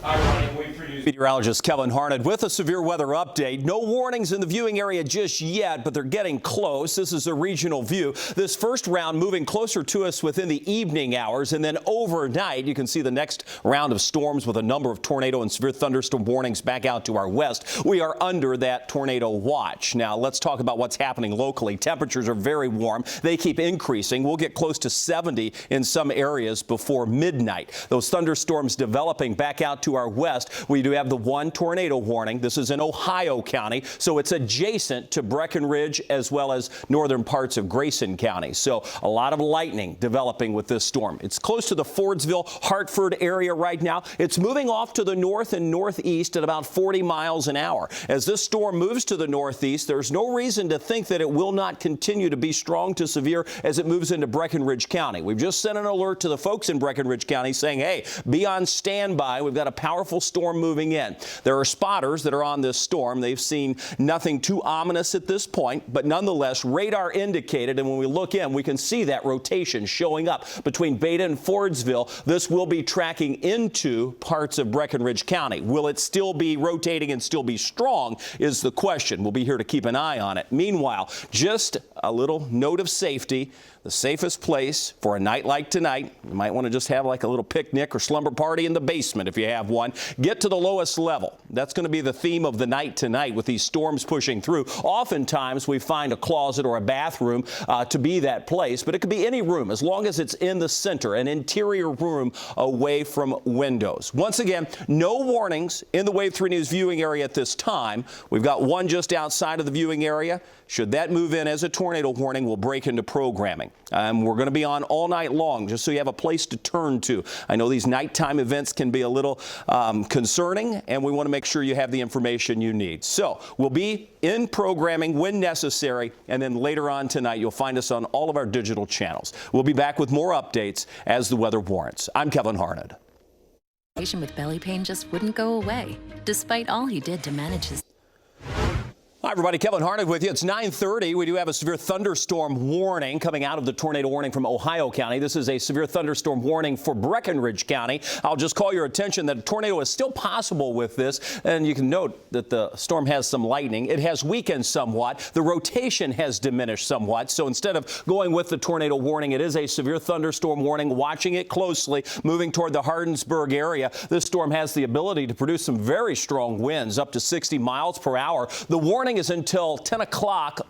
Meteorologist Kevin Harned with a severe weather update. No warnings in the viewing area just yet, but they're getting close. This is a regional view. This first round moving closer to us within the evening hours, and then overnight you can see the next round of storms with a number of tornado and severe thunderstorm warnings back out to our west. We are under that tornado watch. Now let's talk about what's happening locally. Temperatures are very warm. They keep increasing. We'll get close to 70 in some areas before midnight. Those thunderstorms developing back out to our west. We do have the one tornado warning. This is in Ohio County, so it's adjacent to Breckenridge as well as northern parts of Grayson County. So a lot of lightning developing with this storm. It's close to the Fordsville, Hartford area right now. It's moving off to the north and northeast at about 40 miles an hour. As this storm moves to the northeast, there's no reason to think that it will not continue to be strong to severe as it moves into Breckenridge County. We've just sent an alert to the folks in Breckenridge County saying, hey, be on standby. We've got a powerful storm moving in. There are spotters that are on this storm. They've seen nothing too ominous at this point, but nonetheless, radar indicated, and when we look in, we can see that rotation showing up between Beta and Fordsville. This will be tracking into parts of Breckenridge County. Will it still be rotating and still be strong is the question. We'll be here to keep an eye on it. Meanwhile, just a little note of safety. The safest place for a night like tonight, you might want to just have like a little picnic or slumber party in the basement if you have one. Get to the lowest level. That's going to be the theme of the night tonight with these storms pushing through. Oftentimes we find a closet or a bathroom to be that place, but it could be any room as long as it's in the center, an interior room away from windows. Once again, no warnings in the Wave 3 News viewing area at this time. We've got one just outside of the viewing area. Should that move in as a tornado warning, we'll break into programming. We're going to be on all night long just so you have a place to turn to. I know these nighttime events can be a little concerning, and we want to make sure you have the information you need. So we'll be in programming when necessary, and then later on tonight you'll find us on all of our digital channels. We'll be back with more updates as the weather warrants. I'm Kevin Harned. With belly pain just wouldn't go away, despite all he did to manage his... Hi, everybody. Kevin Harned with you. It's 9:30. We do have a severe thunderstorm warning coming out of the tornado warning from Ohio County. This is a severe thunderstorm warning for Breckenridge County. I'll just call your attention that a tornado is still possible with this, and you can note that the storm has some lightning. It has weakened somewhat. The rotation has diminished somewhat. So instead of going with the tornado warning, it is a severe thunderstorm warning. Watching it closely, moving toward the Hardinsburg area. This storm has the ability to produce some very strong winds, up to 60 miles per hour. The warning is until 10 o'clock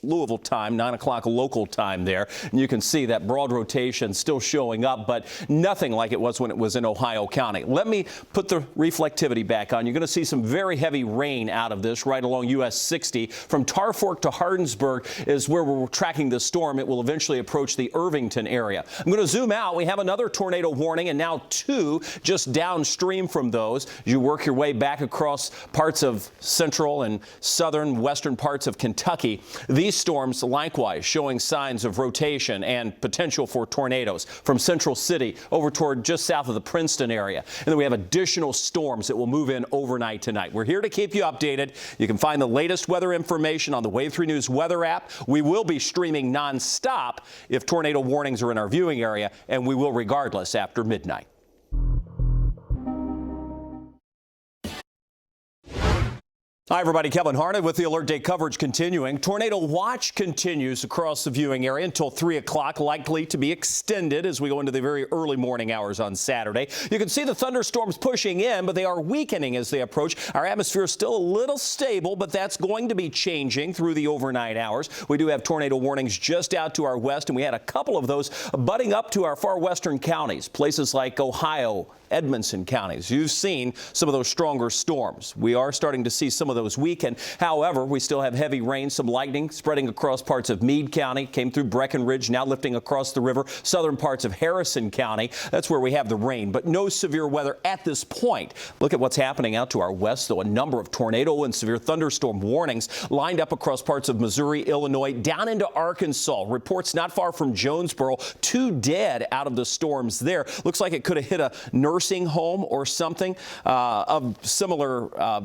Louisville time, 9 o'clock local time there. And you can see that broad rotation still showing up, but nothing like it was when it was in Ohio County. Let me put the reflectivity back on. You're going to see some very heavy rain out of this right along US 60. From Tar Fork to Hardinsburg is where we're tracking this storm. It will eventually approach the Irvington area. I'm going to zoom out. We have another tornado warning, and now two just downstream from those. You work your way back across parts of central and southern western parts of Kentucky. These storms likewise showing signs of rotation and potential for tornadoes from Central City over toward just south of the Princeton area. And then we have additional storms that will move in overnight tonight. We're here to keep you updated. You can find the latest weather information on the Wave 3 News weather app. We will be streaming nonstop if tornado warnings are in our viewing area, and we will regardless after midnight. Hi, everybody. Kevin Harned with the Alert Day coverage continuing. Tornado watch continues across the viewing area until 3 o'clock, likely to be extended as we go into the very early morning hours on Saturday. You can see the thunderstorms pushing in, but they are weakening as they approach. Our atmosphere is still a little stable, but that's going to be changing through the overnight hours. We do have tornado warnings just out to our west, and we had a couple of those butting up to our far western counties, places like Ohio, Edmonson counties. You've seen some of those stronger storms. We are starting to see some of those weaken. However, we still have heavy rain, some lightning spreading across parts of Meade County, came through Breckenridge, now lifting across the river, southern parts of Harrison County. That's where we have the rain, but no severe weather at this point. Look at what's happening out to our west, though. A number of tornado and severe thunderstorm warnings lined up across parts of Missouri, Illinois, down into Arkansas. Reports not far from Jonesboro, 2 dead out of the storms there. Looks like it could have hit a nursing home or something of similar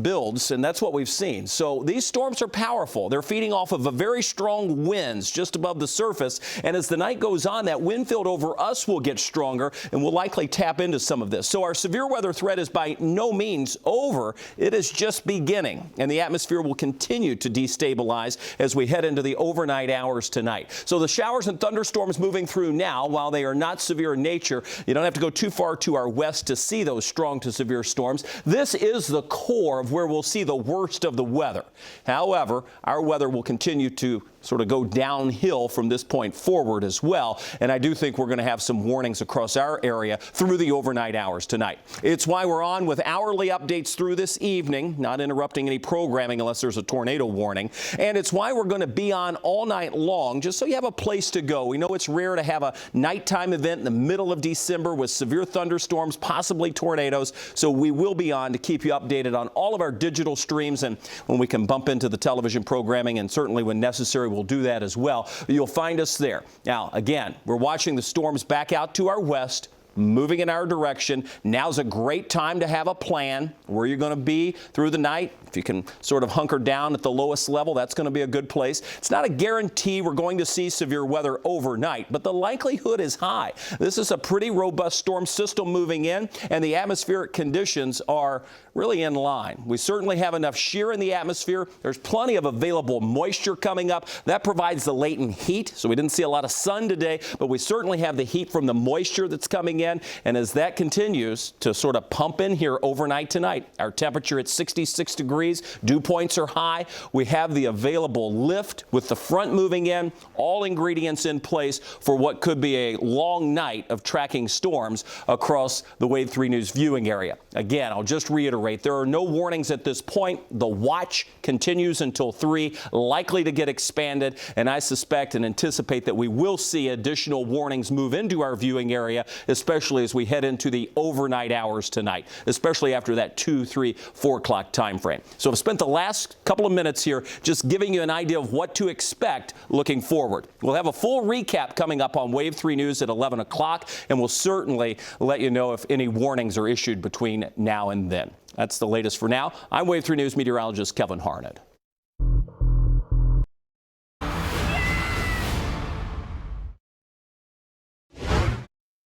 builds, and and that's what we've seen. So these storms are powerful. They're feeding off of a very strong winds just above the surface, and as the night goes on, that wind field over us will get stronger, and we'll likely tap into some of this. So our severe weather threat is by no means over. It is just beginning, and the atmosphere will continue to destabilize as we head into the overnight hours tonight. So the showers and thunderstorms moving through now, while they are not severe in nature, you don't have to go too far to our west to see those strong to severe storms. This is the core of where we'll see the worst of the weather. However, our weather will continue to sort of go downhill from this point forward as well. And I do think we're going to have some warnings across our area through the overnight hours tonight. It's why we're on with hourly updates through this evening, not interrupting any programming unless there's a tornado warning. And it's why we're going to be on all night long, just so you have a place to go. We know it's rare to have a nighttime event in the middle of December with severe thunderstorms, possibly tornadoes. So we will be on to keep you updated on all of our digital streams, and when we can bump into the television programming, and certainly when necessary, we'll do that as well. You'll find us there. Now, again, we're watching the storms back out to our west, moving in our direction. Now's a great time to have a plan where you're going to be through the night. If you can sort of hunker down at the lowest level, that's going to be a good place. It's not a guarantee we're going to see severe weather overnight, but the likelihood is high. This is a pretty robust storm system moving in, and the atmospheric conditions are really in line. We certainly have enough shear in the atmosphere. There's plenty of available moisture coming up. That provides the latent heat, so we didn't see a lot of sun today, but we certainly have the heat from the moisture that's coming in, and as that continues to sort of pump in here overnight tonight, our temperature at 66 degrees, dew points are high. We have the available lift with the front moving in, all ingredients in place for what could be a long night of tracking storms across the Wave 3 News viewing area. Again, I'll just reiterate, there are no warnings at this point. The watch continues until 3, likely to get expanded, and I suspect and anticipate that we will see additional warnings move into our viewing area, especially as we head into the overnight hours tonight, especially after that 2, 3, 4 o'clock time frame. So I've spent the last couple of minutes here just giving you an idea of what to expect looking forward. We'll have a full recap coming up on Wave 3 News at 11 o'clock, and we'll certainly let you know if any warnings are issued between now and then. That's the latest for now. I'm Wave 3 News meteorologist Kevin Harned.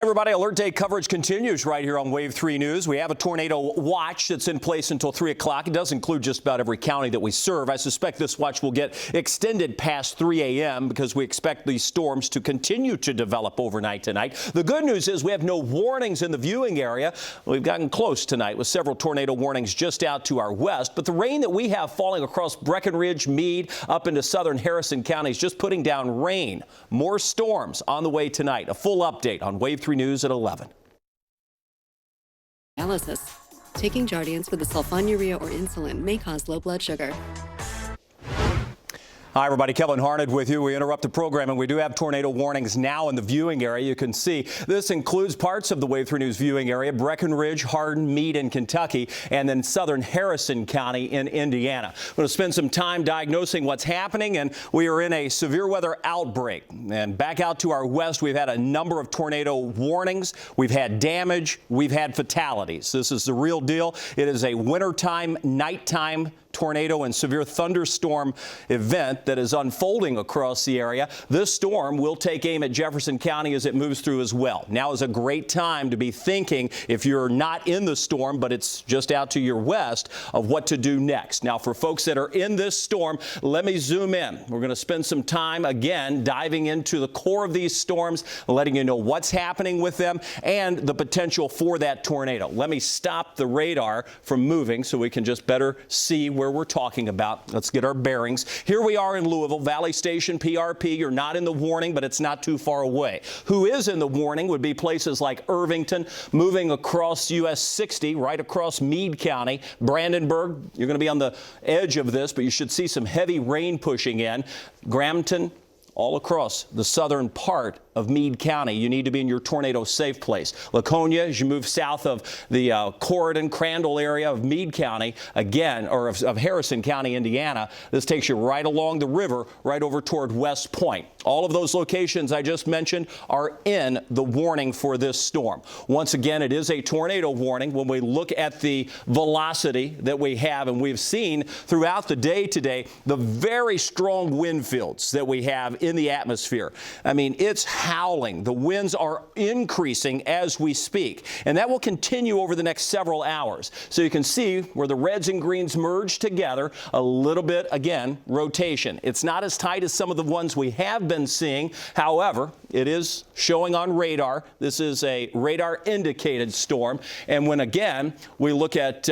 Everybody, Alert Day coverage continues right here on Wave 3 News. We have a tornado watch that's in place until 3 o'clock. It does include just about every county that we serve. I suspect this watch will get extended past 3 a.m. because we expect these storms to continue to develop overnight tonight. The good news is we have no warnings in the viewing area. We've gotten close tonight with several tornado warnings just out to our west, but the rain that we have falling across Breckenridge, Meade, up into southern Harrison County is just putting down rain. More storms on the way tonight. A full update on Wave 3 News at 11. Analysis. Taking Jardiance with the sulfonylurea or insulin may cause low blood sugar. Hi, everybody. Kevin Harned with you. We interrupt the program, and we do have tornado warnings now in the viewing area. You can see this includes parts of the Wave 3 News viewing area, Breckenridge, Hardin, Meade in Kentucky, and then southern Harrison County in Indiana. We're going to spend some time diagnosing what's happening, and we are in a severe weather outbreak. And back out to our west, we've had a number of tornado warnings. We've had damage. We've had fatalities. This is the real deal. It is a wintertime, nighttime tornado and severe thunderstorm event that is unfolding across the area. This storm will take aim at Jefferson County as it moves through as well. Now is a great time to be thinking, if you're not in the storm, but it's just out to your west, of what to do next. Now, for folks that are in this storm, let me zoom in. We're going to spend some time, again, diving into the core of these storms, letting you know what's happening with them and the potential for that tornado. Let me stop the radar from moving so we can just better see where we're talking about. Let's get our bearings. Here we are in Louisville, Valley Station, PRP. You're not in the warning, but it's not too far away. Who is in the warning would be places like Irvington, moving across US 60, right across Meade County. Brandenburg, you're going to be on the edge of this, but you should see some heavy rain pushing in. Grahamton, all across the southern part of Meade County. You need to be in your tornado safe place. Laconia, as you move south of the Corydon, Crandall area of Meade County, again, or of Harrison County, Indiana, this takes you right along the river, right over toward West Point. All of those locations I just mentioned are in the warning for this storm. Once again, it is a tornado warning when we look at the velocity that we have, and we've seen throughout the day today the very strong wind fields that we have in the atmosphere. I mean, it's howling. The winds are increasing as we speak, and that will continue over the next several hours. So you can see where the reds and greens merge together, a little bit, again, rotation. It's not as tight as some of the ones we have been seeing. However, it is showing on radar. This is a radar indicated storm. And when, again, we look at,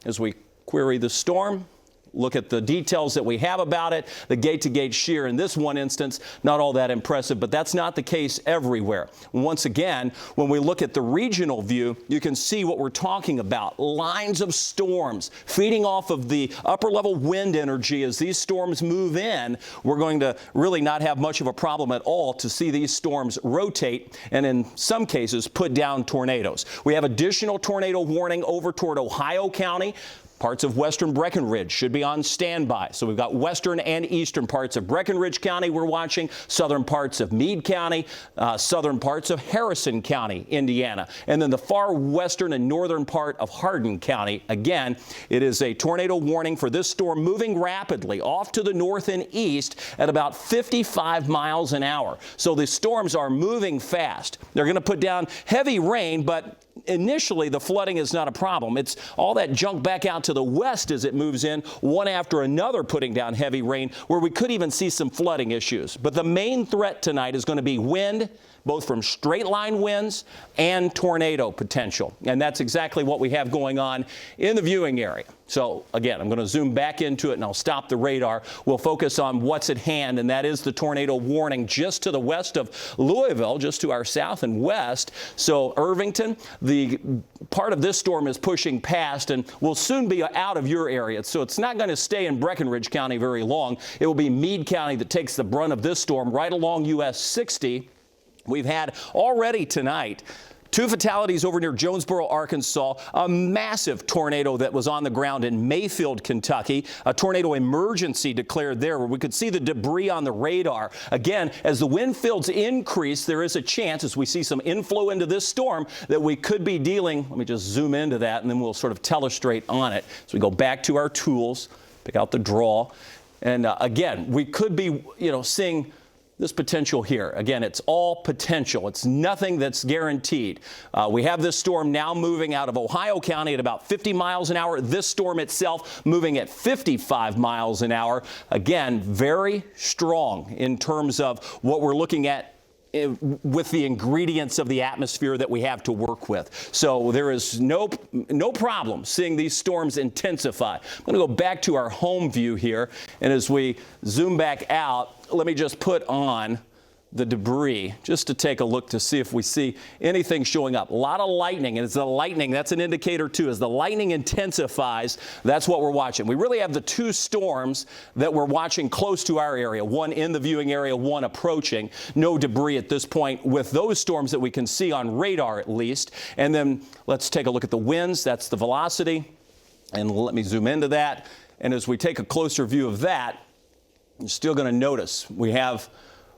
as we query the storm, look at the details that we have about it, the gate-to-gate shear in this one instance, not all that impressive, but that's not the case everywhere. Once again, when we look at the regional view, you can see what we're talking about. Lines of storms feeding off of the upper-level wind energy. As these storms move in, we're going to really not have much of a problem at all to see these storms rotate and in some cases put down tornadoes. We have additional tornado warning over toward Ohio County. Parts of western Breckenridge should be on standby. So we've got western and eastern parts of Breckenridge County we're watching, southern parts of Meade County, southern parts of Harrison County, Indiana, and then the far western and northern part of Hardin County. Again, it is a tornado warning for this storm moving rapidly off to the north and east at about 55 miles an hour. So the storms are moving fast. They're going to put down heavy rain, but initially the flooding is not a problem. It's all that junk back out to the west as it moves in, one after another, putting down heavy rain where we could even see some flooding issues. But the main threat tonight is going to be wind, both from straight line winds and tornado potential. And that's exactly what we have going on in the viewing area. So again, I'm going to zoom back into it and I'll stop the radar. We'll focus on what's at hand, and that is the tornado warning just to the west of Louisville, just to our south and west. So Irvington, the part of this storm is pushing past and will soon be out of your area. So it's not going to stay in Breckenridge County very long. It will be Meade County that takes the brunt of this storm right along US 60. We've had already tonight 2 fatalities over near Jonesboro, Arkansas, a massive tornado that was on the ground in Mayfield, Kentucky, a tornado emergency declared there where we could see the debris on the radar. Again, as the wind fields increase, there is a chance, as we see some inflow into this storm, that we could be dealing, let me just zoom into that and then we'll sort of telestrate on it. So we go back to our tools, pick out the draw, and again, we could be, seeing this potential here. Again, it's all potential. It's nothing that's guaranteed. We have this storm now moving out of Ohio County at about 50 miles an hour. This storm itself moving at 55 miles an hour. Again, very strong in terms of what we're looking at with the ingredients of the atmosphere that we have to work with. So there is no problem seeing these storms intensify. I'm going to go back to our home view here, and as we zoom back out, let me just put on the debris just to take a look to see if we see anything showing up. A lot of lightning, and it's the lightning, that's an indicator too. As the lightning intensifies, that's what we're watching. We really have the 2 storms that we're watching close to our area, one in the viewing area, one approaching. No debris at this point with those storms that we can see on radar at least. And then let's take a look at the winds. That's the velocity, and let me zoom into that. And as we take a closer view of that, you're still going to notice we have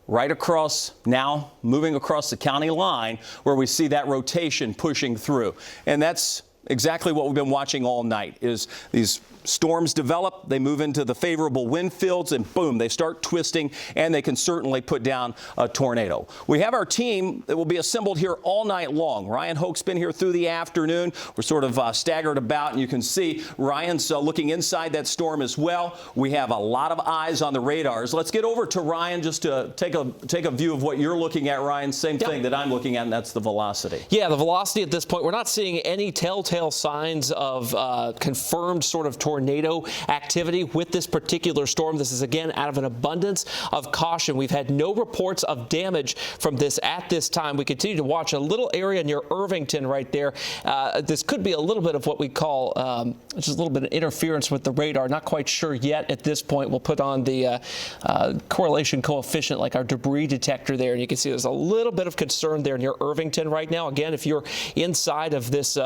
right across, now moving across the county line, where we see that rotation pushing through. And that's exactly what we've been watching all night, is these storms develop, they move into the favorable wind fields, and boom, they start twisting, and they can certainly put down a tornado. We have our team that will be assembled here all night long. Ryan Hoke's been here through the afternoon. We're sort of staggered about, and you can see Ryan's looking inside that storm as well. We have a lot of eyes on the radars. Let's get over to Ryan just to take a view of what you're looking at, Ryan. Same thing that I'm looking at, and that's the velocity. Yeah, the velocity at this point, we're not seeing any telltale signs of confirmed sort of tornado tornado activity with this particular storm. This is again out of an abundance of caution. We've had no reports of damage from this at this time. We continue to watch a little area near Irvington right there. This could be a little bit of what we call just a little bit of interference with the radar. Not quite sure yet at this point. We'll put on the correlation coefficient like our debris detector there, and you can see there's a little bit of concern there near Irvington right now. Again, if you're inside of this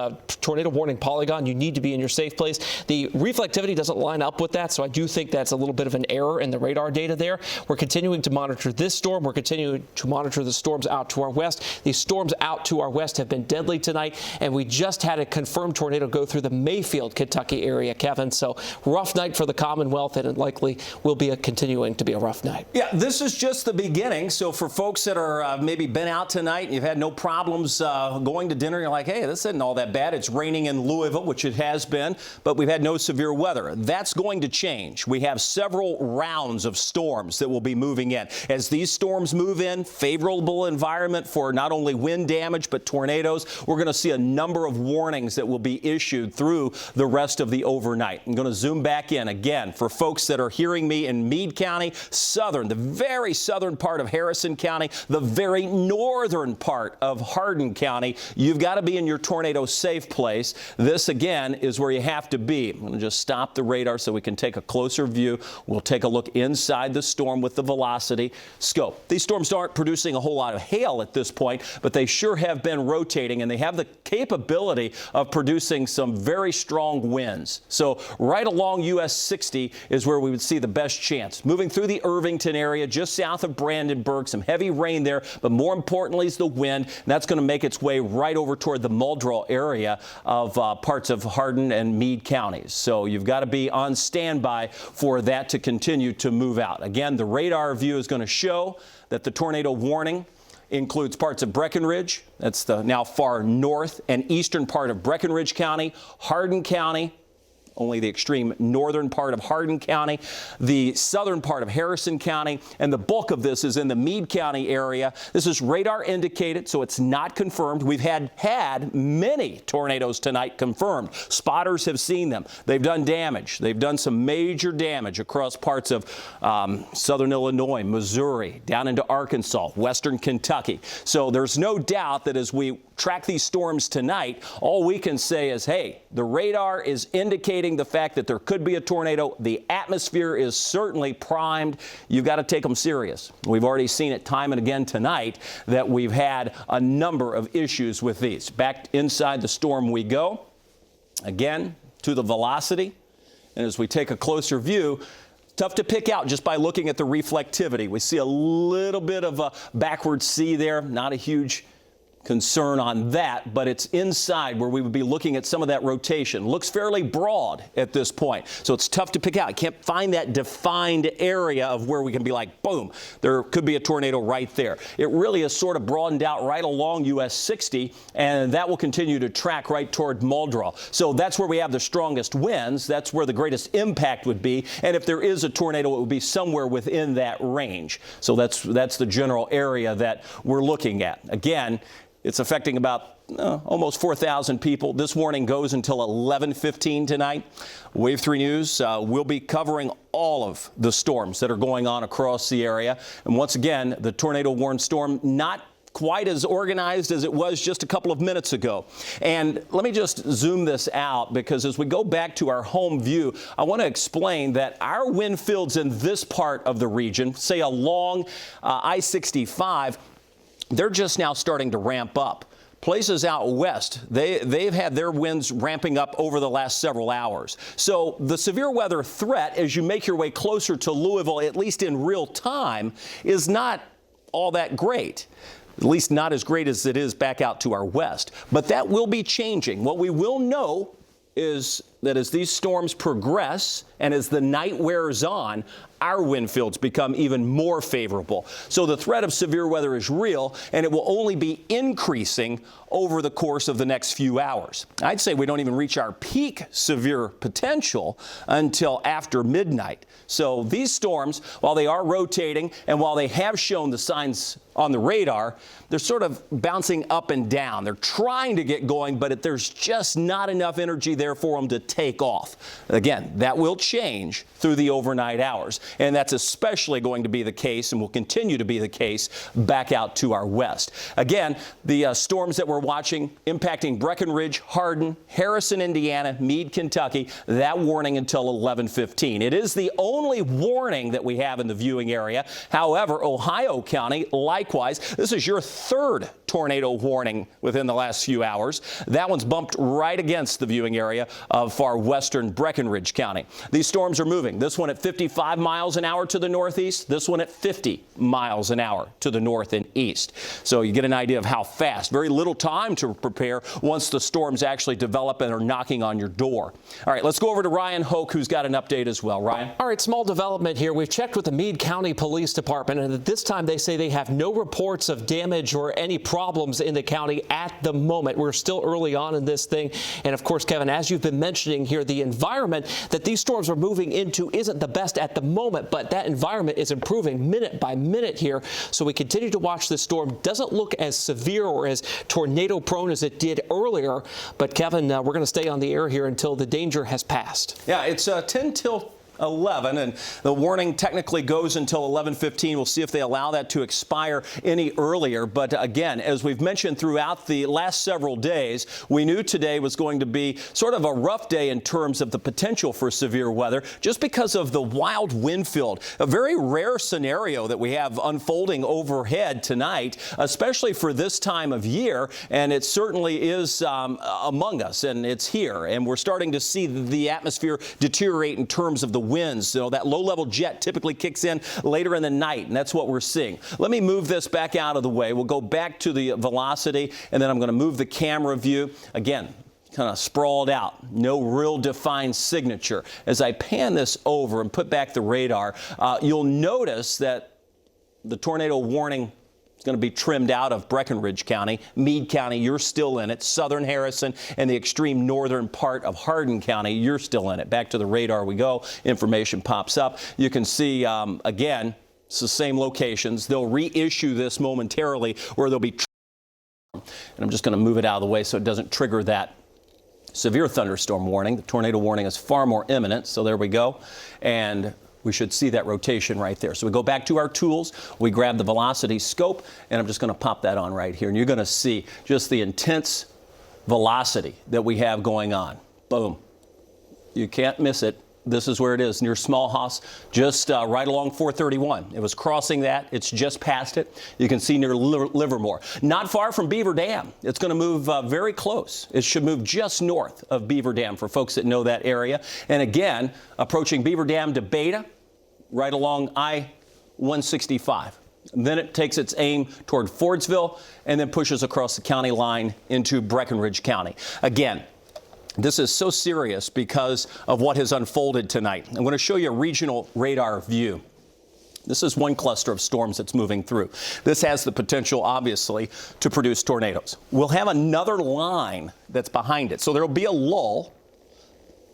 tornado warning polygon, you need to be in your safe place. The reflectivity doesn't line up with that, so I do think that's a little bit of an error in the radar data there. We're continuing to monitor this storm. We're continuing to monitor the storms out to our west. These storms out to our west have been deadly tonight, and we just had a confirmed tornado go through the Mayfield, Kentucky area, Kevin. So rough night for the Commonwealth, and it likely will be continuing to be a rough night. Yeah, this is just the beginning. So for folks that are maybe been out tonight and you've had no problems going to dinner, you're like, hey, this isn't all that bad. It's raining in Louisville, which it has been, but we've had no severe weather. That's going to change. We have several rounds of storms that will be moving in. As these storms move in, favorable environment for not only wind damage, but tornadoes. We're going to see a number of warnings that will be issued through the rest of the overnight. I'm going to zoom back in again for folks that are hearing me in Meade County, southern, the very southern part of Harrison County, the very northern part of Hardin County. You've got to be in your tornado safe place. This again is where you have to be. I'm going to just stop the radar so we can take a closer view. We'll take a look inside the storm with the velocity scope. These storms aren't producing a whole lot of hail at this point, but they sure have been rotating, and they have the capability of producing some very strong winds. So right along US 60 is where we would see the best chance. Moving through the Irvington area, just south of Brandenburg, some heavy rain there, but more importantly is the wind. And that's going to make its way right over toward the Muldrow area of parts of Hardin and Meade counties. So you've got to be on standby for that to continue to move out. Again, the radar view is going to show that the tornado warning includes parts of Breckenridge, that's the now far north and eastern part of Breckenridge County, Hardin County, only the extreme northern part of Hardin County, the southern part of Harrison County, and the bulk of this is in the Meade County area. This is radar indicated, so it's not confirmed. We've had many tornadoes tonight confirmed. Spotters have seen them. They've done damage. They've done some major damage across parts of southern Illinois, Missouri, down into Arkansas, western Kentucky. So there's no doubt that as we track these storms tonight, all we can say is, hey, the radar is indicating the fact that there could be a tornado. The atmosphere is certainly primed. You've got to take them serious. We've already seen it time and again tonight that we've had a number of issues with these. Back inside the storm we go. Again, to the velocity. And as we take a closer view, tough to pick out just by looking at the reflectivity. We see a little bit of a backward C there, not a huge concern on that, but it's inside where we would be looking at some of that rotation. Looks fairly broad at this point, so it's tough to pick out. I can't find that defined area of where we can be like, boom, there could be a tornado right there. It really is sort of broadened out right along US 60, and that will continue to track right toward Muldrow. So that's where we have the strongest winds. That's where the greatest impact would be, and if there is a tornado, it would be somewhere within that range. So that's the general area that we're looking at. Again, it's affecting about almost 4,000 people. This warning goes until 11:15 tonight. Wave 3 News will be covering all of the storms that are going on across the area. And once again, the tornado warned storm not quite as organized as it was just a couple of minutes ago. And let me just zoom this out, because as we go back to our home view, I want to explain that our wind fields in this part of the region, say along I-65, they're just now starting to ramp up. Places out west, they've had their winds ramping up over the last several hours. So the severe weather threat, as you make your way closer to Louisville, at least in real time, is not all that great. At least not as great as it is back out to our west. But that will be changing. What we will know is that as these storms progress and as the night wears on, our wind fields become even more favorable. So the threat of severe weather is real, and it will only be increasing over the course of the next few hours. I'd say we don't even reach our peak severe potential until after midnight. So these storms, while they are rotating and while they have shown the signs on the radar, they're sort of bouncing up and down. They're trying to get going, but there's just not enough energy there for them to take off. Again, that will change through the overnight hours, and that's especially going to be the case and will continue to be the case back out to our west. Again, the storms that we're watching impacting Breckenridge, Hardin, Harrison, Indiana, Meade, Kentucky, that warning until 11:15. It is the only warning that we have in the viewing area. However, Ohio County, likewise, this is your third tornado warning within the last few hours. That one's bumped right against the viewing area of far western Breckenridge County. These storms are moving. This one at 55 miles an hour to the northeast, this one at 50 miles an hour to the north and east. So you get an idea of how fast. Very little time to prepare once the storms actually develop and are knocking on your door. All right, let's go over to Ryan Hoke, who's got an update as well. Ryan? All right, small development here. We've checked with the Meade County Police Department, and at this time they say they have no reports of damage or any problems in the county at the moment. We're still early on in this thing. And of course, Kevin, as you've been mentioning here, the environment that these storms are moving into isn't the best at the moment, but that environment is improving minute by minute here. So we continue to watch this storm. Doesn't look as severe or as tornado prone as it did earlier. But Kevin, we're going to stay on the air here until the danger has passed. Yeah, it's 10 till 11, and the warning technically goes until 11:15. We'll see if they allow that to expire any earlier. But again, as we've mentioned throughout the last several days, we knew today was going to be sort of a rough day in terms of the potential for severe weather, just because of the wild wind field. A very rare scenario that we have unfolding overhead tonight, especially for this time of year, and it certainly is among us, and it's here. And we're starting to see the atmosphere deteriorate in terms of the winds. So that low-level jet typically kicks in later in the night, and that's what we're seeing. Let me move this back out of the way. We'll go back to the velocity, and then I'm going to move the camera view. Again, kind of sprawled out, no real defined signature. As I pan this over and put back the radar, you'll notice that the tornado warning going to be trimmed out of Breckenridge County. Meade County, you're still in it. Southern Harrison and the extreme northern part of Hardin County, you're still in it. Back to the radar we go. Information pops up. You can see, again, it's the same locations. They'll reissue this momentarily where there'll be, and I'm just going to move it out of the way so it doesn't trigger that severe thunderstorm warning. The tornado warning is far more imminent, so there we go. And we should see that rotation right there. So we go back to our tools, we grab the velocity scope, and I'm just going to pop that on right here. And you're going to see just the intense velocity that we have going on. Boom. You can't miss it. This is where it is, near Smallhouse, just right along 431. It was crossing that. It's just past it. You can see near Livermore. Not far from Beaver Dam. It's going to move very close. It should move just north of Beaver Dam for folks that know that area. And again, approaching Beaver Dam to Beta, right along I-165. Then it takes its aim toward Fordsville and then pushes across the county line into Breckenridge County. Again, this is so serious because of what has unfolded tonight. I'm going to show you a regional radar view. This is one cluster of storms that's moving through. This has the potential, obviously, to produce tornadoes. We'll have another line that's behind it. So there will be a lull,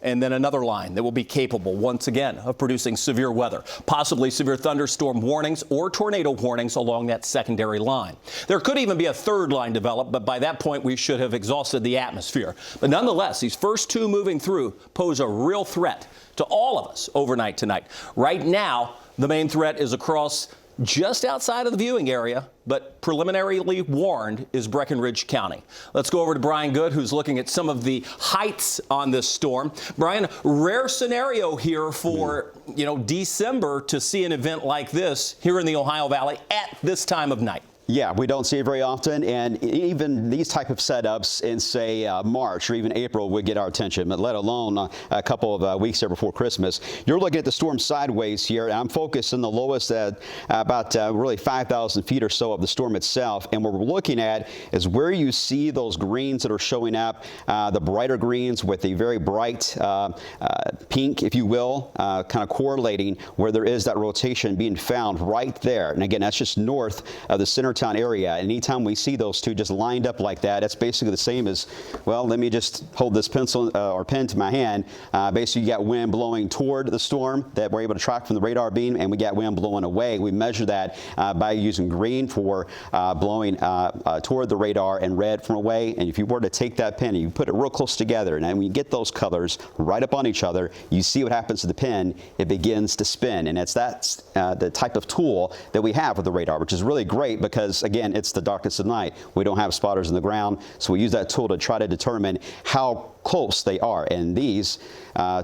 and then another line that will be capable, once again, of producing severe weather, possibly severe thunderstorm warnings or tornado warnings along that secondary line. There could even be a third line developed, but by that point we should have exhausted the atmosphere. But nonetheless, these first two moving through pose a real threat to all of us overnight tonight. Right now, the main threat is across just outside of the viewing area, but preliminarily warned is Breckenridge County. Let's go over to Brian Good, who's looking at some of the heights on this storm. Brian, rare scenario here for, December to see an event like this here in the Ohio Valley at this time of night. Yeah, we don't see it very often, and even these type of setups in, say, March or even April would get our attention, but let alone a couple of weeks there before Christmas. You're looking at the storm sideways here, and I'm focused on the lowest at about really 5,000 feet or so of the storm itself, and what we're looking at is where you see those greens that are showing up, the brighter greens with the very bright pink, if you will, kind of correlating where there is that rotation being found right there. And again, that's just north of the center Watertown area. And anytime we see those two just lined up like that, it's basically the same as, well, let me just hold this pencil or pen to my hand. Basically, you got wind blowing toward the storm that we're able to track from the radar beam, and we got wind blowing away. We measure that by using green for blowing toward the radar and red from away. And if you were to take that pen and you put it real close together, and then when you get those colors right up on each other, you see what happens to the pen. It begins to spin, and it's the type of tool that we have with the radar, which is really great because, again, it's the darkest of night. We don't have spotters in the ground, so we use that tool to try to determine how close they are. And these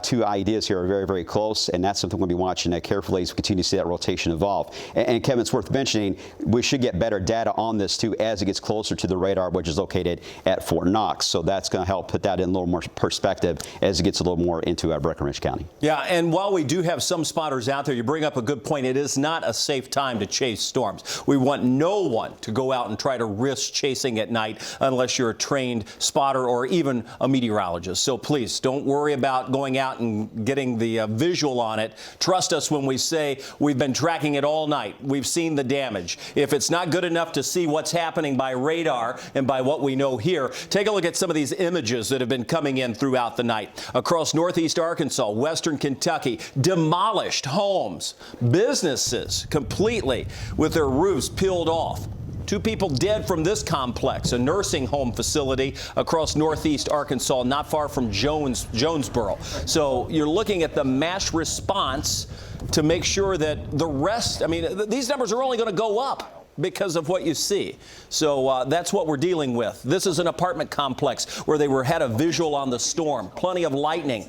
two ideas here are very, very close, and that's something we'll be watching carefully as we continue to see that rotation evolve. And Kevin, it's worth mentioning, we should get better data on this too as it gets closer to the radar, which is located at Fort Knox. So that's going to help put that in a little more perspective as it gets a little more into Breckenridge County. Yeah, and while we do have some spotters out there, you bring up a good point. It is not a safe time to chase storms. We want no one to go out and try to risk chasing at night unless you're a trained spotter or even a meteorologist. So please don't worry about going out and getting the visual on it. Trust us when we say we've been tracking it all night. We've seen the damage. If it's not good enough to see what's happening by radar and by what we know here, take a look at some of these images that have been coming in throughout the night. Across northeast Arkansas, western Kentucky, demolished homes, businesses completely with their roofs peeled off. 2 people dead from this complex, a nursing home facility across northeast Arkansas, not far from Jonesboro. So you're looking at the mass response to make sure that the rest, I mean, these numbers are only going to go up because of what you see. So that's what we're dealing with. This is an apartment complex where they had a visual on the storm. Plenty of lightning.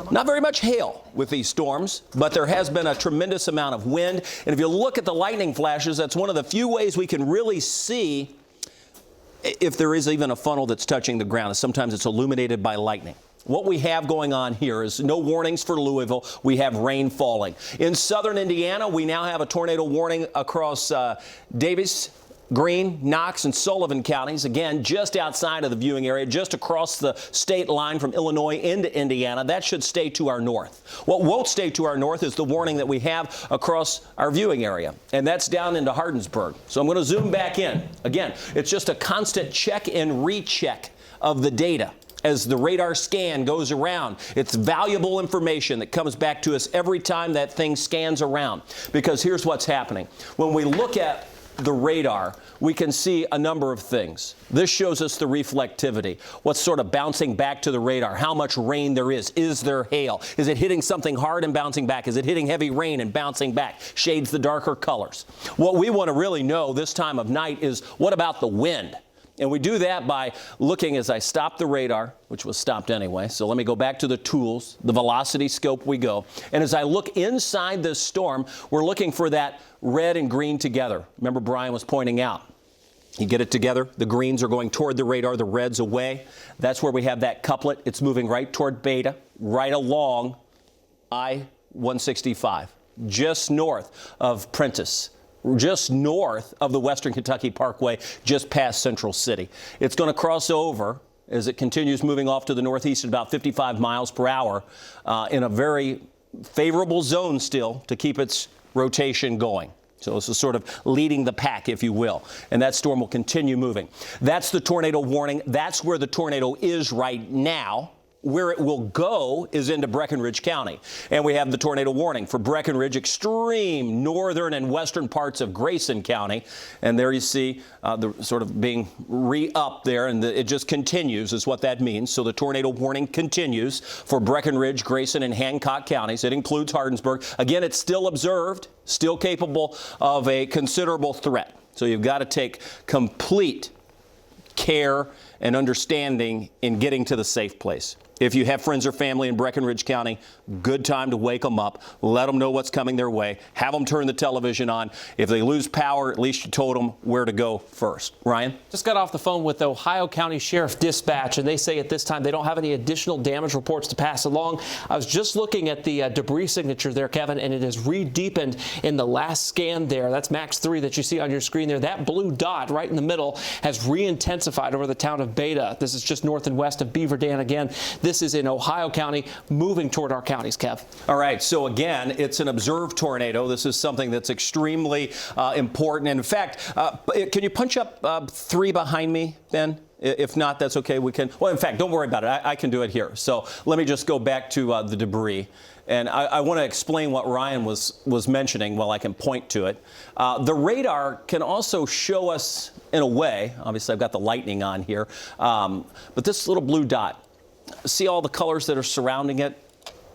Not very much hail with these storms, but there has been a tremendous amount of wind. And if you look at the lightning flashes, that's one of the few ways we can really see if there is even a funnel that's touching the ground. Sometimes it's illuminated by lightning. What we have going on here is no warnings for Louisville. We have rain falling. In southern Indiana, we now have a tornado warning across Davis, Greene, Knox, and Sullivan counties. Again, just outside of the viewing area, just across the state line from Illinois into Indiana. That should stay to our north. What won't stay to our north is the warning that we have across our viewing area, and that's down into Hardinsburg. So I'm going to zoom back in. Again, it's just a constant check and recheck of the data. As the radar scan goes around, it's valuable information that comes back to us every time that thing scans around. Because here's what's happening. When we look at the radar, we can see a number of things. This shows us the reflectivity, what's sort of bouncing back to the radar, how much rain there is there hail? Is it hitting something hard and bouncing back? Is it hitting heavy rain and bouncing back? Shades the darker colors. What we want to really know this time of night is, what about the wind? And we do that by looking as I stop the radar, which was stopped anyway. So let me go back to the tools, the velocity scope we go. And as I look inside this storm, we're looking for that red and green together. Remember Brian was pointing out. You get it together. The greens are going toward the radar, the reds away. That's where we have that couplet. It's moving right toward Beta, right along I-165, just north of Prentice, just north of the Western Kentucky Parkway, just past Central City. It's going to cross over as it continues moving off to the northeast at about 55 miles per hour in a very favorable zone still to keep its rotation going. So this is sort of leading the pack, if you will. And that storm will continue moving. That's the tornado warning. That's where the tornado is right now. Where it will go is into Breckenridge County. And we have the tornado warning for Breckenridge, extreme northern and western parts of Grayson County. And there you see the sort of being re-upped there, and it just continues is what that means. So the tornado warning continues for Breckenridge, Grayson, and Hancock counties. It includes Hardinsburg. Again, it's still observed, still capable of a considerable threat. So you've got to take complete care and understanding in getting to the safe place. If you have friends or family in Breckenridge County, good time to wake them up, let them know what's coming their way, have them turn the television on. If they lose power, at least you told them where to go first. Ryan? Just got off the phone with the Ohio County Sheriff Dispatch, and they say at this time they don't have any additional damage reports to pass along. I was just looking at the debris signature there, Kevin, and it is re-deepened in the last scan there. That's Max 3 that you see on your screen there. That blue dot right in the middle has re-intensified over the town of Beta. This is just north and west of Beaver Dam again. This is in Ohio County, moving toward our counties, Kev. All right, so again, it's an observed tornado. This is something that's extremely important. And in fact, can you punch up 3 behind me, Ben? If not, that's okay. We can. Well, in fact, don't worry about it. I can do it here. So let me just go back to the debris. And I want to explain what Ryan was mentioning while I can point to it. The radar can also show us, in a way, obviously I've got the lightning on here, but this little blue dot, see all the colors that are surrounding it?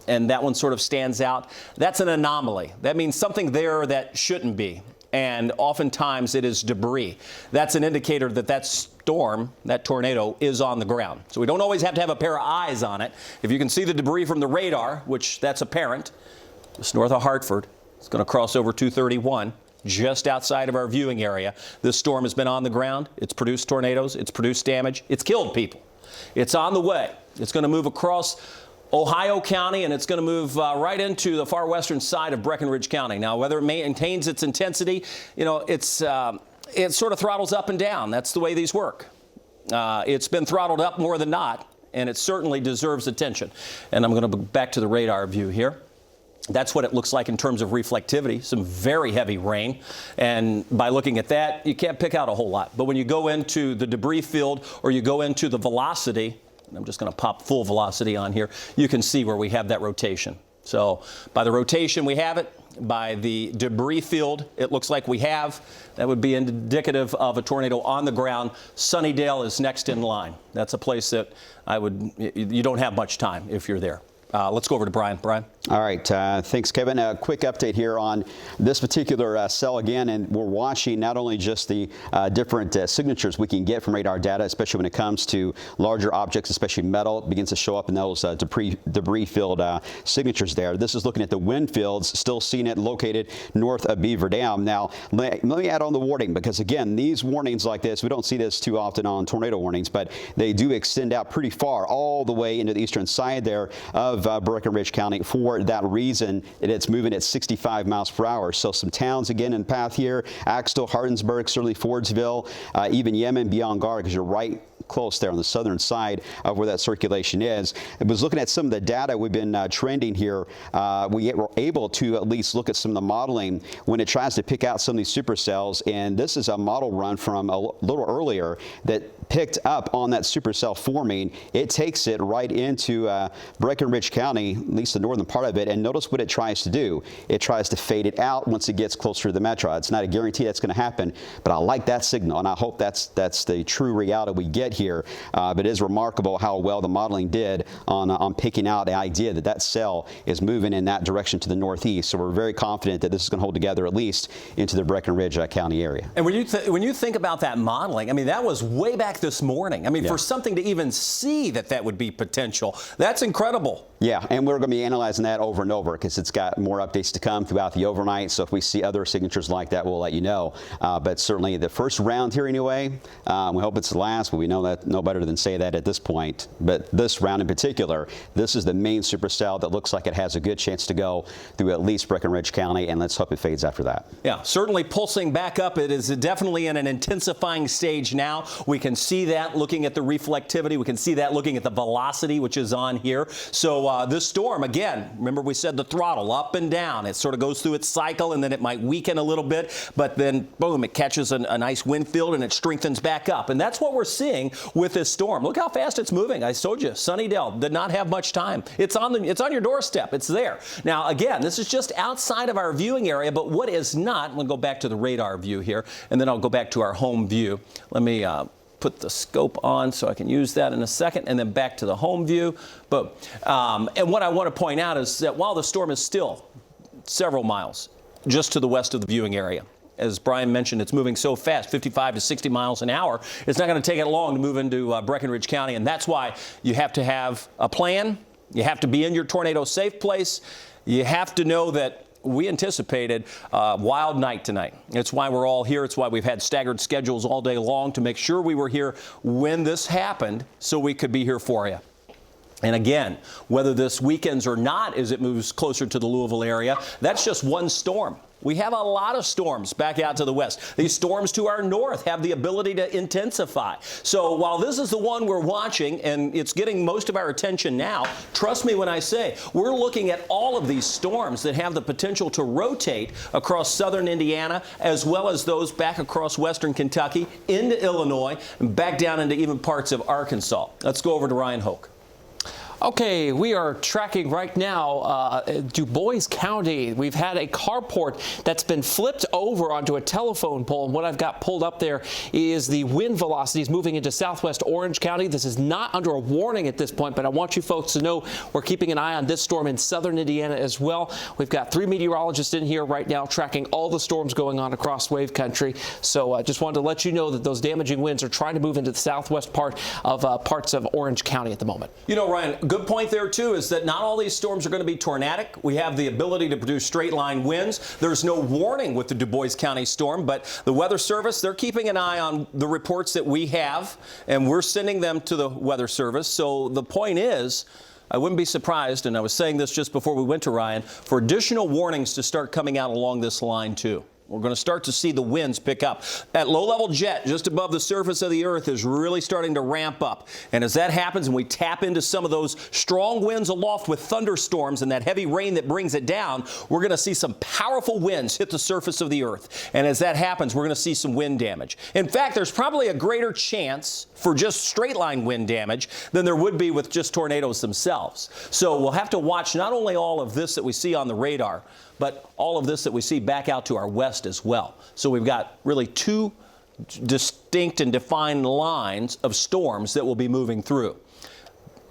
And that one sort of stands out. That's an anomaly. That means something there that shouldn't be. And oftentimes it is debris. That's an indicator that that storm, that tornado, is on the ground. So we don't always have to have a pair of eyes on it. If you can see the debris from the radar, which that's apparent, just north of Hartford, it's going to cross over 231, just outside of our viewing area. This storm has been on the ground. It's produced tornadoes. It's produced damage. It's killed people. It's on the way. It's going to move across Ohio County, and it's going to move right into the far western side of Breckenridge County. Now, whether it maintains its intensity, you know, it sort of throttles up and down. That's the way these work. It's been throttled up more than not, and it certainly deserves attention. And I'm going to go back to the radar view here. That's what it looks like in terms of reflectivity, some very heavy rain. And by looking at that, you can't pick out a whole lot. But when you go into the debris field or you go into the velocity, I'm just going to pop full velocity on here, you can see where we have that rotation. So by the rotation we have it, by the debris field it looks like we have, that would be indicative of a tornado on the ground. Sunnydale is next in line. That's a place that you don't have much time if you're there. Let's go over to Brian. Brian? All right. Thanks, Kevin. A quick update here on this particular cell again, and we're watching not only just the different signatures we can get from radar data, especially when it comes to larger objects, especially metal. It begins to show up in those debris-filled signatures there. This is looking at the wind fields, still seeing it located north of Beaver Dam. Now, let me add on the warning, because again, these warnings like this, we don't see this too often on tornado warnings, but they do extend out pretty far, all the way into the eastern side there of Breckenridge County. For that reason, it's moving at 65 miles per hour. So some towns again in path here: Axtell, Hardinsburg, certainly Fordsville, even Yemen, be on guard, because you're right close there on the southern side of where that circulation is. I was looking at some of the data we've been trending here. We were able to at least look at some of the modeling when it tries to pick out some of these supercells, and this is a model run from a little earlier that picked up on that supercell forming. It takes it right into Breckenridge County, at least the northern part of it, and notice what it tries to do. It tries to fade it out once it gets closer to the metro. It's not a guarantee that's going to happen, but I like that signal, and I hope that's the true reality we get here. But it is remarkable how well the modeling did on picking out the idea that that cell is moving in that direction to the northeast. So we're very confident that this is going to hold together at least into the Breckenridge County area. And when you think about that modeling, I mean, that was way back this morning. I mean, for something to even see that would be potential, that's incredible. Yeah, and we're going to be analyzing that over and over, because it's got more updates to come throughout the overnight. So if we see other signatures like that, we'll let you know. But certainly the first round here anyway, we hope it's the last, but we know that no better than say that at this point. But this round in particular, this is the main supercell that looks like it has a good chance to go through at least Breckenridge County, and let's hope it fades after that. Yeah, certainly pulsing back up. It is definitely in an intensifying stage now. We can see that looking at the reflectivity. We can see that looking at the velocity, which is on here. So this storm, again, remember we said the throttle up and down. It sort of goes through its cycle, and then it might weaken a little bit, but then boom, it catches a nice wind field and it strengthens back up. And that's what we're seeing with this storm. Look how fast it's moving. I told you, Sunnydale did not have much time. It's on your doorstep. It's there. Now, again, this is just outside of our viewing area, but what is not, we'll go back to the radar view here, and then I'll go back to our home view. Let me put the scope on so I can use that in a second, and then back to the home view. But and what I want to point out is that while the storm is still several miles just to the west of the viewing area, as Brian mentioned, it's moving so fast, 55 to 60 miles an hour. It's not going to take it long to move into Breckenridge County, and that's why you have to have a plan. You have to be in your tornado safe place. You have to know that we anticipated a wild night tonight. It's why we're all here. It's why we've had staggered schedules all day long to make sure we were here when this happened so we could be here for you. And again, whether this weakens or not as it moves closer to the Louisville area, that's just one storm. We have a lot of storms back out to the west. These storms to our north have the ability to intensify. So while this is the one we're watching and it's getting most of our attention now, trust me when I say we're looking at all of these storms that have the potential to rotate across southern Indiana, as well as those back across western Kentucky, into Illinois, and back down into even parts of Arkansas. Let's go over to Ryan Hoke. Okay, we are tracking right now Du Bois County. We've had a carport that's been flipped over onto a telephone pole, and what I've got pulled up there is the wind velocities moving into southwest Orange County. This is not under a warning at this point, but I want you folks to know we're keeping an eye on this storm in southern Indiana as well. We've got 3 meteorologists in here right now tracking all the storms going on across wave country. So I just wanted to let you know that those damaging winds are trying to move into the southwest part of parts of Orange County at the moment. You know, Ryan, good point there, too, is that not all these storms are going to be tornadic. We have the ability to produce straight line winds. There's no warning with the Du Bois County storm, but the Weather Service, they're keeping an eye on the reports that we have, and we're sending them to the Weather Service. So the point is, I wouldn't be surprised, and I was saying this just before we went to Ryan, for additional warnings to start coming out along this line, too. We're going to start to see the winds pick up. That low-level jet just above the surface of the earth is really starting to ramp up. And as that happens and we tap into some of those strong winds aloft with thunderstorms and that heavy rain that brings it down, we're going to see some powerful winds hit the surface of the earth. And as that happens, we're going to see some wind damage. In fact, there's probably a greater chance for just straight-line wind damage than there would be with just tornadoes themselves. So we'll have to watch not only all of this that we see on the radar, but all of this that we see back out to our west as well. So we've got really 2 distinct and defined lines of storms that will be moving through.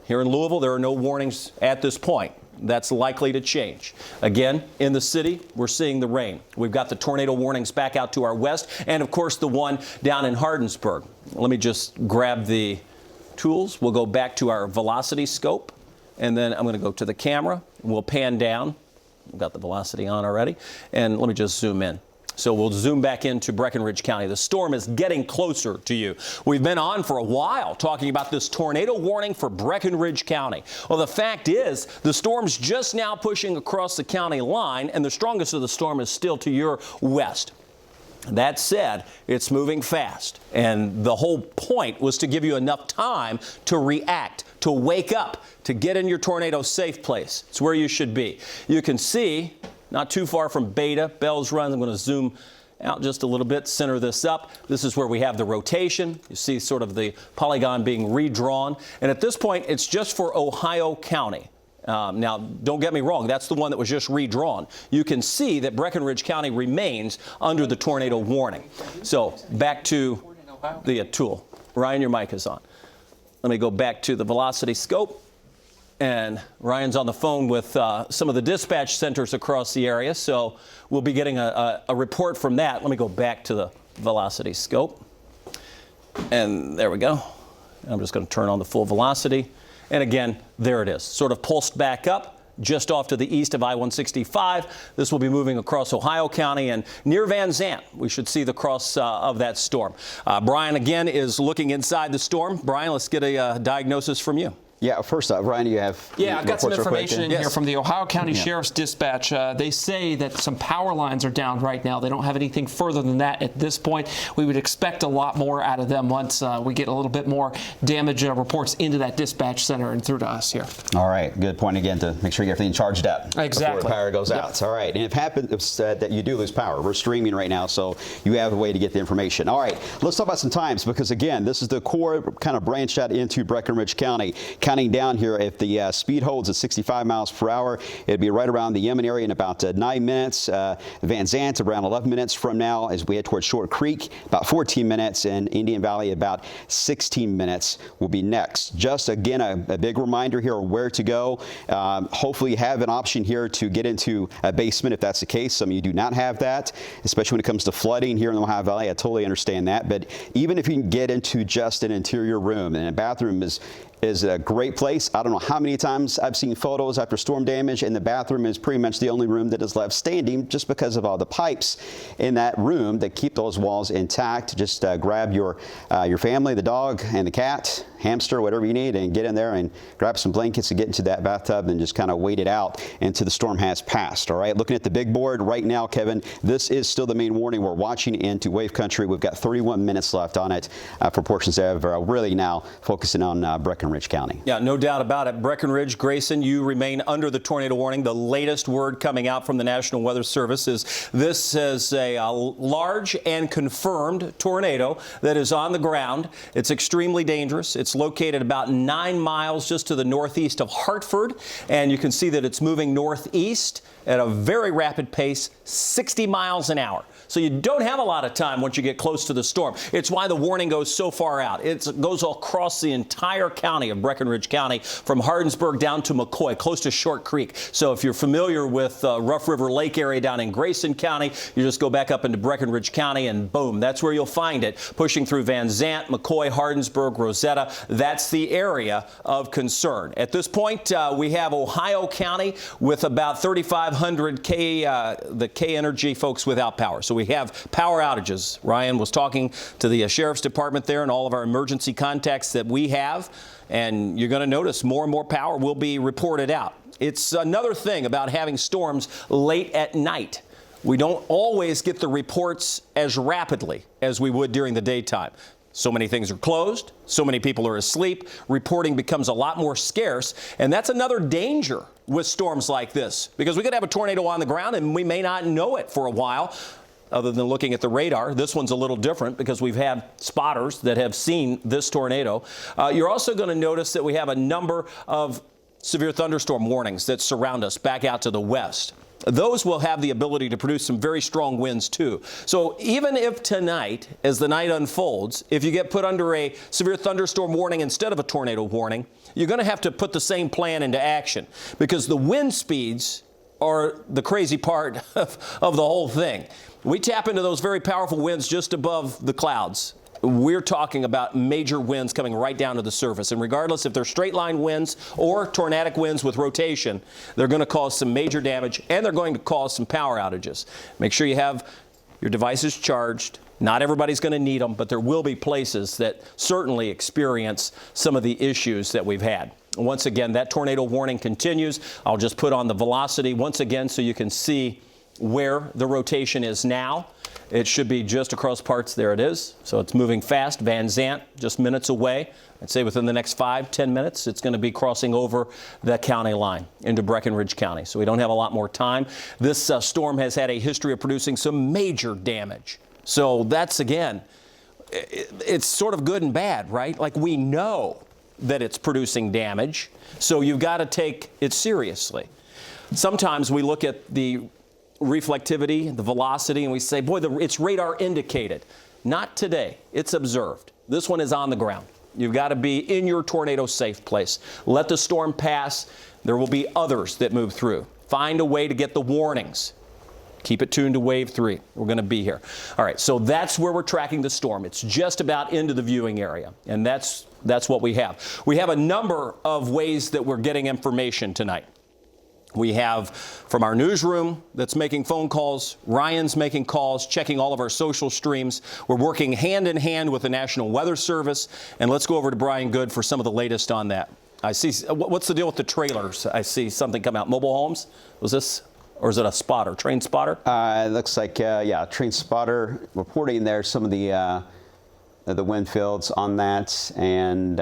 Here in Louisville, there are no warnings at this point. That's likely to change. Again, in the city, we're seeing the rain. We've got the tornado warnings back out to our west, and of course the one down in Hardinsburg. Let me just grab the tools. We'll go back to our velocity scope, and then I'm going to go to the camera, and we'll pan down. We've got the velocity on already, and let me just zoom in. So we'll zoom back into Breckenridge County. The storm is getting closer to you. We've been on for a while talking about this tornado warning for Breckenridge County. Well, the fact is the storm's just now pushing across the county line, and the strongest of the storm is still to your west. That said, it's moving fast, and the whole point was to give you enough time to react, to wake up, to get in your tornado safe place. It's where you should be. You can see, not too far from Beta, Bell's Run. I'm going to zoom out just a little bit, center this up. This is where we have the rotation. You see sort of the polygon being redrawn. And at this point, it's just for Ohio County. Now, don't get me wrong, that's the one that was just redrawn. You can see that Breckenridge County remains under the tornado warning. So back to the tool. Ryan, your mic is on. Let me go back to the velocity scope. And Ryan's on the phone with some of the dispatch centers across the area, so we'll be getting a report from that. Let me go back to the velocity scope. And there we go. I'm just going to turn on the full velocity. And again, there it is, sort of pulsed back up just off to the east of I-165. This will be moving across Ohio County and near Van Zant. We should see the cross of that storm. Brian, again, is looking inside the storm. Brian, let's get a diagnosis from you. Yeah, first off, Ryan, you have I've got some information in Yes. here from the Ohio County Sheriff's Dispatch. They say that some power lines are down right now. They don't have anything further than that at this point. We would expect a lot more out of them once we get a little bit more damage reports into that dispatch center and through to us here. All right, good point again to make sure you get everything charged up Exactly. before the power goes out. All right, and if it happens that you do lose power, we're streaming right now, so you have a way to get the information. All right, let's talk about some times because, again, this is the core kind of branched out into Breckenridge County. Counting down here, if the speed holds at 65 miles per hour, it'd be right around the Yemen area in about 9 minutes. Van Zant around 11 minutes from now as we head towards Short Creek, about 14 minutes, and Indian Valley about 16 minutes will be next. Just again, a big reminder here of where to go. Hopefully you have an option here to get into a basement if that's the case. Some of you do not have that, especially when it comes to flooding here in the Ohio Valley. I totally understand that. But even if you can get into just an interior room, and a bathroom is a great place. I don't know how many times I've seen photos after storm damage, and the bathroom is pretty much the only room that is left standing just because of all the pipes in that room that keep those walls intact. Just grab your family, the dog, and the cat, hamster, whatever you need, and get in there and grab some blankets and get into that bathtub and just kind of wait it out until the storm has passed. All right, looking at the big board right now, Kevin, this is still the main warning. We're watching into wave country. We've got 31 minutes left on it for portions of really now focusing on Breckenridge County. Yeah, no doubt about it. Breckenridge, Grayson, you remain under the tornado warning. The latest word coming out from the National Weather Service is this is a large and confirmed tornado that is on the ground. It's extremely dangerous. It's located about 9 miles just to the northeast of Hartford, and you can see that it's moving northeast at a very rapid pace, 60 miles an hour. So you don't have a lot of time once you get close to the storm. It's why the warning goes so far out. It goes across the entire county of Breckenridge County, from Hardinsburg down to McCoy, close to Short Creek. So if you're familiar with Rough River Lake area down in Grayson County, you just go back up into Breckenridge County and boom, that's where you'll find it, pushing through Van Zant, McCoy, Hardinsburg, Rosetta. That's the area of concern. At this point, we have Ohio County with about 3,500 the K Energy folks without power. So we have power outages. Ryan was talking to the Sheriff's Department there and all of our emergency contacts that we have, and you're going to notice more and more power will be reported out. It's another thing about having storms late at night. We don't always get the reports as rapidly as we would during the daytime. So many things are closed, so many people are asleep, reporting becomes a lot more scarce, and that's another danger with storms like this, because we could have a tornado on the ground and we may not know it for a while, other than looking at the radar. This one's a little different because we've had spotters that have seen this tornado. You're also going to notice that we have a number of severe thunderstorm warnings that surround us back out to the west. Those will have the ability to produce some very strong winds too. So even if tonight, as the night unfolds, if you get put under a severe thunderstorm warning instead of a tornado warning, you're going to have to put the same plan into action, because the wind speeds are the crazy part of the whole thing. We tap into those very powerful winds just above the clouds. We're talking about major winds coming right down to the surface. And regardless if they're straight line winds or tornadic winds with rotation, they're going to cause some major damage, and they're going to cause some power outages. Make sure you have your devices charged. Not everybody's going to need them, but there will be places that certainly experience some of the issues that we've had. Once again, that tornado warning continues. I'll just put on the velocity once again so you can see where the rotation is now. It should be just across parts. There it is. So it's moving fast. Van Zant, just minutes away. I'd say within the next 5-10 minutes, it's going to be crossing over the county line into Breckenridge County. So we don't have a lot more time. This storm has had a history of producing some major damage. So that's, again, it's sort of good and bad, right? Like, we know that it's producing damage, so you've got to take it seriously. Sometimes we look at the reflectivity, the velocity, and we say, boy, it's radar indicated. Not today. It's observed. This one is on the ground. You've got to be in your tornado safe place. Let the storm pass. There will be others that move through. Find a way to get the warnings. Keep it tuned to Wave 3. We're going to be here. All right, so that's where we're tracking the storm. It's just about into the viewing area, and that's what we have. We have a number of ways that we're getting information tonight. We have from our newsroom that's making phone calls, Ryan's making calls, checking all of our social streams. We're working hand in hand with the National Weather Service. And let's go over to Brian Good for some of the latest on that. I see, what's the deal with the trailers? I see something come out. Mobile homes? Was this, or is it a spotter, train spotter? It looks like, yeah, train spotter reporting there some of the wind fields on that, and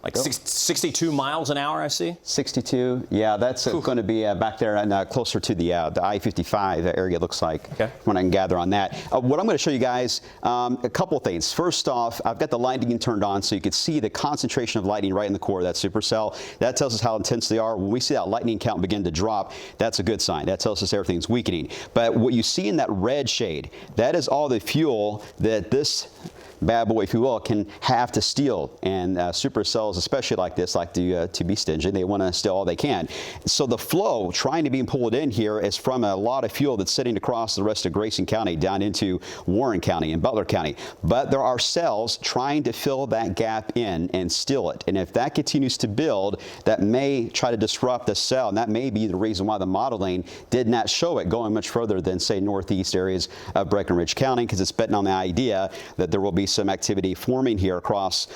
like 62 miles an hour, I see. 62, yeah, that's going to be back there and closer to the I-55 area, looks like, okay, from what I can gather on that. What I'm going to show you guys, a couple things. First off, I've got the lightning turned on so you can see the concentration of lightning right in the core of that supercell. That tells us how intense they are. When we see that lightning count begin to drop, that's a good sign. That tells us everything's weakening. But what you see in that red shade, that is all the fuel that this bad boy, if you will, can have to steal. And supercells, especially like this, like to be stingy. They want to steal all they can. So the flow trying to be pulled in here is from a lot of fuel that's sitting across the rest of Grayson County down into Warren County and Butler County. But there are cells trying to fill that gap in and steal it. And if that continues to build, that may try to disrupt the cell. And that may be the reason why the modeling did not show it going much further than, say, northeast areas of Breckenridge County, because it's betting on the idea that there will be be some activity forming here across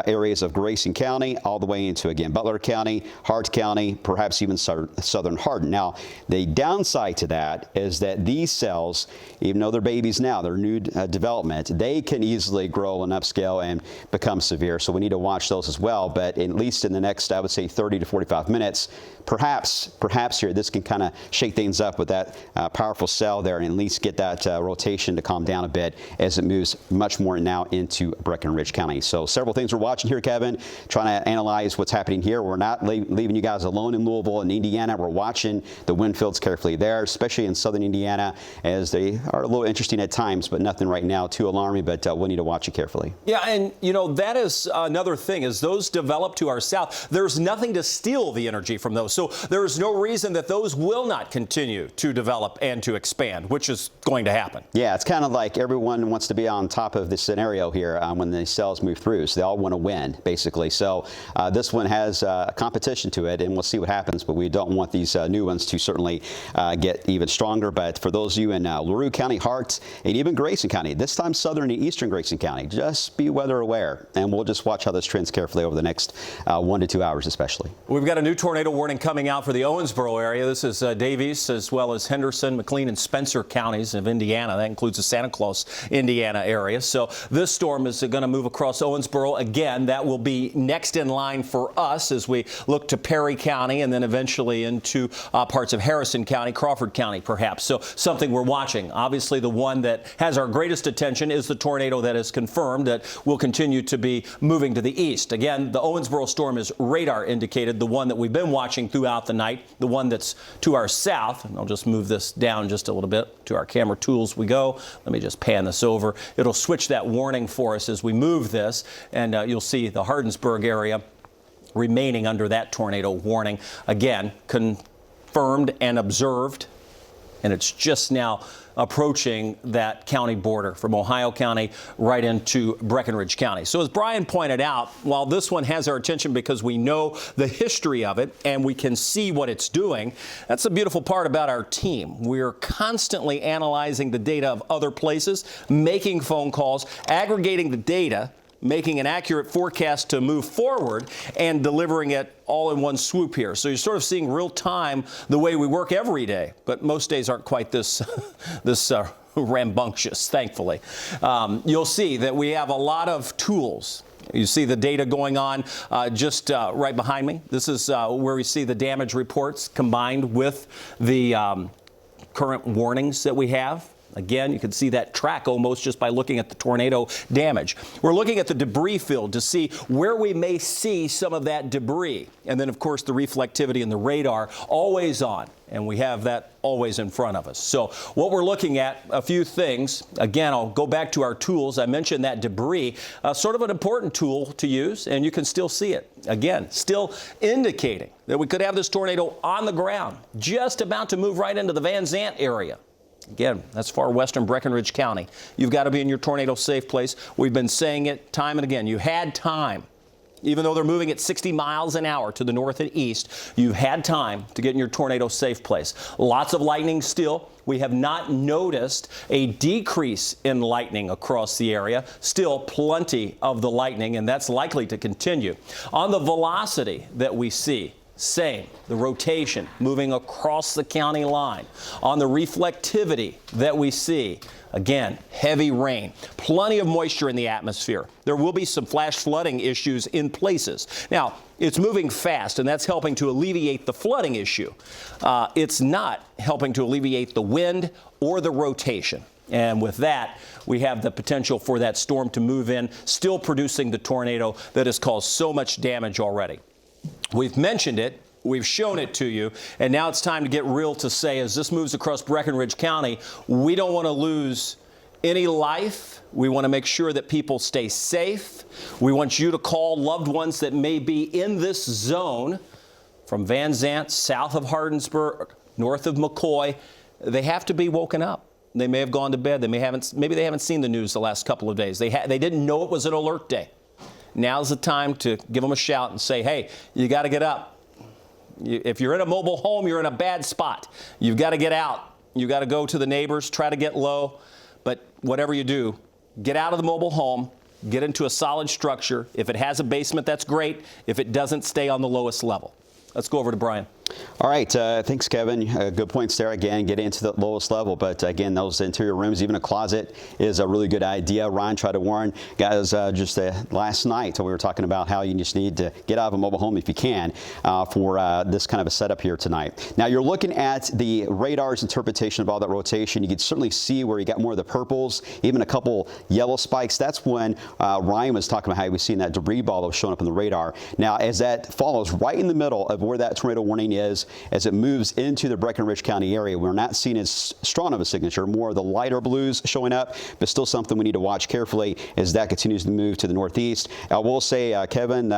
areas of Grayson County all the way into, again, Butler County, Hart County, perhaps even southern Hardin. Now, the downside to that is that these cells, even though they're babies now, they're new development, they can easily grow and upscale and become severe. So we need to watch those as well. But at least in the next, I would say, 30 to 45 minutes, perhaps here, this can kind of shake things up with that powerful cell there and at least get that rotation to calm down a bit as it moves much more now into Breckenridge County. So several things we're watching here, Kevin, trying to analyze what's happening here. We're not leaving you guys alone in Louisville and Indiana. We're watching the wind fields carefully there, especially in southern Indiana, as they are a little interesting at times, but nothing right now too alarming, but we'll need to watch it carefully. Yeah, and you know, that is another thing. As those develop to our south, there's nothing to steal the energy from those. So there's no reason that those will not continue to develop and to expand, which is going to happen. Yeah, it's kind of like everyone wants to be on top of this scenario here when the cells move through. So they all want to win, basically. So this one has competition to it, and we'll see what happens. But we don't want these new ones to certainly get even stronger. But for those of you in LaRue County, Hart, and even Grayson County, this time southern and eastern Grayson County, just be weather aware. And we'll just watch how this trends carefully over the next 1 to 2 hours especially. We've got a new tornado warning coming out for the Owensboro area. This is Davies, as well as Henderson, McLean, and Spencer counties of Indiana. That includes the Santa Claus, Indiana area. So this storm is going to move across Owensboro. Again, that will be next in line for us as we look to Perry County and then eventually into parts of Harrison County, Crawford County, perhaps. So something we're watching. Obviously, the one that has our greatest attention is the tornado that is confirmed that will continue to be moving to the east. Again, the Owensboro storm is radar indicated, the one that we've been watching throughout the night, the one that's to our south. And I'll just move this down just a little bit. To our camera tools we go. Let me just pan this over. It'll switch that warning for us as we move this, and you'll see the Hardinsburg area remaining under that tornado warning. Again, confirmed and observed, and it's just now approaching that county border from Ohio County right into Breckenridge County. So as Brian pointed out, while this one has our attention because we know the history of it and we can see what it's doing, that's the beautiful part about our team. We're constantly analyzing the data of other places, making phone calls, aggregating the data, making an accurate forecast to move forward, and delivering it all in one swoop here. So you're sort of seeing real time the way we work every day, but most days aren't quite this rambunctious, thankfully. You'll see that we have a lot of tools. You see the data going on just right behind me. This is where we see the damage reports combined with the current warnings that we have. Again, you can see that track almost just by looking at the tornado damage. We're looking at the debris field to see where we may see some of that debris. And then, of course, the reflectivity and the radar always on. And we have that always in front of us. So what we're looking at, a few things. Again, I'll go back to our tools. I mentioned that debris, sort of an important tool to use, and you can still see it. Again, still indicating that we could have this tornado on the ground, just about to move right into the Van Zant area. Again, that's far western Breckenridge County. You've got to be in your tornado safe place. We've been saying it time and again. You had time. Even though they're moving at 60 miles an hour to the north and east, you've had time to get in your tornado safe place. Lots of lightning still. We have not noticed a decrease in lightning across the area. Still plenty of the lightning, and that's likely to continue. On the velocity that we see, same, the rotation moving across the county line. On the reflectivity that we see, again, heavy rain, plenty of moisture in the atmosphere. There will be some flash flooding issues in places. Now, it's moving fast, and that's helping to alleviate the flooding issue. It's not helping to alleviate the wind or the rotation. And with that, we have the potential for that storm to move in, still producing the tornado that has caused so much damage already. We've mentioned it, we've shown it to you, and now it's time to get real to say, as this moves across Breckenridge County, we don't want to lose any life. We want to make sure that people stay safe. We want you to call loved ones that may be in this zone from Van Zant, south of Hardinsburg, north of McCoy. They have to be woken up. They may have gone to bed. Maybe they haven't seen the news the last couple of days. They didn't know it was an alert day. Now's the time to give them a shout and say, hey, you got to get up. If you're in a mobile home, you're in a bad spot. You've got to get out. You've got to go to the neighbors, try to get low. But whatever you do, get out of the mobile home, get into a solid structure. If it has a basement, that's great. If it doesn't, stay on the lowest level. Let's go over to Brian. All right, thanks, Kevin. Good points there. Again, get into the lowest level, but again, those interior rooms, even a closet, is a really good idea. Ryan tried to warn guys just last night. We were talking about how you just need to get out of a mobile home if you can for this kind of a setup here tonight. Now, you're looking at the radar's interpretation of all that rotation. You can certainly see where you got more of the purples, even a couple yellow spikes. That's when Ryan was talking about how he was seeing that debris ball that was showing up on the radar. Now, as that follows right in the middle of where that tornado warning is, as it moves into the Breckenridge County area, we're not seeing as strong of a signature, more of the lighter blues showing up, but still something we need to watch carefully as that continues to move to the northeast. I will say, Kevin,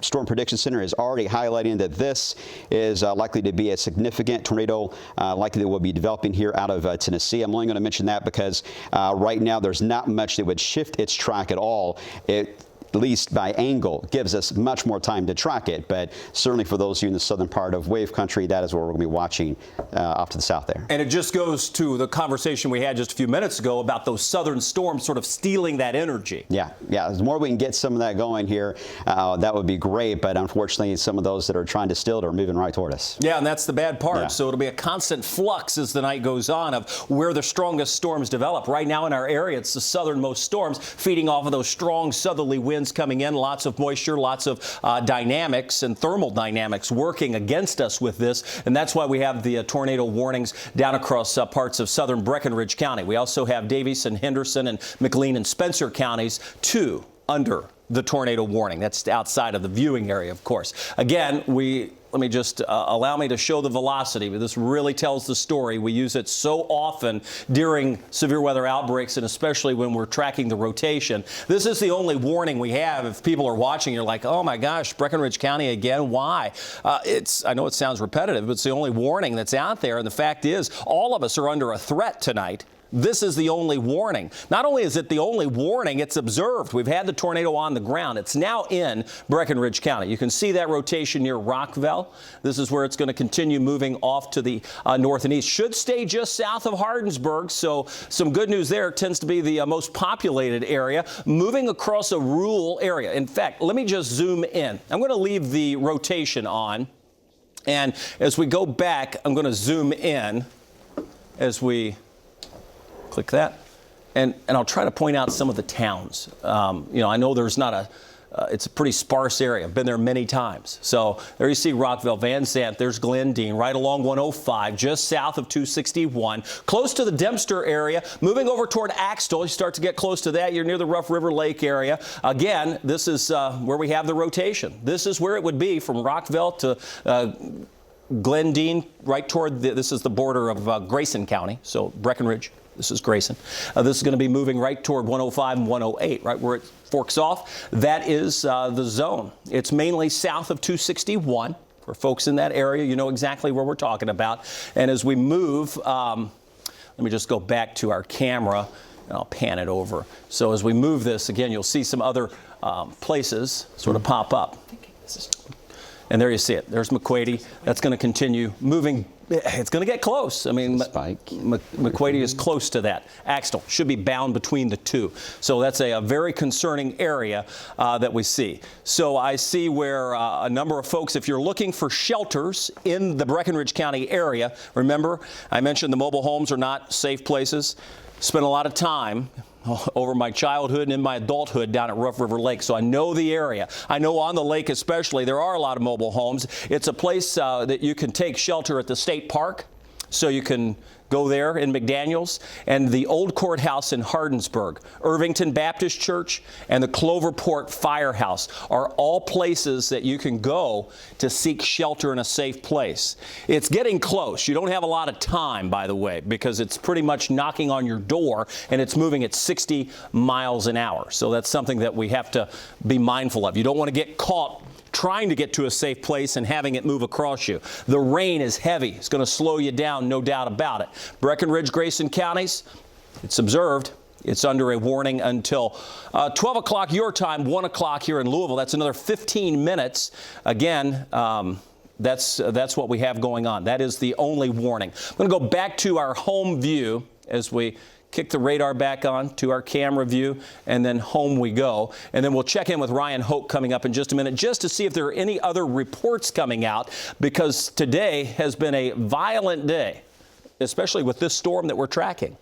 Storm Prediction Center is already highlighting that this is likely to be a significant tornado, likely that will be developing here out of Tennessee. I'm only going to mention that because right now there's not much that would shift its track at all. At least by angle, gives us much more time to track it. But certainly for those of you in the southern part of wave country, that is where we're going to be watching off to the south there. And it just goes to the conversation we had just a few minutes ago about those southern storms sort of stealing that energy. Yeah. The more we can get some of that going here, that would be great. But unfortunately, some of those that are trying to steal it are moving right toward us. Yeah, and that's the bad part. Yeah. So it'll be a constant flux as the night goes on of where the strongest storms develop. Right now in our area, it's the southernmost storms feeding off of those strong southerly winds coming in. Lots of moisture, lots of dynamics and thermal dynamics working against us with this. And that's why we have the tornado warnings down across parts of southern Breckenridge County. We also have Davies and Henderson and McLean and Spencer counties, too, under the tornado warning. That's outside of the viewing area, of course. Again, let me just allow me to show the velocity. This really tells the story. We use it so often during severe weather outbreaks, and especially when we're tracking the rotation. This is the only warning we have. If people are watching, you're like, oh my gosh, Breckenridge County again, why? I know it sounds repetitive, but it's the only warning that's out there. And the fact is, all of us are under a threat tonight. This is the only warning. Not only is it the only warning, it's observed. We've had the tornado on the ground. It's now in Breckenridge County. You can see that rotation near Rockville. This is where it's going to continue moving off to the north and east. Should stay just south of Hardinsburg, so some good news there. It tends to be the most populated area, moving across a rural area. In fact, let me just zoom in. I'm going to leave the rotation on, and as we go back, I'm going to zoom in as we click that, and I'll try to point out some of the towns. I know there's not it's a pretty sparse area. I've been there many times. So there you see Rockville, Van Zant, there's Glendine, right along 105, just south of 261, close to the Dempster area, moving over toward Axtell. You start to get close to that, you're near the Rough River Lake area. Again, this is where we have the rotation. This is where it would be from Rockville to Glendine, right toward this is the border of Grayson County, so Breckenridge. This is Grayson. This is going to be moving right toward 105 and 108, right where it forks off. That is the zone. It's mainly south of 261. For folks in that area, you know exactly where we're talking about. And as we move, let me just go back to our camera, and I'll pan it over. So as we move this, again, you'll see some other places sort of pop up. And there you see it. There's McQuady. That's going to continue moving. It's going to get close. I mean, McQuady is close to that. Axtell should be bound between the two. So that's a very concerning area that we see. So I see where a number of folks, if you're looking for shelters in the Breckenridge County area, remember I mentioned the mobile homes are not safe places. Spent a lot of time over my childhood and in my adulthood down at Rough River Lake. So I know the area. I know on the lake especially there are a lot of mobile homes. It's a place that you can take shelter at the state park. So you can go there in McDaniels, and the old courthouse in Hardinsburg, Irvington Baptist Church, and the Cloverport Firehouse are all places that you can go to seek shelter in a safe place. It's getting close. You don't have a lot of time, by the way, because it's pretty much knocking on your door, and it's moving at 60 miles an hour. So that's something that we have to be mindful of. You don't want to get caught trying to get to a safe place and having it move across you. The rain is heavy. It's going to slow you down, no doubt about it. Breckenridge, Grayson counties, it's observed. It's under a warning until 12 o'clock your time, 1 o'clock here in Louisville. That's another 15 minutes. Again, that's what we have going on. That is the only warning. I'm going to go back to our home view as we kick the radar back on to our camera view, and then home we go. And then we'll check in with Ryan Hoke coming up in just a minute, just to see if there are any other reports coming out, because today has been a violent day, especially with this storm that we're tracking.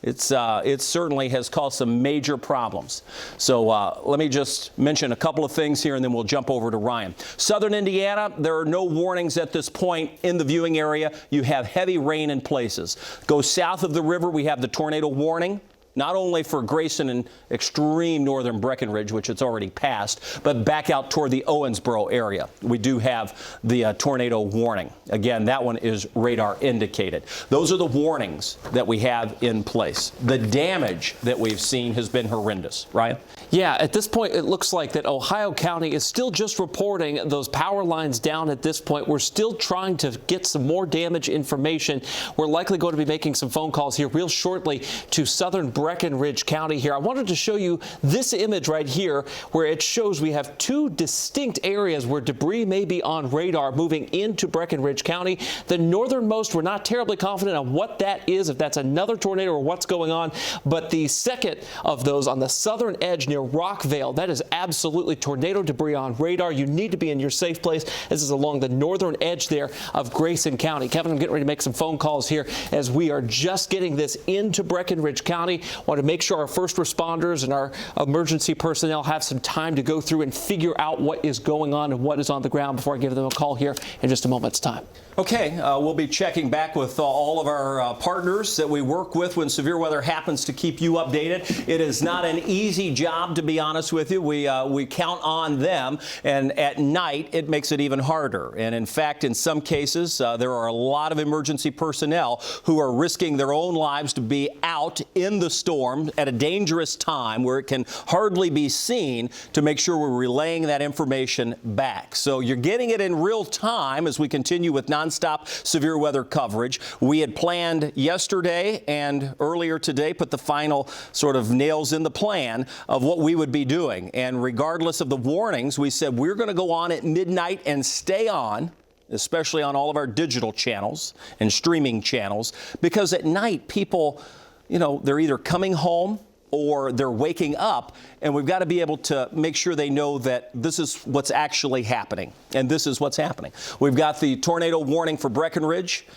It certainly has caused some major problems. So let me just mention a couple of things here, and then we'll jump over to Ryan. Southern Indiana, there are no warnings at this point in the viewing area. You have heavy rain in places. Go south of the river, we have the tornado warning, not only for Grayson and extreme northern Breckenridge, which it's already passed, but back out toward the Owensboro area. We do have the tornado warning. Again, that one is radar indicated. Those are the warnings that we have in place. The damage that we've seen has been horrendous. Ryan? Yeah, at this point, it looks like that Ohio County is still just reporting those power lines down at this point. We're still trying to get some more damage information. We're likely going to be making some phone calls here real shortly to southern Breckenridge County here. I wanted to show you this image right here where it shows we have two distinct areas where debris may be on radar moving into Breckenridge County. The northernmost, we're not terribly confident on what that is, if that's another tornado or what's going on, but the second of those on the southern edge near Rockvale, that is absolutely tornado debris on radar. You need to be in your safe place. This is along the northern edge there of Grayson County. Kevin, I'm getting ready to make some phone calls here as we are just getting this into Breckenridge County. Want to make sure our first responders and our emergency personnel have some time to go through and figure out what is going on and what is on the ground before I give them a call here in just a moment's time. Okay, we'll be checking back with all of our partners that we work with when severe weather happens to keep you updated. It is not an easy job, to be honest with you. We count on them, and at night it makes it even harder. And in fact, in some cases, there are a lot of emergency personnel who are risking their own lives to be out in the storm at a dangerous time where it can hardly be seen, to make sure we're relaying that information back. So you're getting it in real time as we continue with nonstop severe weather coverage. We had planned yesterday and earlier today, put the final sort of nails in the plan of what we would be doing. And regardless of the warnings, we said we're going to go on at midnight and stay on, especially on all of our digital channels and streaming channels, because at night people, they're either coming home or they're waking up, and we've got to be able to make sure they know that this is what's actually happening, and this is what's happening. We've got the tornado warning for Breckenridge.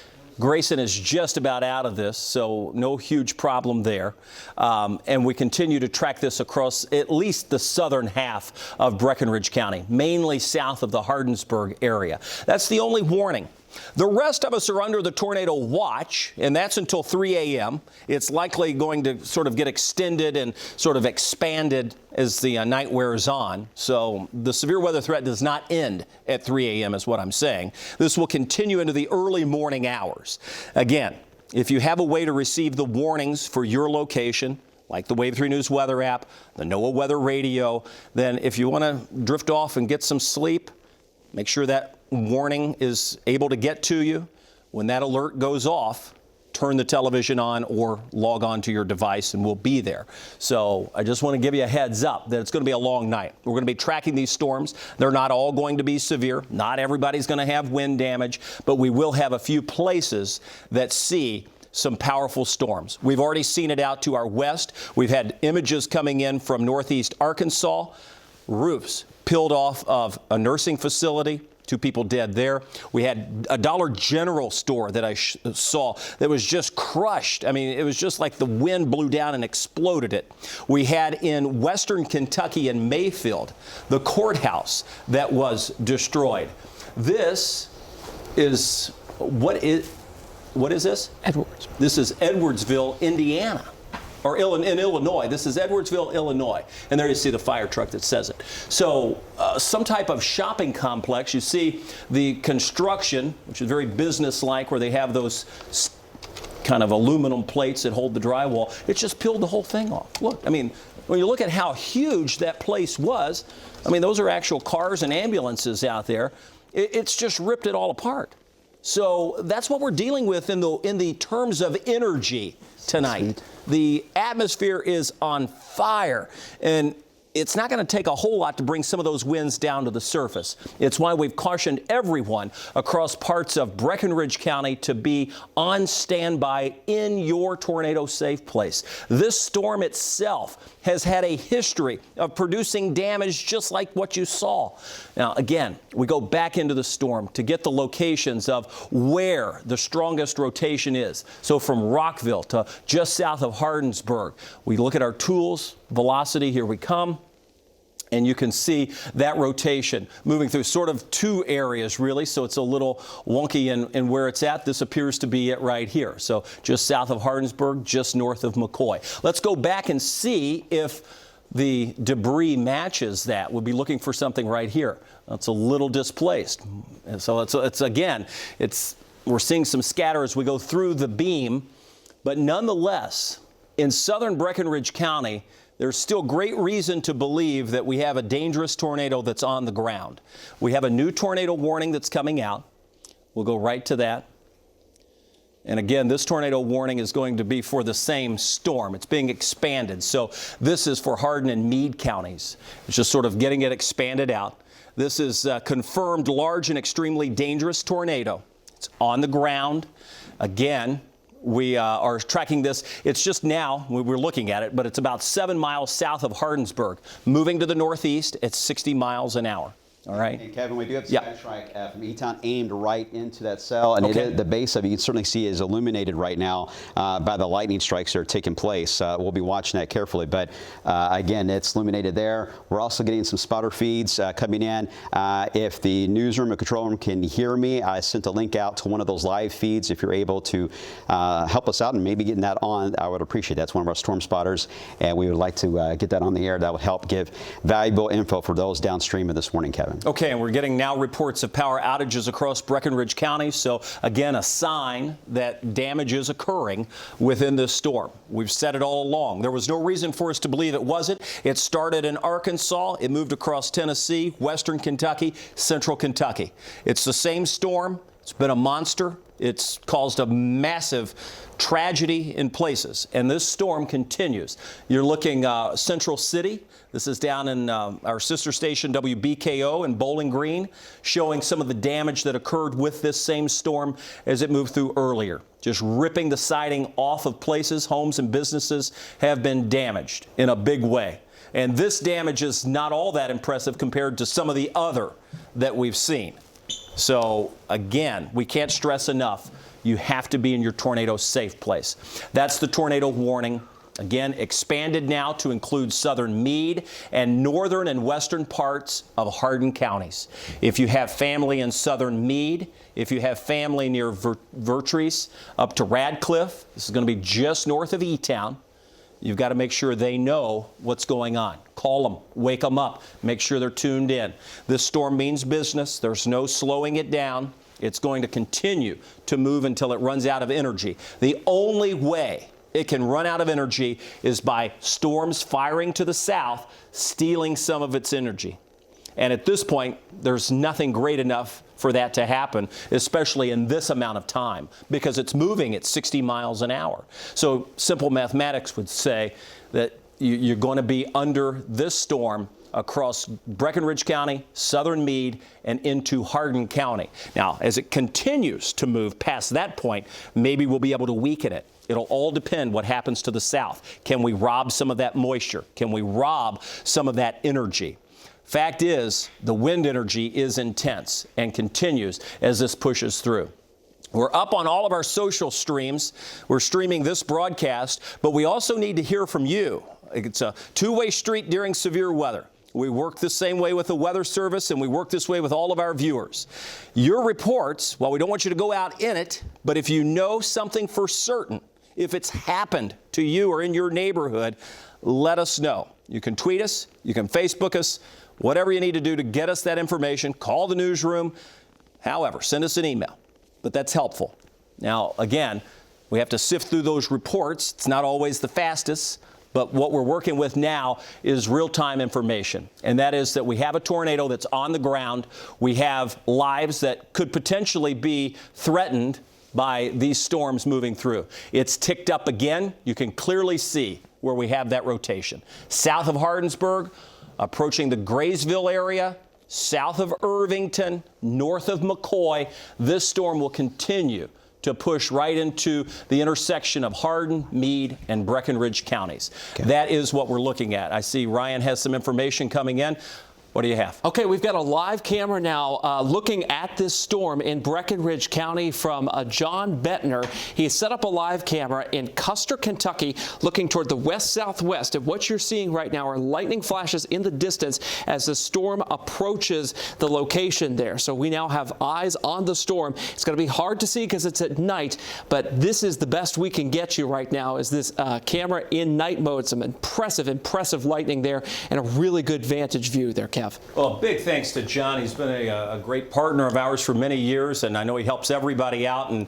Grayson is just about out of this, so no huge problem there. And we continue to track this across at least the southern half of Breckenridge County, mainly south of the Hardinsburg area. That's the only warning. The rest of us are under the tornado watch, and that's until 3 a.m. It's likely going to sort of get extended and sort of expanded as the night wears on. So the severe weather threat does not end at 3 a.m. is what I'm saying. This will continue into the early morning hours. Again, if you have a way to receive the warnings for your location, like the Wave 3 News weather app, the NOAA weather radio, then if you want to drift off and get some sleep, make sure that warning is able to get to you. When that alert goes off, turn the television on or log on to your device and we'll be there. So I just want to give you a heads up that it's going to be a long night. We're going to be tracking these storms. They're not all going to be severe. Not everybody's going to have wind damage, but we will have a few places that see some powerful storms. We've already seen it out to our west. We've had images coming in from northeast Arkansas. Roofs peeled off of a nursing facility. 2 people dead there. We had a Dollar General store that I saw that was just crushed. I mean, it was just like the wind blew down and exploded it. We had in western Kentucky in Mayfield, the courthouse that was destroyed. This is, what is this? Edwards. This is Edwardsville, Indiana. Or in Illinois. This is Edwardsville, Illinois. And there you see the fire truck that says it. So some type of shopping complex. You see the construction, which is very business-like, where they have those kind of aluminum plates that hold the drywall. It just peeled the whole thing off. Look, I mean, when you look at how huge that place was, I mean, those are actual cars and ambulances out there. It's just ripped it all apart. So that's what we're dealing with in the terms of energy tonight. The atmosphere is on fire. And it's not going to take a whole lot to bring some of those winds down to the surface. It's why we've cautioned everyone across parts of Breckenridge County to be on standby in your tornado safe place. This storm itself has had a history of producing damage just like what you saw. Now, again, we go back into the storm to get the locations of where the strongest rotation is. So from Rockville to just south of Hardinsburg, we look at our tools, velocity, here we come. And you can see that rotation moving through sort of two areas, really. So it's a little wonky in where it's at. This appears to be it right here. So just south of Hardinsburg, just north of McCoy. Let's go back and see if the debris matches that. We'll be looking for something right here. It's a little displaced. And so we're seeing some scatter as we go through the beam. But nonetheless, in southern Breckenridge County, there's still great reason to believe that we have a dangerous tornado that's on the ground. We have a new tornado warning that's coming out. We'll go right to that. And again, this tornado warning is going to be for the same storm. It's being expanded. So this is for Hardin and Meade counties. It's just sort of getting it expanded out. This is a confirmed large and extremely dangerous tornado. It's on the ground. Again, we are tracking this. It's just now, we're looking at it, but it's about 7 miles south of Hardinsburg, moving to the northeast at 60 miles an hour. All right. And Kevin, we do have the sky strike from E-Town aimed right into that cell, and the base of it, you can certainly see, is illuminated right now by the lightning strikes that are taking place. We'll be watching that carefully, but again, it's illuminated there. We're also getting some spotter feeds coming in. If the newsroom or control room can hear me, I sent a link out to one of those live feeds. If you're able to help us out and maybe getting that on, I would appreciate that. That's one of our storm spotters, and we would like to get that on the air. That would help give valuable info for those downstream of this morning, Kevin. Okay, and we're getting now reports of power outages across Breckenridge County. So again, a sign that damage is occurring within this storm. We've said it all along. There was no reason for us to believe it wasn't. It started in Arkansas. It moved across Tennessee, western Kentucky, central Kentucky. It's the same storm. It's been a monster. It's caused a massive tragedy in places, and this storm continues. You're looking Central City. This is down in our sister station WBKO in Bowling Green, showing some of the damage that occurred with this same storm as it moved through earlier. Just ripping the siding off of places. Homes and businesses have been damaged in a big way. And this damage is not all that impressive compared to some of the other that we've seen. So again, we can't stress enough, you have to be in your tornado safe place. That's the tornado warning. Again, expanded now to include southern Meade and northern and western parts of Hardin counties. If you have family in southern Meade, if you have family near Vertrees up to Radcliffe, this is going to be just north of E-Town. You've got to make sure they know what's going on. Call them, wake them up, make sure they're tuned in. This storm means business. There's no slowing it down. It's going to continue to move until it runs out of energy. The only way it can run out of energy is by storms firing to the south, stealing some of its energy. And at this point, there's nothing great enough for that to happen, especially in this amount of time, because it's moving at 60 miles an hour. So simple mathematics would say that you're going to be under this storm across Breckenridge County, southern Meade, and into Hardin County. Now, as it continues to move past that point, maybe we'll be able to weaken it. It'll all depend what happens to the south. Can we rob some of that moisture? Can we rob some of that energy? Fact is, the wind energy is intense and continues as this pushes through. We're up on all of our social streams. We're streaming this broadcast, but we also need to hear from you. It's a two-way street during severe weather. We work the same way with the Weather Service, and we work this way with all of our viewers. Your reports, well, we don't want you to go out in it, but if you know something for certain, if it's happened to you or in your neighborhood, let us know. You can tweet us, you can Facebook us, whatever you need to do to get us that information. Call the newsroom. However, send us an email. But that's helpful. Now, again, we have to sift through those reports. It's not always the fastest, but what we're working with now is real-time information. And that is that we have a tornado that's on the ground. We have lives that could potentially be threatened by these storms moving through. It's ticked up again. You can clearly see where we have that rotation. South of Hardinsburg, approaching the Graysville area, south of Irvington, north of McCoy. This storm will continue to push right into the intersection of Hardin, Meade, and Breckenridge counties. Okay. That is what we're looking at. I see Ryan has some information coming in. What do you have? Okay, we've got a live camera now looking at this storm in Breckenridge County from John Bettner. He set up a live camera in Custer, Kentucky, looking toward the west-southwest. And what you're seeing right now are lightning flashes in the distance as the storm approaches the location there. So we now have eyes on the storm. It's going to be hard to see because it's at night, but this is the best we can get you right now is this camera in night mode. Some impressive lightning there and a really good vantage view there, Kev. Well, big thanks to John. He's been a great partner of ours for many years, and I know he helps everybody out, and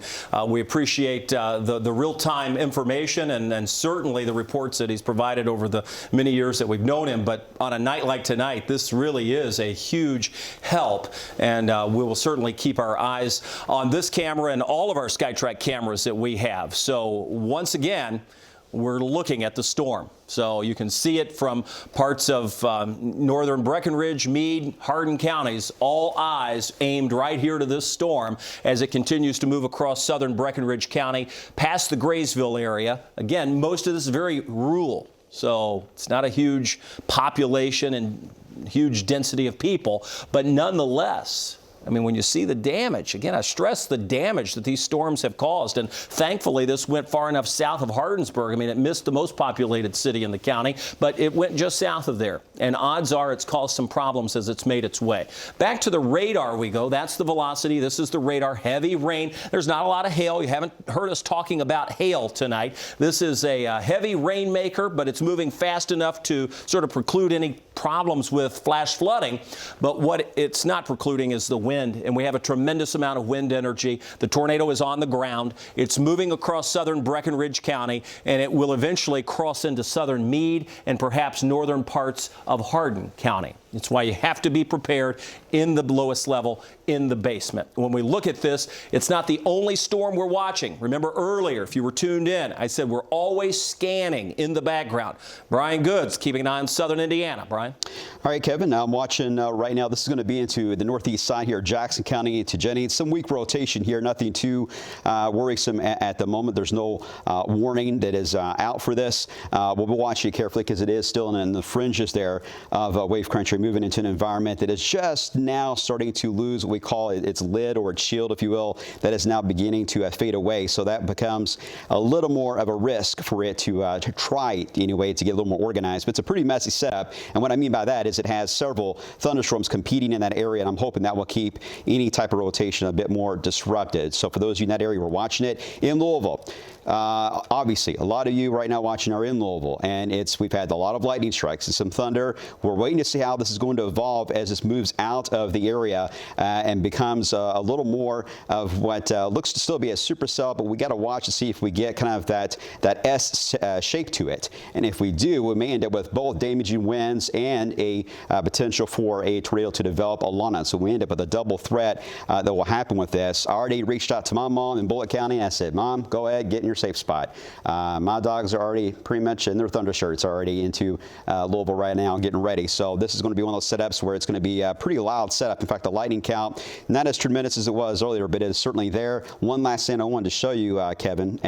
we appreciate the real-time information and certainly the reports that he's provided over the many years that we've known him. But on a night like tonight, this really is a huge help, and we will certainly keep our eyes on this camera and all of our SkyTrack cameras that we have. So once again, we're looking at the storm. So you can see it from parts of northern Breckenridge, Meade, Hardin counties, all eyes aimed right here to this storm as it continues to move across southern Breckenridge County, past the Graysville area. Again, most of this is very rural, so it's not a huge population and huge density of people, but nonetheless, I mean, when you see the damage, again, I stress the damage that these storms have caused. And thankfully, this went far enough south of Hardinsburg. I mean, it missed the most populated city in the county, but it went just south of there. And odds are it's caused some problems as it's made its way. Back to the radar we go. That's the velocity. This is the radar. Heavy rain. There's not a lot of hail. You haven't heard us talking about hail tonight. This is a heavy rainmaker, but it's moving fast enough to sort of preclude any problems with flash flooding. But what it's not precluding is the wind. And we have a tremendous amount of wind energy. The tornado is on the ground. It's moving across southern Breckenridge County, and it will eventually cross into southern Meade and perhaps northern parts of Hardin County. It's why you have to be prepared in the lowest level, in the basement. When we look at this, it's not the only storm we're watching. Remember earlier, if you were tuned in, I said we're always scanning in the background. Brian Goods keeping an eye on southern Indiana. Brian? All right, Kevin, now I'm watching right now. This is going to be into the northeast side here, Jackson County into Jennings. Some weak rotation here, nothing too worrisome at the moment. There's no warning that is out for this. We'll be watching it carefully because it is still in the fringes there of wave country, moving into an environment that is just now starting to lose what we call its lid or its shield, if you will, that is now beginning to fade away. So that becomes a little more of a risk for it to try anyway to get a little more organized. But it's a pretty messy setup. And what I mean by that is it has several thunderstorms competing in that area, and I'm hoping that will keep any type of rotation a bit more disrupted. So for those of you in that area, we're watching it in Louisville. Obviously, a lot of you right now watching are in Louisville, and we've had a lot of lightning strikes and some thunder. We're waiting to see how this is going to evolve as this moves out of the area and becomes a little more of what looks to still be a supercell, but we got to watch to see if we get kind of that S shape to it. And if we do, we may end up with both damaging winds and a potential for a tornado to develop along it. So we end up with a double threat that will happen with this. I already reached out to my mom in Bullitt County. I said, Mom, go ahead, get in your safe spot. My dogs are already pretty much in their thunder shirts already into Louisville right now, getting ready. So this is going to be one of those setups where it's going to be a pretty loud setup. In fact, the lightning count, not as tremendous as it was earlier, but it is certainly there. One last thing I wanted to show you, Kevin,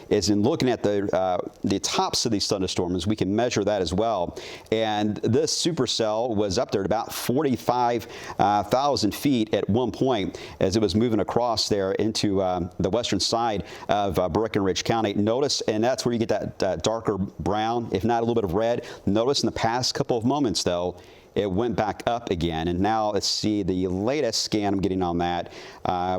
is in looking at the tops of these thunderstorms, we can measure that as well. And this supercell was up there at about 45,000 feet at one point as it was moving across there into the western side of Breckenridge County. Notice, and that's where you get that darker brown, if not a little bit of red. Notice in the past couple of moments, though, it went back up again. And now let's see the latest scan I'm getting on that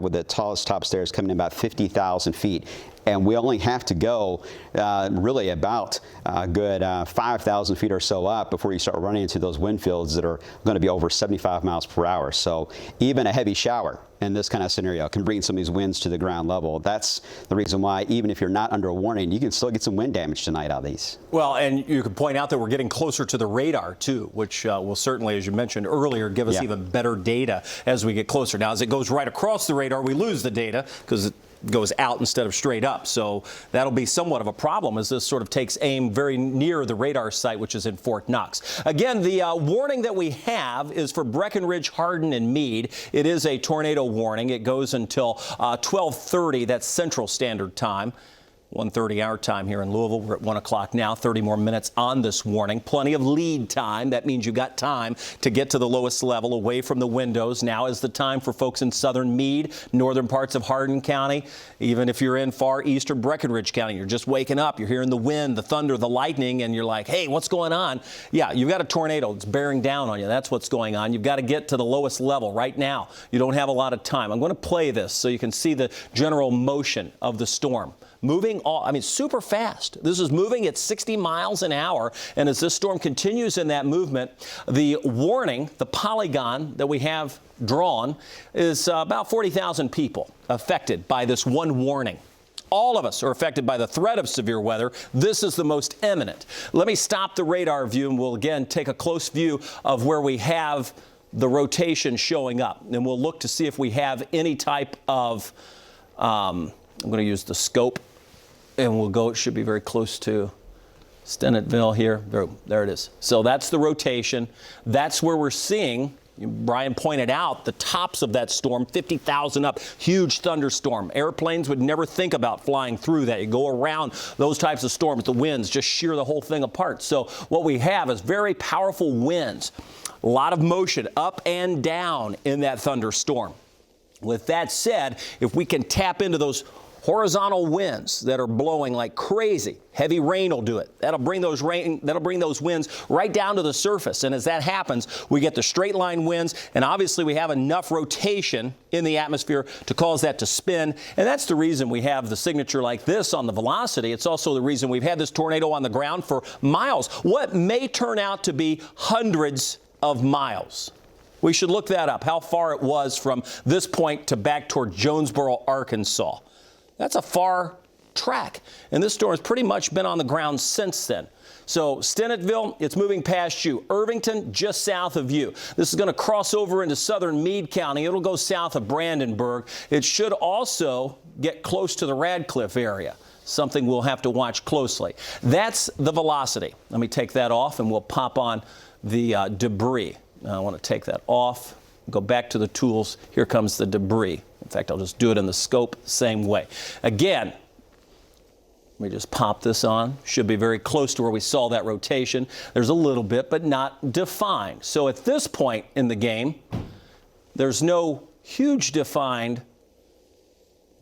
with the tallest top stairs coming in about 50,000 feet. And we only have to go really about a good 5,000 feet or so up before you start running into those wind fields that are going to be over 75 miles per hour. So even a heavy shower in this kind of scenario can bring some of these winds to the ground level. That's the reason why, even if you're not under a warning, you can still get some wind damage tonight out of these. Well, and you could point out that we're getting closer to the radar, too, which will certainly, as you mentioned earlier, give us even better data as we get closer. Now, as it goes right across the radar, we lose the data because goes out instead of straight up. So that'll be somewhat of a problem as this sort of takes aim very near the radar site, which is in Fort Knox. Again, the warning that we have is for Breckenridge, Hardin, and Meade. It is a tornado warning. It goes until 12:30. That's Central Standard Time. 1:30 our time here in Louisville. We're at 1 o'clock now, 30 more minutes on this warning. Plenty of lead time. That means you got time to get to the lowest level away from the windows. Now is the time for folks in southern Meade, northern parts of Hardin County. Even if you're in far eastern Breckenridge County, you're just waking up. You're hearing the wind, the thunder, the lightning, and you're like, hey, what's going on? Yeah, you've got a tornado. It's bearing down on you. That's what's going on. You've got to get to the lowest level right now. You don't have a lot of time. I'm going to play this so you can see the general motion of the storm. Moving super fast. This is moving at 60 miles an hour. And as this storm continues in that movement, the warning, the polygon that we have drawn is about 40,000 people affected by this one warning. All of us are affected by the threat of severe weather. This is the most imminent. Let me stop the radar view and we'll again take a close view of where we have the rotation showing up. And we'll look to see if we have any type of, I'm going to use the scope. And we'll go, it should be very close to Stennettville here. There it is. So that's the rotation. That's where we're seeing, Brian pointed out, the tops of that storm, 50,000 up, huge thunderstorm. Airplanes would never think about flying through that. You go around those types of storms, the winds just shear the whole thing apart. So what we have is very powerful winds, a lot of motion up and down in that thunderstorm. With that said, if we can tap into those horizontal winds that are blowing like crazy, heavy rain will do it. That'll bring those winds right down to the surface. And as that happens, we get the straight line winds. And obviously we have enough rotation in the atmosphere to cause that to spin. And that's the reason we have the signature like this on the velocity. It's also the reason we've had this tornado on the ground for miles. What may turn out to be hundreds of miles. We should look that up, how far it was from this point to back toward Jonesboro, Arkansas. That's a far track, and this storm has pretty much been on the ground since then. So Stennettville, it's moving past you. Irvington, just south of you. This is going to cross over into southern Meade County. It'll go south of Brandenburg. It should also get close to the Radcliffe area, something we'll have to watch closely. That's the velocity. Let me take that off, and we'll pop on the debris. I want to take that off, go back to the tools. Here comes the debris. In fact, I'll just do it in the scope same way. Again, let me just pop this on. Should be very close to where we saw that rotation. There's a little bit, but not defined. So at this point in the game, there's no huge defined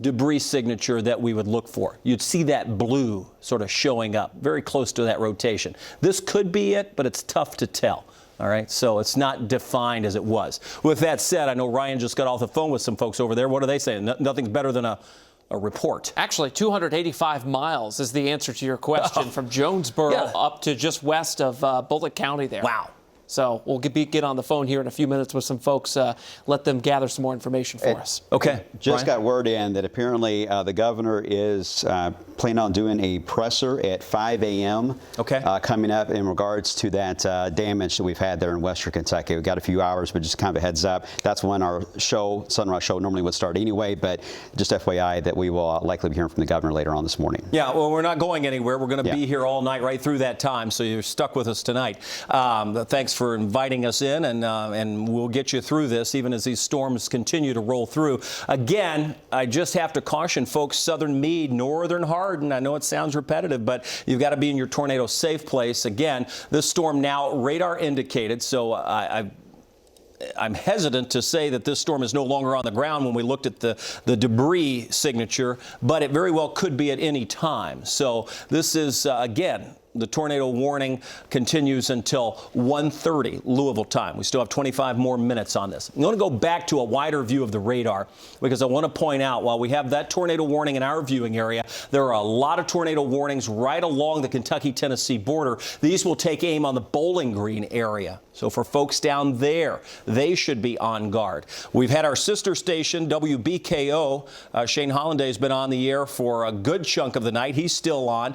debris signature that we would look for. You'd see that blue sort of showing up very close to that rotation. This could be it, but it's tough to tell. All right, so it's not defined as it was. With that said, I know Ryan just got off the phone with some folks over there. What are they saying? Nothing's better than a report. Actually, 285 miles is the answer to your question from Jonesboro up to just west of Bullitt County there. Wow. So we'll get on the phone here in a few minutes with some folks, let them gather some more information for us. Okay. Just got word in that apparently the governor is planning on doing a presser at 5 a.m. Coming up in regards to that damage that we've had there in western Kentucky. We've got a few hours, but just kind of a heads up. That's when our sunrise show normally would start anyway, but just FYI that we will likely be hearing from the governor later on this morning. Yeah, well, we're not going anywhere. We're going to be here all night right through that time, so you're stuck with us tonight. Thanks for inviting us in, and we'll get you through this even as these storms continue to roll through. Again, I just have to caution folks, southern Meade, northern Hardin. I know it sounds repetitive, but you've got to be in your tornado safe place. Again, this storm now radar indicated, so I'm hesitant to say that this storm is no longer on the ground when we looked at the debris signature, but it very well could be at any time. So this is, again, the tornado warning continues until 1:30 Louisville time. We still have 25 more minutes on this. I'm going to go back to a wider view of the radar because I want to point out while we have that tornado warning in our viewing area, there are a lot of tornado warnings right along the Kentucky-Tennessee border. These will take aim on the Bowling Green area. So for folks down there, they should be on guard. We've had our sister station, WBKO. Shane Hollanday has been on the air for a good chunk of the night. He's still on.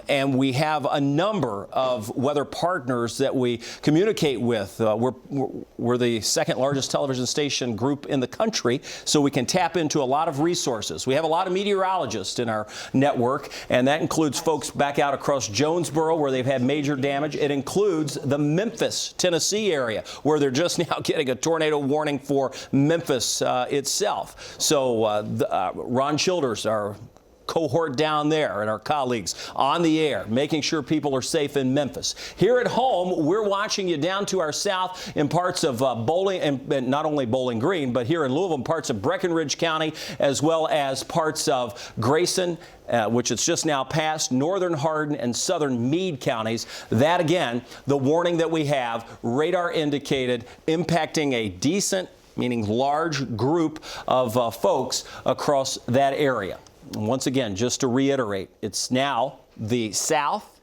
And we have have a number of weather partners that we communicate with. We're the second largest television station group in the country, so we can tap into a lot of resources. We have a lot of meteorologists in our network, and that includes folks back out across Jonesboro where they've had major damage. It includes the Memphis, Tennessee area where they're just now getting a tornado warning for Memphis itself. So Ron Childers, our cohort down there, and our colleagues on the air, making sure people are safe in Memphis. Here at home, we're watching you down to our south in parts of Bowling, and not only Bowling Green, but here in Louisville, in parts of Breckenridge County, as well as parts of Grayson, which it's just now passed, northern Hardin and southern Meade counties. That, again, the warning that we have, radar indicated, impacting a decent, meaning large group of folks across that area. Once again, just to reiterate, it's now the south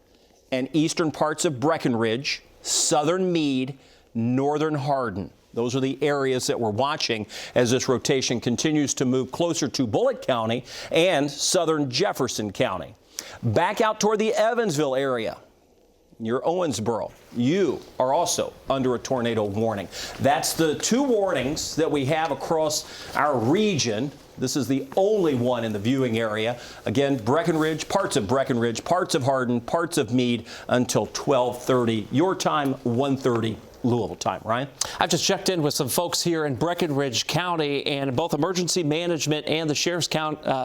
and eastern parts of Breckenridge, southern Meade, northern Hardin. Those are the areas that we're watching as this rotation continues to move closer to Bullitt County and southern Jefferson County. Back out toward the Evansville area, near Owensboro, you are also under a tornado warning. That's the two warnings that we have across our region. This is the only one in the viewing area. Again, Breckenridge, parts of Hardin, parts of Meade until 12:30 your time, 1:30 Louisville time. Ryan? I've just checked in with some folks here in Breckenridge County, and both emergency management and the Sheriff's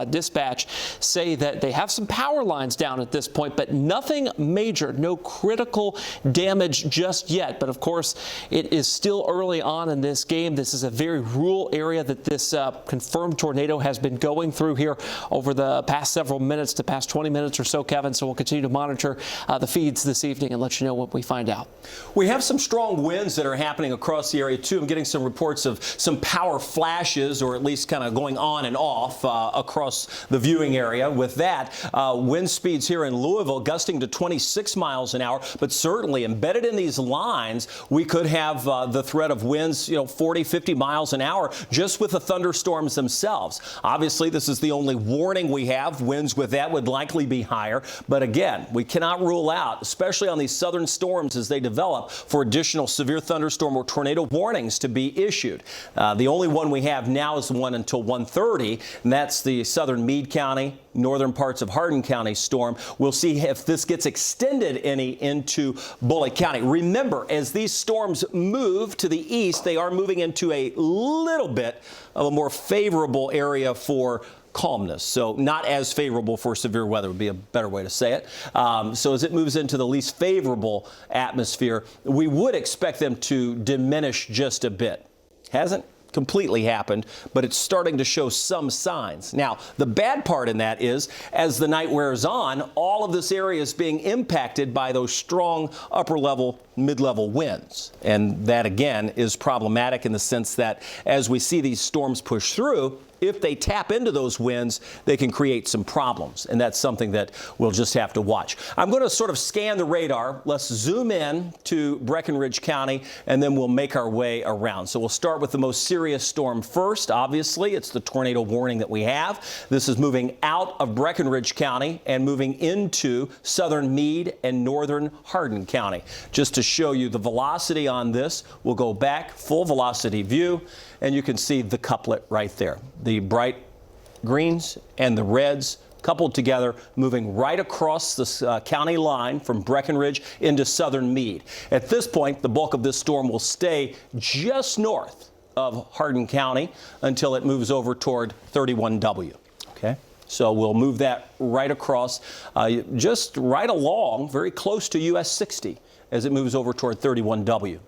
Dispatch say that they have some power lines down at this point, but nothing major, no critical damage just yet. But of course, it is still early on in this game. This is a very rural area that this confirmed tornado has been going through here over the past several minutes, the past 20 minutes or so, Kevin. So we'll continue to monitor the feeds this evening and let you know what we find out. We have some strong winds that are happening across the area too. I'm getting some reports of some power flashes, or at least kind of going on and off across the viewing area. With that, wind speeds here in Louisville gusting to 26 miles an hour, but certainly embedded in these lines, we could have the threat of winds, 40, 50 miles an hour just with the thunderstorms themselves. Obviously, this is the only warning we have. Winds with that would likely be higher, but again, we cannot rule out, especially on these southern storms as they develop, for additional severe thunderstorm or tornado warnings to be issued. The only one we have now is the one until 1:30, and that's the southern Meade County, northern parts of Hardin County storm. We'll see if this gets extended any into Bullitt County. Remember, as these storms move to the east, they are moving into a little bit of a more favorable area for calmness. So not as favorable for severe weather would be a better way to say it. So as it moves into the least favorable atmosphere, we would expect them to diminish just a bit. Hasn't completely happened, but it's starting to show some signs. Now, the bad part in that is, as the night wears on, all of this area is being impacted by those strong upper-level, mid-level winds. And that, again, is problematic in the sense that as we see these storms push through, if they tap into those winds, they can create some problems, and that's something that we'll just have to watch. I'm going to sort of scan the radar. Let's zoom in to Breckenridge County, and then we'll make our way around. So we'll start with the most serious storm first. Obviously, it's the tornado warning that we have. This is moving out of Breckenridge County and moving into southern Meade and northern Hardin County. Just to show you the velocity on this, we'll go back, full velocity view, and you can see the couplet right there. The bright greens and the reds coupled together, moving right across the county line from Breckenridge into southern Meade. At this point, the bulk of this storm will stay just north of Hardin County until it moves over toward 31W. Okay? So we'll move that right across, just right along, very close to US 60 as it moves over toward 31W.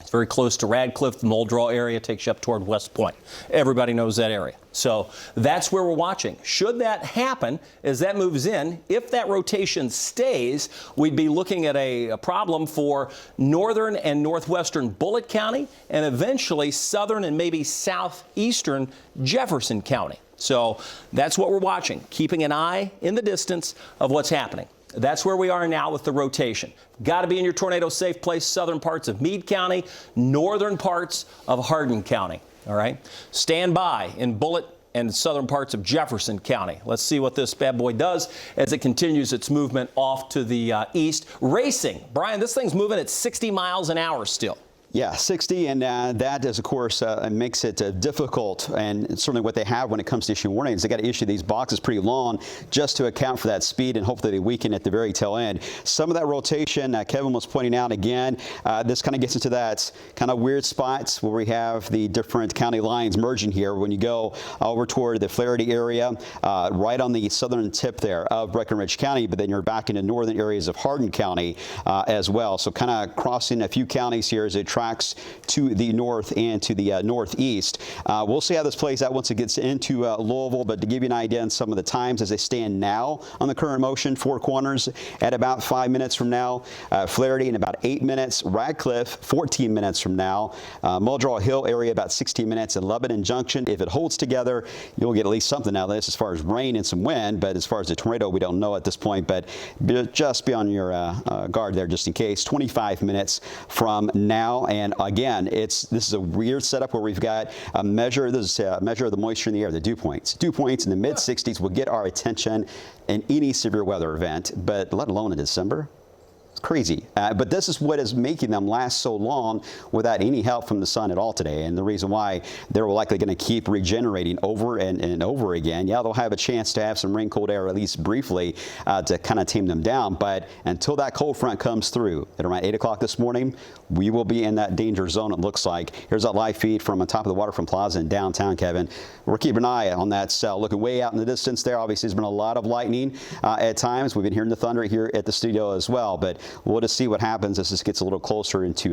It's very close to Radcliffe, the Muldraw area, takes you up toward West Point. Everybody knows that area. So that's where we're watching. Should that happen, as that moves in, if that rotation stays, we'd be looking at a problem for northern and northwestern Bullitt County, and eventually southern and maybe southeastern Jefferson County. So that's what we're watching, keeping an eye in the distance of what's happening. That's where we are now with the rotation. Got to be in your tornado safe place, southern parts of Meade County, northern parts of Hardin County. All right. Stand by in Bullitt and southern parts of Jefferson County. Let's see what this bad boy does as it continues its movement off to the east. Racing. Brian, this thing's moving at 60 miles an hour still. Yeah, 60, and that is, of course, makes it difficult, and certainly what they have when it comes to issuing warnings. They got to issue these boxes pretty long just to account for that speed, and hopefully they weaken at the very tail end. Some of that rotation, Kevin was pointing out again, this kind of gets into that kind of weird spots where we have the different county lines merging here. When you go over toward the Flaherty area, right on the southern tip there of Breckenridge County, but then you're back into northern areas of Hardin County as well. So kind of crossing a few counties here as it tracks to the north and to the northeast. We'll see how this plays out once it gets into Louisville, but to give you an idea on some of the times as they stand now on the current motion, Four Corners at about 5 minutes from now, Flaherty in about 8 minutes, Radcliffe 14 minutes from now, Muldraw Hill area about 16 minutes, and Lebanon Junction, if it holds together, you'll get at least something out of this as far as rain and some wind, but as far as the tornado, we don't know at this point, but just be on your guard there just in case. 25 minutes from now. And again, this is a weird setup where we've got a measure. This is a measure of the moisture in the air, the dew points. Dew points in the mid 60s will get our attention in any severe weather event, but let alone in December. Crazy. But this is what is making them last so long without any help from the sun at all today. And the reason why they're likely going to keep regenerating over and over again. Yeah, they'll have a chance to have some rain, cold air, at least briefly, to kind of tame them down. But until that cold front comes through at around 8 o'clock this morning, we will be in that danger zone, it looks like. Here's that live feed from on top of the Waterfront Plaza in downtown, Kevin. We're keeping an eye on that cell. Looking way out in the distance there. Obviously, there's been a lot of lightning at times. We've been hearing the thunder here at the studio as well. But we'll just see what happens as this gets a little closer into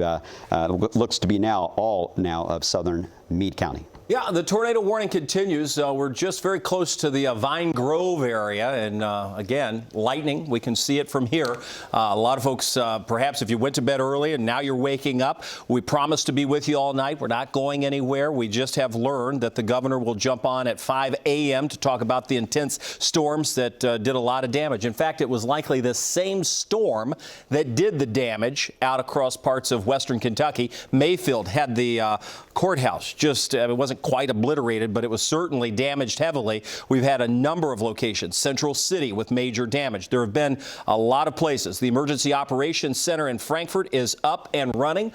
looks to be all of southern Meade County. Yeah, the tornado warning continues. We're just very close to the Vine Grove area, and again, lightning. We can see it from here. A lot of folks, perhaps if you went to bed early and now you're waking up, we promise to be with you all night. We're not going anywhere. We just have learned that the governor will jump on at 5 a.m. to talk about the intense storms that did a lot of damage. In fact, it was likely the same storm that did the damage out across parts of western Kentucky. Mayfield had the courthouse just, it wasn't quite obliterated, but it was certainly damaged heavily. We've had a number of locations, Central City with major damage. There have been a lot of places. The Emergency Operations Center in Frankfort is up and running.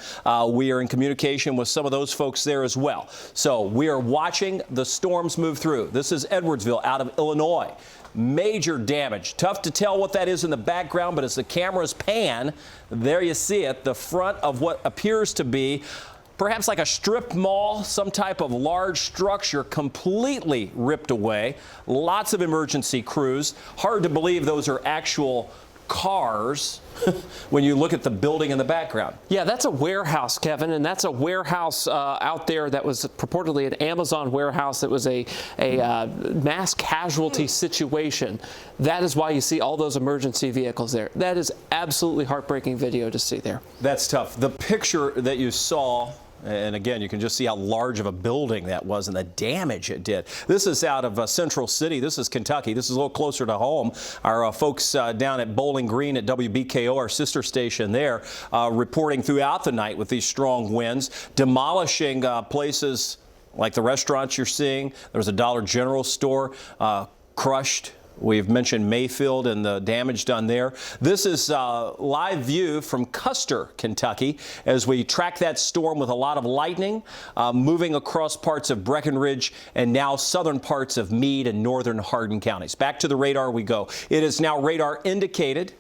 We are in communication with some of those folks there as well. So we are watching the storms move through. This is Edwardsville out of Illinois. Major damage. Tough to tell what that is in the background, but as the cameras pan, there you see it, the front of what appears to be perhaps like a strip mall, some type of large structure completely ripped away. Lots of emergency crews. Hard to believe those are actual cars when you look at the building in the background. Yeah, that's a warehouse, Kevin, and that's a warehouse out there that was purportedly an Amazon warehouse that was a mass casualty situation. That is why you see all those emergency vehicles there. That is absolutely heartbreaking video to see there. That's tough. The picture that you saw, and again, you can just see how large of a building that was and the damage it did. This is out of Central City. This is Kentucky. This is a little closer to home. Our folks down at Bowling Green at WBKO, our sister station there, reporting throughout the night with these strong winds, demolishing places like the restaurants you're seeing. There's a Dollar General store crushed. We've mentioned Mayfield and the damage done there. This is a live view from Custer, Kentucky, as we track that storm with a lot of lightning moving across parts of Breckenridge and now southern parts of Meade and northern Hardin counties. Back to the radar we go. It is now radar indicated.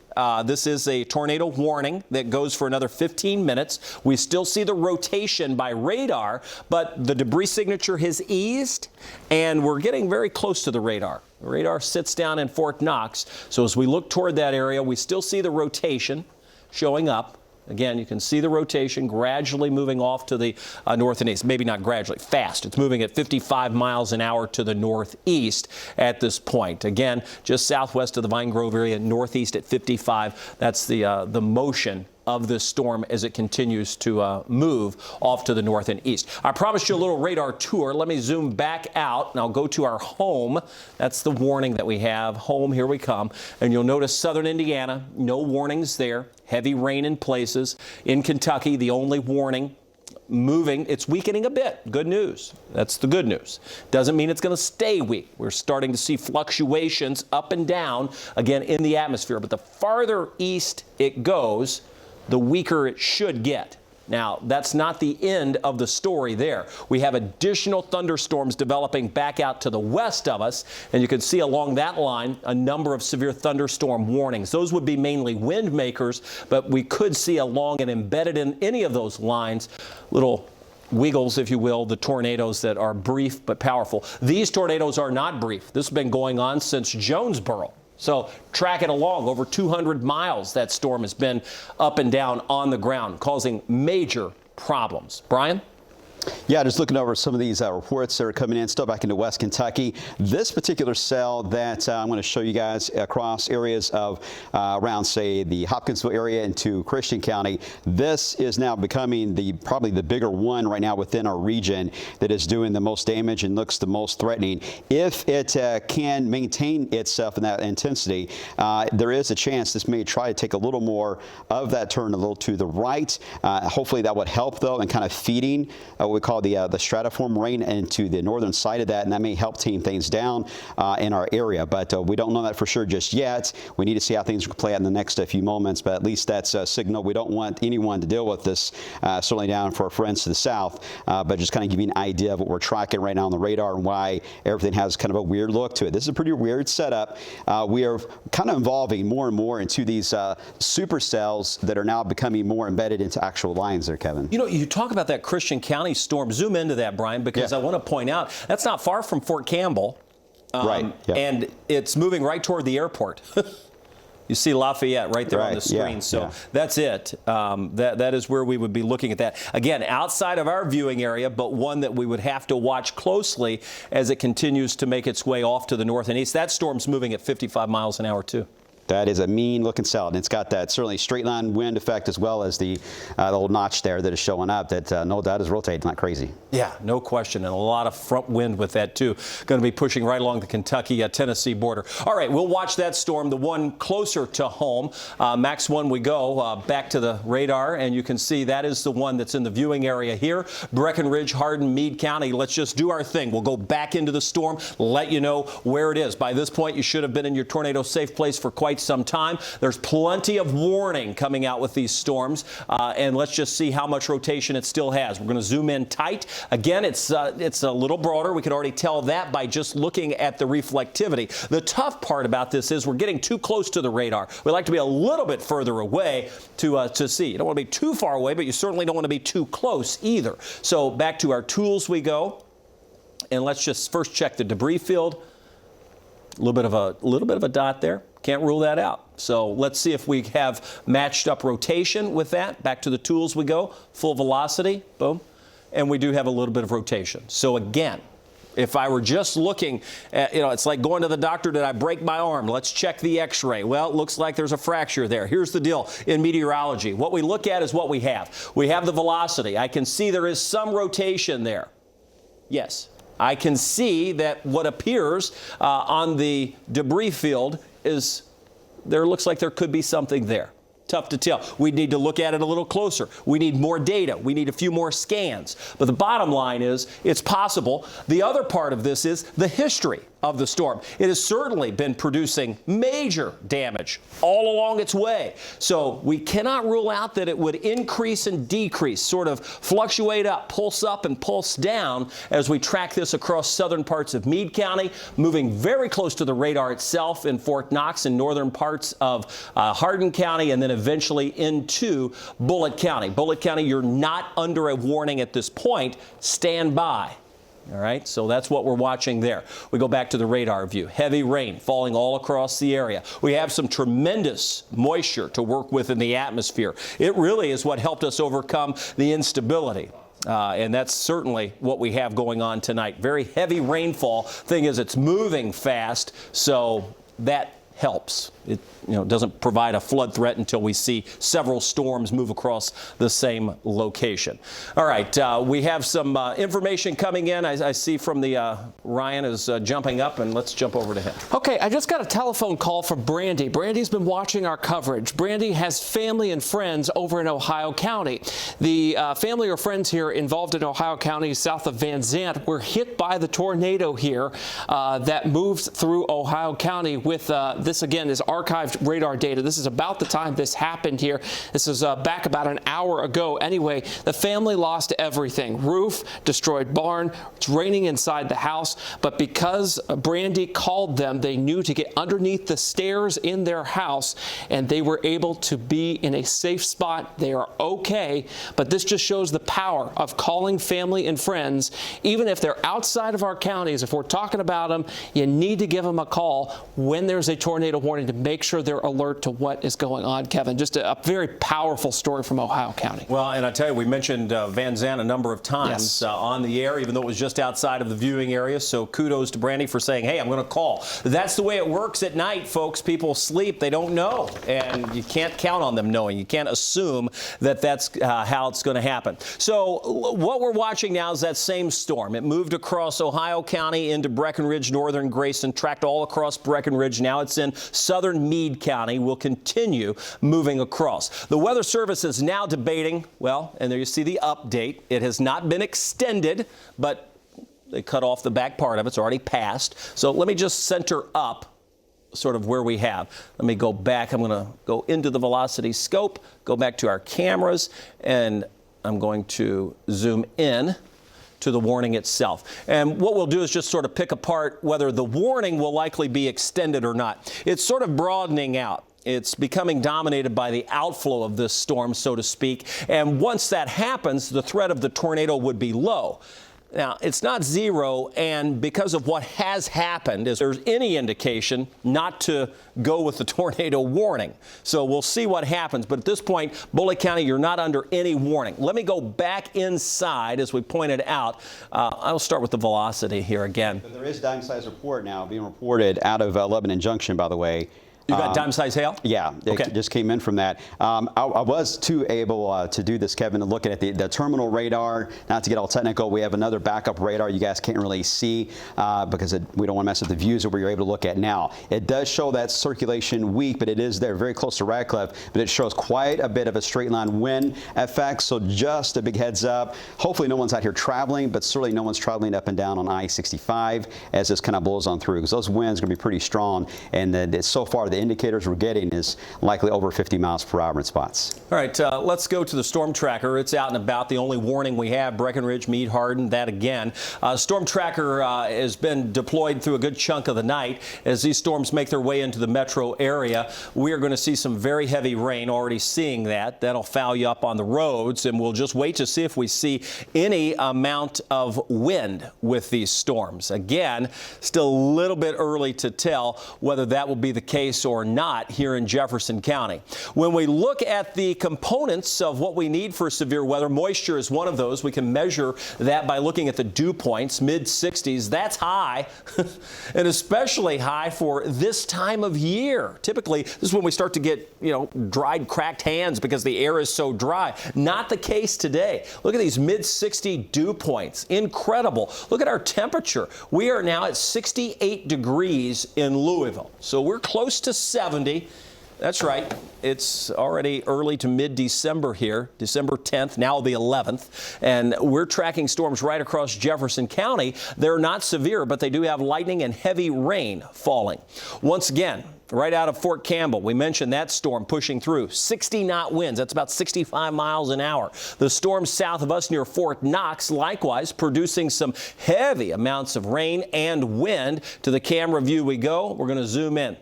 This is a tornado warning that goes for another 15 minutes. We still see the rotation by radar, but the debris signature has eased, and we're getting very close to the radar. The radar sits down in Fort Knox, so as we look toward that area, we still see the rotation showing up. Again, you can see the rotation gradually moving off to the north and east. Maybe not gradually, fast. It's moving at 55 miles an hour to the northeast at this point. Again, just southwest of the Vine Grove area, northeast at 55. That's the motion of this storm as it continues to move off to the north and east. I promised you a little radar tour. Let me zoom back out and I'll go to our home. That's the warning that we have. Home, here we come. And you'll notice southern Indiana, no warnings there. Heavy rain in places. In Kentucky, the only warning moving. It's weakening a bit. Good news. That's the good news. Doesn't mean it's going to stay weak. We're starting to see fluctuations up and down again in the atmosphere. But the farther east it goes, the weaker it should get. Now, that's not the end of the story there. We have additional thunderstorms developing back out to the west of us, and you can see along that line a number of severe thunderstorm warnings. Those would be mainly wind makers, but we could see along and embedded in any of those lines little wiggles, if you will, the tornadoes that are brief but powerful. These tornadoes are not brief. This has been going on since Jonesboro. So track it along. Over 200 miles that storm has been up and down on the ground, causing major problems. Brian? Yeah, just looking over some of these reports that are coming in, still back into West Kentucky. This particular cell that I'm going to show you guys across areas of around, say, the Hopkinsville area into Christian County. This is now becoming probably the bigger one right now within our region that is doing the most damage and looks the most threatening. If it can maintain itself in that intensity, there is a chance this may try to take a little more of that turn a little to the right. Hopefully that would help, though, in kind of feeding what we call the stratiform rain into the northern side of that, and that may help tame things down in our area. But we don't know that for sure just yet. We need to see how things play out in the next few moments, but at least that's a signal. We don't want anyone to deal with this, certainly down for our friends to the south, but just kind of giving an idea of what we're tracking right now on the radar and why everything has kind of a weird look to it. This is a pretty weird setup. We are kind of evolving more and more into these supercells that are now becoming more embedded into actual lines there, Kevin. You know, you talk about that Christian County storm. Zoom into that, Brian, because I want to point out that's not far from Fort Campbell. Right. Yep. And it's moving right toward the airport. You see Lafayette right there on the screen. So that's it. That is where we would be looking at that. Again, outside of our viewing area, but one that we would have to watch closely as it continues to make its way off to the north and east. That storm's moving at 55 miles an hour, too. That is a mean-looking cell, and it's got that certainly straight-line wind effect as well as the little notch there that is showing up that no doubt is rotating like crazy. Yeah, no question, and a lot of front wind with that, too. Going to be pushing right along the Kentucky-Tennessee border. All right, we'll watch that storm, the one closer to home. Max 1 we go, back to the radar, and you can see that is the one that's in the viewing area here. Breckenridge, Hardin, Meade County. Let's just do our thing. We'll go back into the storm, let you know where it is. By this point, you should have been in your tornado-safe place for quite some time. There's plenty of warning coming out with these storms, and let's just see how much rotation it still has. We're going to zoom in tight. Again, it's a little broader. We can already tell that by just looking at the reflectivity. The tough part about this is we're getting too close to the radar. We like to be a little bit further away to see. You don't want to be too far away, but you certainly don't want to be too close either. So back to our tools we go, and let's just first check the debris field. A little bit of a dot there. Can't rule that out. So let's see if we have matched up rotation with that. Back to the tools we go. Full velocity, boom. And we do have a little bit of rotation. So again, if I were just looking at, it's like going to the doctor, did I break my arm? Let's check the x-ray. Well, it looks like there's a fracture there. Here's the deal in meteorology. What we look at is what we have. We have the velocity. I can see there is some rotation there. Yes. I can see that what appears on the debris field is looks like there could be something there. Tough to tell. We need to look at it a little closer. We need more data. We need a few more scans. But the bottom line is it's possible. The other part of this is the history of the storm. It has certainly been producing major damage all along its way. So we cannot rule out that it would increase and decrease, sort of fluctuate up and pulse down as we track this across southern parts of Meade County, moving very close to the radar itself in Fort Knox and northern parts of Hardin County, and then eventually into Bullitt County. Bullitt County, you're not under a warning at this point. Stand by. All right, so that's what we're watching there. We go back to the radar view. Heavy rain falling all across the area. We have some tremendous moisture to work with in the atmosphere. It really is what helped us overcome the instability. And that's certainly what we have going on tonight. Very heavy rainfall. Thing is, it's moving fast, so that helps. It doesn't provide a flood threat until we see several storms move across the same location. All right, we have some information coming in. I see from the Ryan is jumping up, and let's jump over to him. Okay, I just got a telephone call from Brandy. Brandy's been watching our coverage. Brandy has family and friends over in Ohio County. The family or friends here involved in Ohio County south of Van Zant were hit by the tornado here that moved through Ohio County with this, again, is archived radar data. This is about the time this happened here. This is back about an hour ago. Anyway, the family lost everything. Roof, destroyed barn. It's raining inside the house. But because Brandy called them, they knew to get underneath the stairs in their house, and they were able to be in a safe spot. They are okay. But this just shows the power of calling family and friends. Even if they're outside of our counties, if we're talking about them, you need to give them a call when there's a tornado warning to make sure they're alert to what is going on, Kevin. Just a very powerful story from Ohio County. Well, and I tell you, we mentioned Van Zant a number of times on the air, even though it was just outside of the viewing area. So kudos to Brandy for saying, hey, I'm going to call. That's the way it works at night, folks. People sleep. They don't know. And you can't count on them knowing. You can't assume that that's how it's going to happen. So what we're watching now is that same storm. It moved across Ohio County into Breckenridge, northern Grayson, tracked all across Breckenridge. Now it's in southern Meade County. Will continue moving across. The Weather Service is now debating, well, and there you see the update. It has not been extended, but they cut off the back part of it. It's already passed. So let me just center up sort of where we have. Let me go back. I'm going to go into the velocity scope, go back to our cameras, and I'm going to zoom in to the warning itself. And what we'll do is just sort of pick apart whether the warning will likely be extended or not. It's sort of broadening out. It's becoming dominated by the outflow of this storm, so to speak. And once that happens, the threat of the tornado would be low. Now, it's not zero, and because of what has happened, is there's any indication not to go with the tornado warning. So we'll see what happens. But at this point, Bullitt County, you're not under any warning. Let me go back inside, as we pointed out. I'll start with the velocity here again. There is dime-size report now being reported out of Lebanon Junction, by the way. You got dime-size hail? Yeah, okay. It just came in from that. I was too able to do this, Kevin, to look at the terminal radar. Not to get all technical, we have another backup radar you guys can't really see because we don't want to mess with the views that we're able to look at now. It does show that circulation weak, but it is there very close to Radcliffe, but it shows quite a bit of a straight line wind effect, so just a big heads up. Hopefully no one's out here traveling, but certainly no one's traveling up and down on I-65 as this kind of blows on through, because those winds are going to be pretty strong, and so far the indicators we're getting is likely over 50 miles per hour in spots. All right, let's go to the storm tracker. It's out and about. The only warning we have, Breckenridge, Meade, Hardin, that again. Storm tracker has been deployed through a good chunk of the night. As these storms make their way into the metro area, we are going to see some very heavy rain, already seeing that. That'll foul you up on the roads, and we'll just wait to see if we see any amount of wind with these storms. Again, still a little bit early to tell whether that will be the case or not here in Jefferson County. When we look at the components of what we need for severe weather, moisture is one of those. We can measure that by looking at the dew points, mid-60s. That's high, and especially high for this time of year. Typically, this is when we start to get, dried, cracked hands because the air is so dry. Not the case today. Look at these mid-60 dew points. Incredible. Look at our temperature. We are now at 68 degrees in Louisville. So we're close to 70. That's right. It's already early to mid-December here, December 10th, now the 11th, and we're tracking storms right across Jefferson County. They're not severe, but they do have lightning and heavy rain falling. Once again, right out of Fort Campbell, we mentioned that storm pushing through 60-knot winds. That's about 65 miles an hour. The storm south of us near Fort Knox, likewise, producing some heavy amounts of rain and wind. To the camera view we go. We're going to zoom in.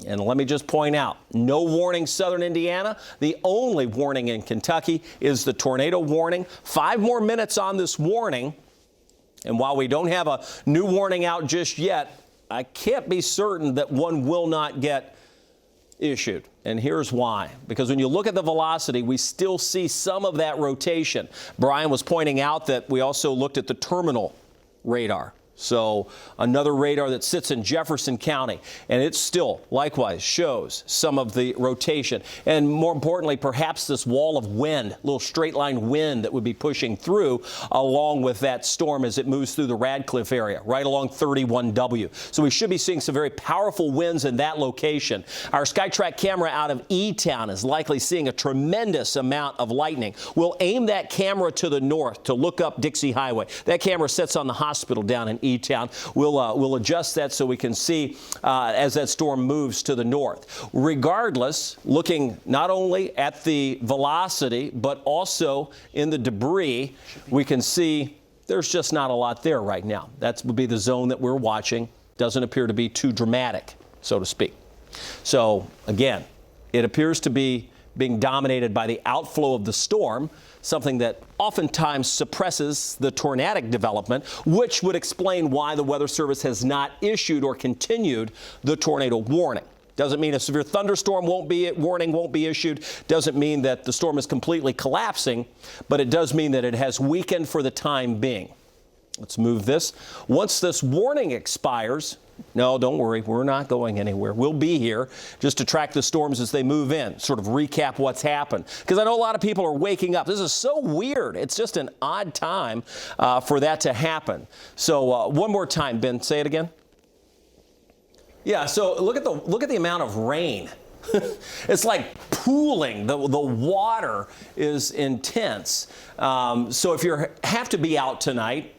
And let me just point out, no warning southern Indiana. The only warning in Kentucky is the tornado warning. 5 more minutes on this warning. And while we don't have a new warning out just yet, I can't be certain that one will not get issued. And here's why. Because when you look at the velocity, we still see some of that rotation. Brian was pointing out that we also looked at the terminal radar. So another radar that sits in Jefferson County, and it still likewise shows some of the rotation. And more importantly, perhaps this wall of wind, little straight line wind that would be pushing through along with that storm as it moves through the Radcliffe area, right along 31W. So we should be seeing some very powerful winds in that location. Our SkyTrack camera out of E-Town is likely seeing a tremendous amount of lightning. We'll aim that camera to the north to look up Dixie Highway. That camera sits on the hospital down in E-Town. We'll adjust that so we can see as that storm moves to the north. Regardless, looking not only at the velocity, but also in the debris, we can see there's just not a lot there right now. That would be the zone that we're watching. Doesn't appear to be too dramatic, so to speak. So again, it appears to be being dominated by the outflow of the storm, something that oftentimes suppresses the tornadic development, which would explain why the Weather Service has not issued or continued the tornado warning. Doesn't mean a severe thunderstorm warning won't be issued. Doesn't mean that the storm is completely collapsing, but it does mean that it has weakened for the time being. Let's move this. Once this warning expires, no, don't worry, we're not going anywhere. We'll be here just to track the storms as they move in, sort of recap what's happened. Because I know a lot of people are waking up. This is so weird. It's just an odd time for that to happen. So one more time, Ben, say it again. Yeah, so look at the amount of rain. It's like pooling. The water is intense. So if you have to be out tonight,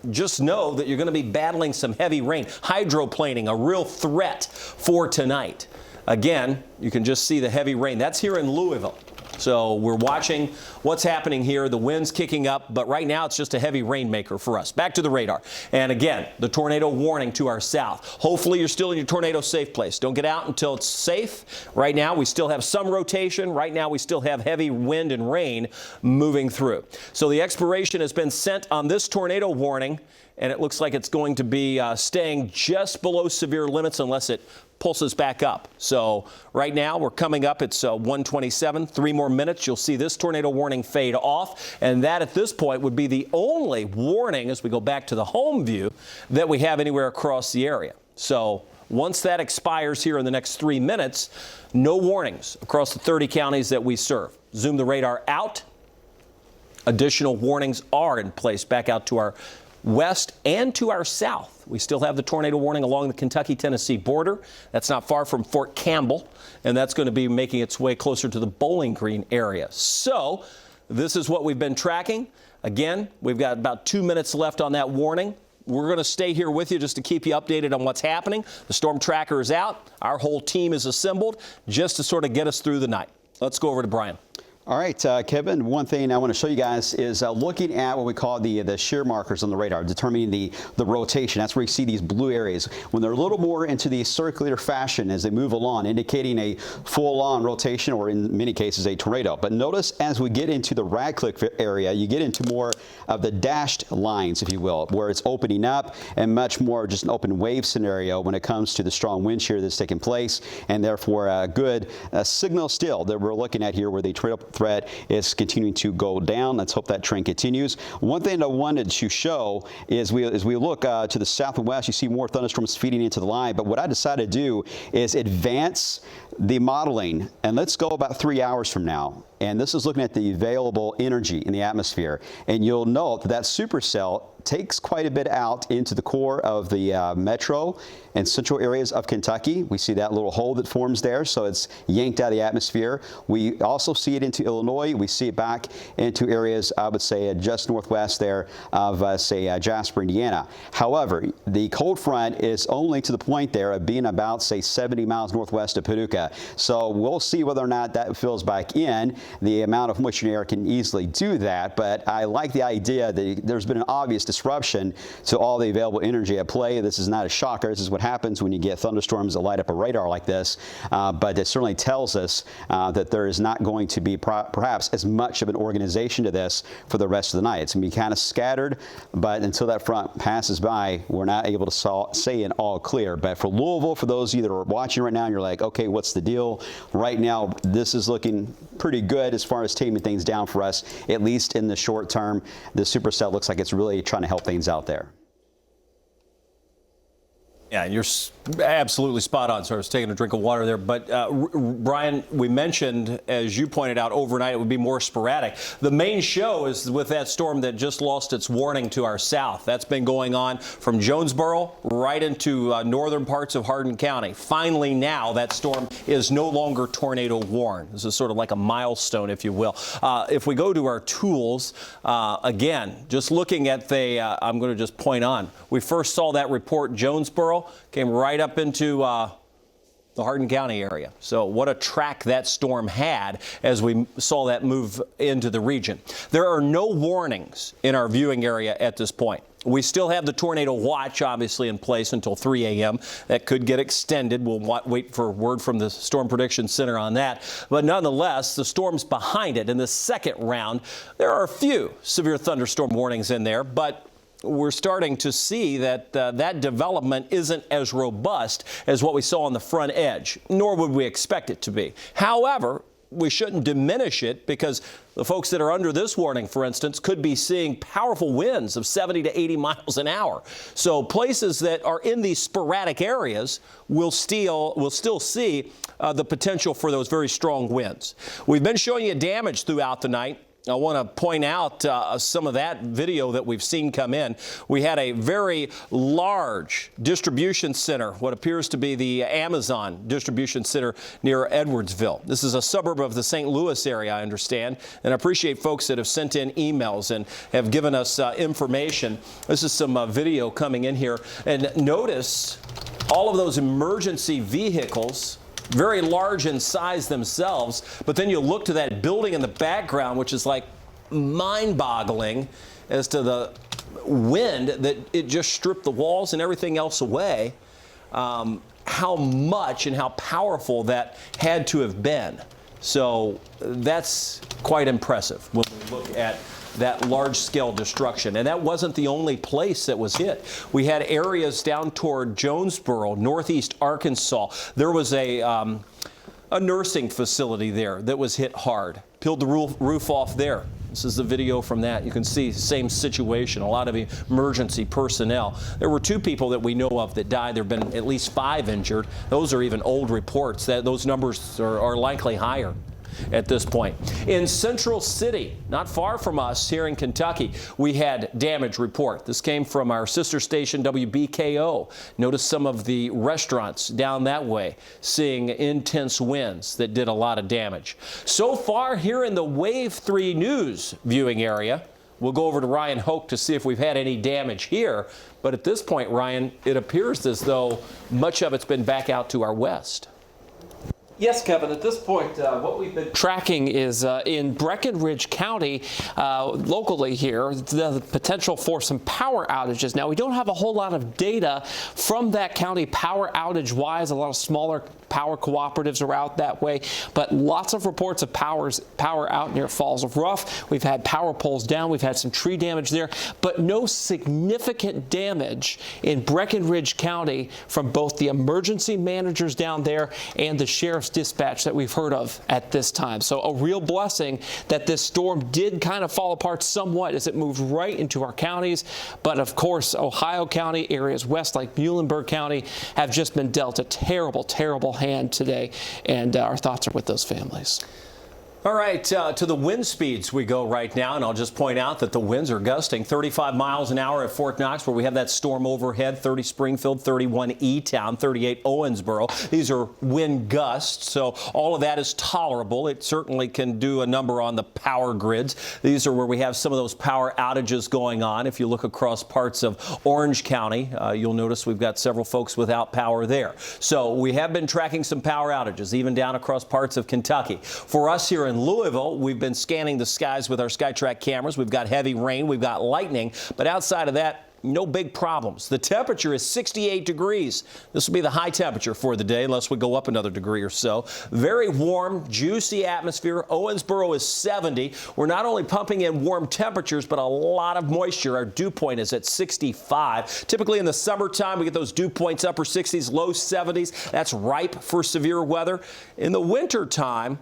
just know that you're going to be battling some heavy rain. Hydroplaning, a real threat for tonight. Again, you can just see the heavy rain. That's here in Louisville. So we're watching what's happening here. The wind's kicking up, but right now it's just a heavy rainmaker for us. Back to the radar. And again, the tornado warning to our south. Hopefully you're still in your tornado safe place. Don't get out until it's safe. Right now we still have some rotation. Right now we still have heavy wind and rain moving through. So the expiration has been sent on this tornado warning, and it looks like it's going to be staying just below severe limits unless it pulses back up. So right now we're coming up. It's 1:27. 3 more minutes. You'll see this tornado warning fade off. And that at this point would be the only warning as we go back to the home view that we have anywhere across the area. So once that expires here in the next 3 minutes, no warnings across the 30 counties that we serve. Zoom the radar out. Additional warnings are in place back out to our west and to our south. We still have the tornado warning along the Kentucky-Tennessee border. That's not far from Fort Campbell, and that's going to be making its way closer to the Bowling Green area. So this is what we've been tracking. Again, we've got about 2 minutes left on that warning. We're going to stay here with you just to keep you updated on what's happening. The storm tracker is out. Our whole team is assembled just to sort of get us through the night. Let's go over to Brian. All right, Kevin, one thing I want to show you guys is looking at what we call the shear markers on the radar, determining the rotation. That's where you see these blue areas. When they're a little more into the circular fashion as they move along, indicating a full-on rotation or in many cases a tornado. But notice as we get into the Radcliffe area, you get into more of the dashed lines, if you will, where it's opening up and much more just an open wave scenario when it comes to the strong wind shear that's taking place, and therefore a good signal still that we're looking at here where the tornado threat is continuing to go down. Let's hope that trend continues. One thing I wanted to show is as we look to the south and west, you see more thunderstorms feeding into the line. But what I decided to do is advance the modeling, and let's go about 3 hours from now. And this is looking at the available energy in the atmosphere. And you'll note that supercell takes quite a bit out into the core of the metro and central areas of Kentucky. We see that little hole that forms there, so it's yanked out of the atmosphere. We also see it into Illinois. We see it back into areas, I would say, just northwest there of, say, Jasper, Indiana. However, the cold front is only to the point there of being about, say, 70 miles northwest of Paducah. So we'll see whether or not that fills back in. The amount of moisture in the air can easily do that, but I like the idea that there's been an obvious disruption to all the available energy at play. This is not a shocker. This is what happens when you get thunderstorms that light up a radar like this, but it certainly tells us that there is not going to be perhaps as much of an organization to this for the rest of the night. It's going to be kind of scattered, but until that front passes by, we're not able to say it all clear. But for Louisville, for those of you that are watching right now, and you're like, okay, what's the deal? Right now, this is looking pretty good as far as taming things down for us, at least in the short term. The supercell looks like it's really trying to help things out there. Yeah, you're absolutely spot on. So I was taking a drink of water there. But, Brian, we mentioned, as you pointed out, overnight it would be more sporadic. The main show is with that storm that just lost its warning to our south. That's been going on from Jonesboro right into northern parts of Hardin County. Finally, now that storm is no longer tornado warned. This is sort of like a milestone, if you will. If we go to our tools, again, just looking at the, I'm going to just point on. We first saw that report, Jonesboro, came right up into the Hardin County area. So what a track that storm had as we saw that move into the region. There are no warnings in our viewing area at this point. We still have the tornado watch, obviously, in place until 3 a.m. That could get extended. We'll wait for word from the Storm Prediction Center on that. But nonetheless, the storm's behind it. In the second round, there are a few severe thunderstorm warnings in there, but we're starting to see that that development isn't as robust as what we saw on the front edge, nor would we expect it to be. However, we shouldn't diminish it because the folks that are under this warning, for instance, could be seeing powerful winds of 70 to 80 miles an hour. So places that are in these sporadic areas will still see the potential for those very strong winds. We've been showing you damage throughout the night. I want to point out some of that video that we've seen come in. We had a very large distribution center, what appears to be the Amazon distribution center near Edwardsville. This is a suburb of the St. Louis area, I understand, and I appreciate folks that have sent in emails and have given us information. This is some video coming in here, and notice all of those emergency vehicles, very large in size themselves, but then you look to that building in the background, which is like mind-boggling as to the wind that it just stripped the walls and everything else away. How much and how powerful that had to have been. So that's quite impressive when we look at that large-scale destruction. And that wasn't the only place that was hit. We had areas down toward Jonesboro, northeast Arkansas. There was a nursing facility there that was hit hard. Peeled the roof off there. This is the video from that. You can see same situation, a lot of emergency personnel. There were 2 people that we know of that died. There have been at least 5 injured. Those are even old reports. Those numbers are likely higher at this point. In Central City, not far from us here in Kentucky, we had damage report. This came from our sister station WBKO. Notice some of the restaurants down that way seeing intense winds that did a lot of damage. So far here in the Wave 3 News viewing area, we'll go over to Ryan Hoke to see if we've had any damage here. But at this point, Ryan, it appears as though much of it's been back out to our west. Yes, Kevin, at this point, what we've been tracking is in Breckenridge County, locally here, the potential for some power outages. Now, we don't have a whole lot of data from that county power outage-wise. A lot of smaller power cooperatives are out that way, but lots of reports of power out near Falls of Rough. We've had power poles down. We've had some tree damage there, but no significant damage in Breckenridge County from both the emergency managers down there and the sheriff's dispatch that we've heard of at this time. So a real blessing that this storm did kind of fall apart somewhat as it moved right into our counties. But of course, Ohio County, areas west like Muhlenberg County have just been dealt a terrible, terrible hand today. And our thoughts are with those families. All right, to the wind speeds we go right now, and I'll just point out that the winds are gusting 35 miles an hour at Fort Knox, where we have that storm overhead, 30 Springfield, 31 E-Town, 38 Owensboro. These are wind gusts, so all of that is tolerable. It certainly can do a number on the power grids. These are where we have some of those power outages going on. If you look across parts of Orange County, you'll notice we've got several folks without power there. So we have been tracking some power outages, even down across parts of Kentucky. For us here in Louisville, we've been scanning the skies with our SkyTrack cameras. We've got heavy rain, we've got lightning, but outside of that, no big problems. The temperature is 68 degrees. This will be the high temperature for the day, unless we go up another degree or so. Very warm, juicy atmosphere. Owensboro is 70. We're not only pumping in warm temperatures, but a lot of moisture. Our dew point is at 65. Typically in the summertime, we get those dew points, upper 60s, low 70s. That's ripe for severe weather. In the wintertime,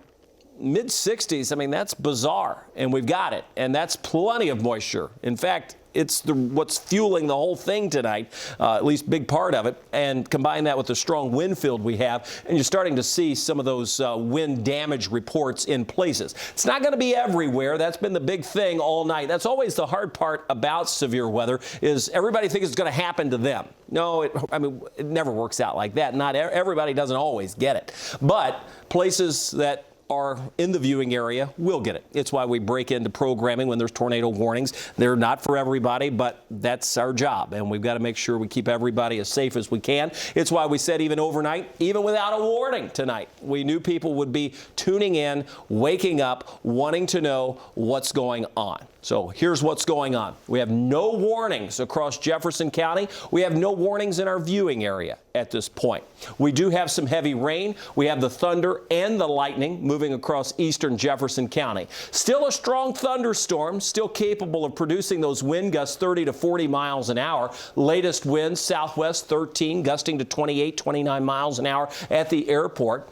mid-60s, I mean, that's bizarre, and we've got it, and that's plenty of moisture. In fact, it's what's fueling the whole thing tonight, at least big part of it, and combine that with the strong wind field we have, and you're starting to see some of those wind damage reports in places. It's not going to be everywhere. That's been the big thing all night. That's always the hard part about severe weather, is everybody thinks it's going to happen to them. No, it never works out like that. Not everybody doesn't always get it, but places that are in the viewing area will get it. It's why we break into programming when there's tornado warnings. They're not for everybody, but that's our job, and we've got to make sure we keep everybody as safe as we can. It's why we said even overnight, even without a warning tonight, we knew people would be tuning in, waking up, wanting to know what's going on. So here's what's going on. We have no warnings across Jefferson County. We have no warnings in our viewing area at this point. We do have some heavy rain. We have the thunder and the lightning moving across eastern Jefferson County. Still a strong thunderstorm, still capable of producing those wind gusts 30 to 40 miles an hour. Latest winds southwest 13, gusting to 28, 29 miles an hour at the airport.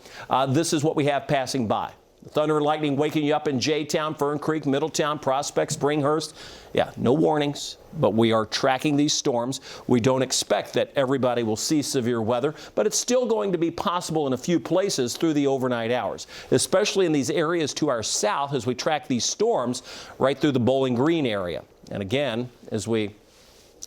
This is what we have passing by. Thunder and lightning waking you up in J-Town, Fern Creek, Middletown, Prospect, Springhurst. Yeah, no warnings, but we are tracking these storms. We don't expect that everybody will see severe weather, but it's still going to be possible in a few places through the overnight hours, especially in these areas to our south as we track these storms right through the Bowling Green area. And again, as we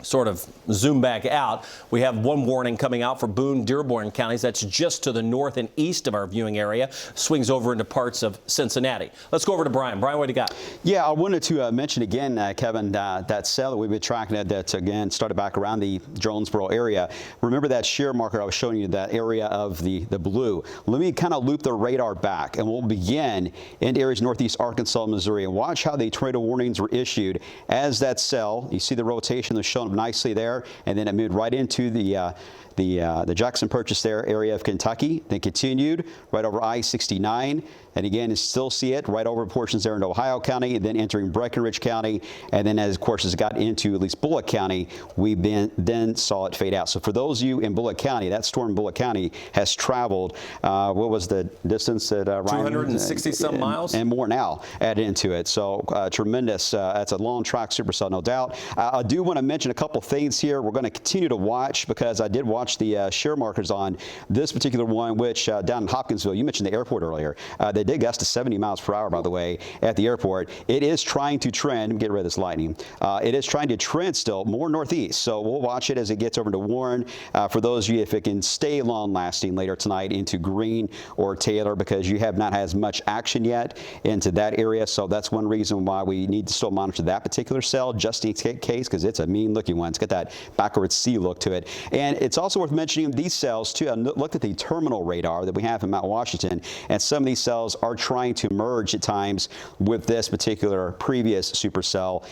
sort of zoom back out, we have one warning coming out for Boone, Dearborn counties. That's just to the north and east of our viewing area. Swings over into parts of Cincinnati. Let's go over to Brian. Brian, what do you got? Yeah, I wanted to mention again, Kevin, that cell that we've been tracking that again started back around the Jonesboro area. Remember that shear marker I was showing you, that area of the blue. Let me kind of loop the radar back, and we'll begin in areas northeast Arkansas, Missouri, and watch how the tornado warnings were issued as that cell. You see the rotation that's shown nicely there, and then it moved right into the Jackson Purchase there area of Kentucky, then continued right over I-69, and again, you still see it right over portions there in Ohio County, and then entering Breckenridge County, and then as of course as it got into at least Bullock County, we then saw it fade out. So for those of you in Bullock County, that storm in Bullock County has traveled, what was the distance that Ryan? 260 some miles? And more now added into it. So tremendous. That's a long track supercell, no doubt. I do want to mention a couple things here. We're going to continue to watch, because I did watch the shear markers on this particular one, which down in Hopkinsville, you mentioned the airport earlier. They did gust to 70 miles per hour, by the way, at the airport. It is trying to trend, get rid of this lightning. It is trying to trend still more northeast. So we'll watch it as it gets over to Warren. For those of you, if it can stay long lasting later tonight into Greene or Taylor, because you have not had as much action yet into that area. So that's one reason why we need to still monitor that particular cell just in case, because it's a mean looking one. It's got that backwards C look to it. And it's also worth mentioning these cells too. I looked at the terminal radar that we have in Mount Washington, and some of these cells are trying to merge at times with this particular previous supercell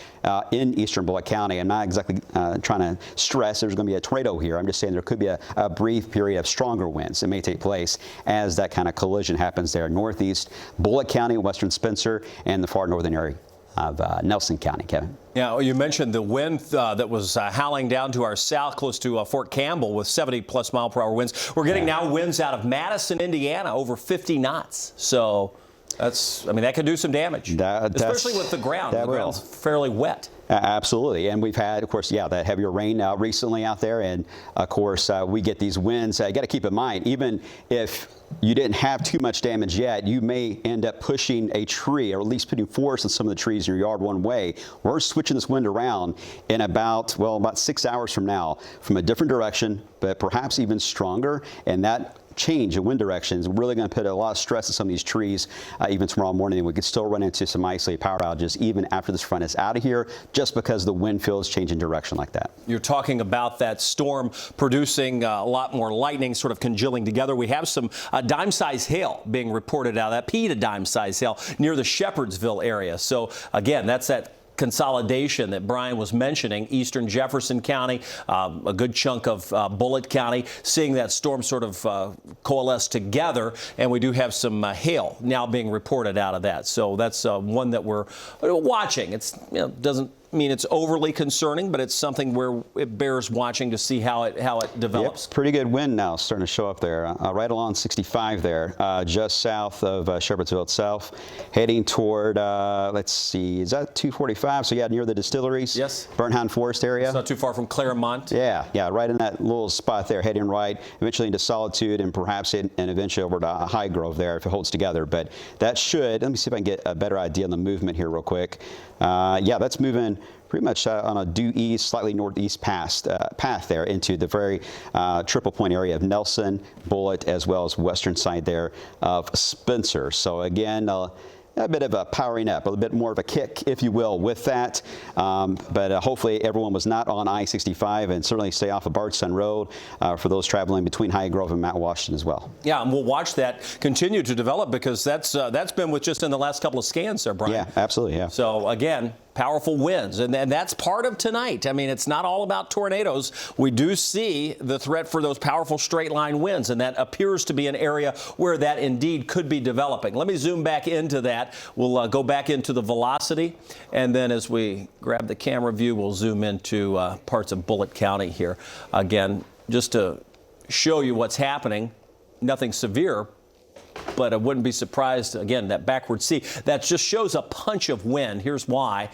in eastern Bullock County. I'm not exactly trying to stress there's going to be a tornado here. I'm just saying there could be a brief period of stronger winds that may take place as that kind of collision happens there. Northeast Bullock County, western Spencer, and the far northern area of Nelson County, Kevin. Yeah, well, you mentioned the wind that was howling down to our south close to Fort Campbell with 70+ mile per hour winds. We're getting now winds out of Madison, Indiana, over 50 knots. So that's, I mean, that could do some damage, especially with the ground. The ground's fairly wet. Absolutely. And we've had, of course, that heavier rain recently out there. And, of course, we get these winds. You got to keep in mind, even if you didn't have too much damage yet, you may end up pushing a tree, or at least putting force in some of the trees in your yard one way. We're switching this wind around in about 6 hours from now, from a different direction, but perhaps even stronger. And that change in wind direction is really going to put a lot of stress on some of these trees even tomorrow morning, and we could still run into some isolated power outages even after this front is out of here, just because the wind field is changing direction like that. You're talking about that storm producing a lot more lightning sort of congealing together. We have some dime-sized hail being reported out of that, pea to dime-sized hail near the Shepherdsville area. So again, that's that consolidation that Brian was mentioning, eastern Jefferson County, a good chunk of Bullitt County, seeing that storm sort of coalesce together, and we do have some hail now being reported out of that. So that's one that we're watching. It's, doesn't mean it's overly concerning, but it's something where it bears watching to see how it develops. Yep, pretty good wind now starting to show up there, right along 65 there, just south of Shepherdsville itself, heading toward, let's see, is that 245? So yeah, near the distilleries. Yes. Bernheim Forest area. It's not too far from Claremont. Yeah, right in that little spot there, heading right, eventually into Solitude, and perhaps and eventually over to High Grove there if it holds together. But that should, let me see if I can get a better idea on the movement here real quick. Yeah, that's moving pretty much on a due east, slightly northeast path there into the very triple point area of Nelson, Bullitt, as well as western side there of Spencer. So again, a bit of a powering up, a little bit more of a kick, if you will, with that. But hopefully everyone was not on I-65, and certainly stay off of Bardstown Road for those traveling between High Grove and Mount Washington as well. Yeah, and we'll watch that continue to develop, because that's been with just in the last couple of scans there, Brian. Yeah, absolutely, yeah. So again, powerful winds, and that's part of tonight. I mean, it's not all about tornadoes. We do see the threat for those powerful straight line winds, and that appears to be an area where that indeed could be developing. Let me zoom back into that. We'll go back into the velocity, and then as we grab the camera view, we'll zoom into parts of Bullitt County here. Again, just to show you what's happening, nothing severe, but I wouldn't be surprised, again, that backward C. That just shows a punch of wind. Here's why.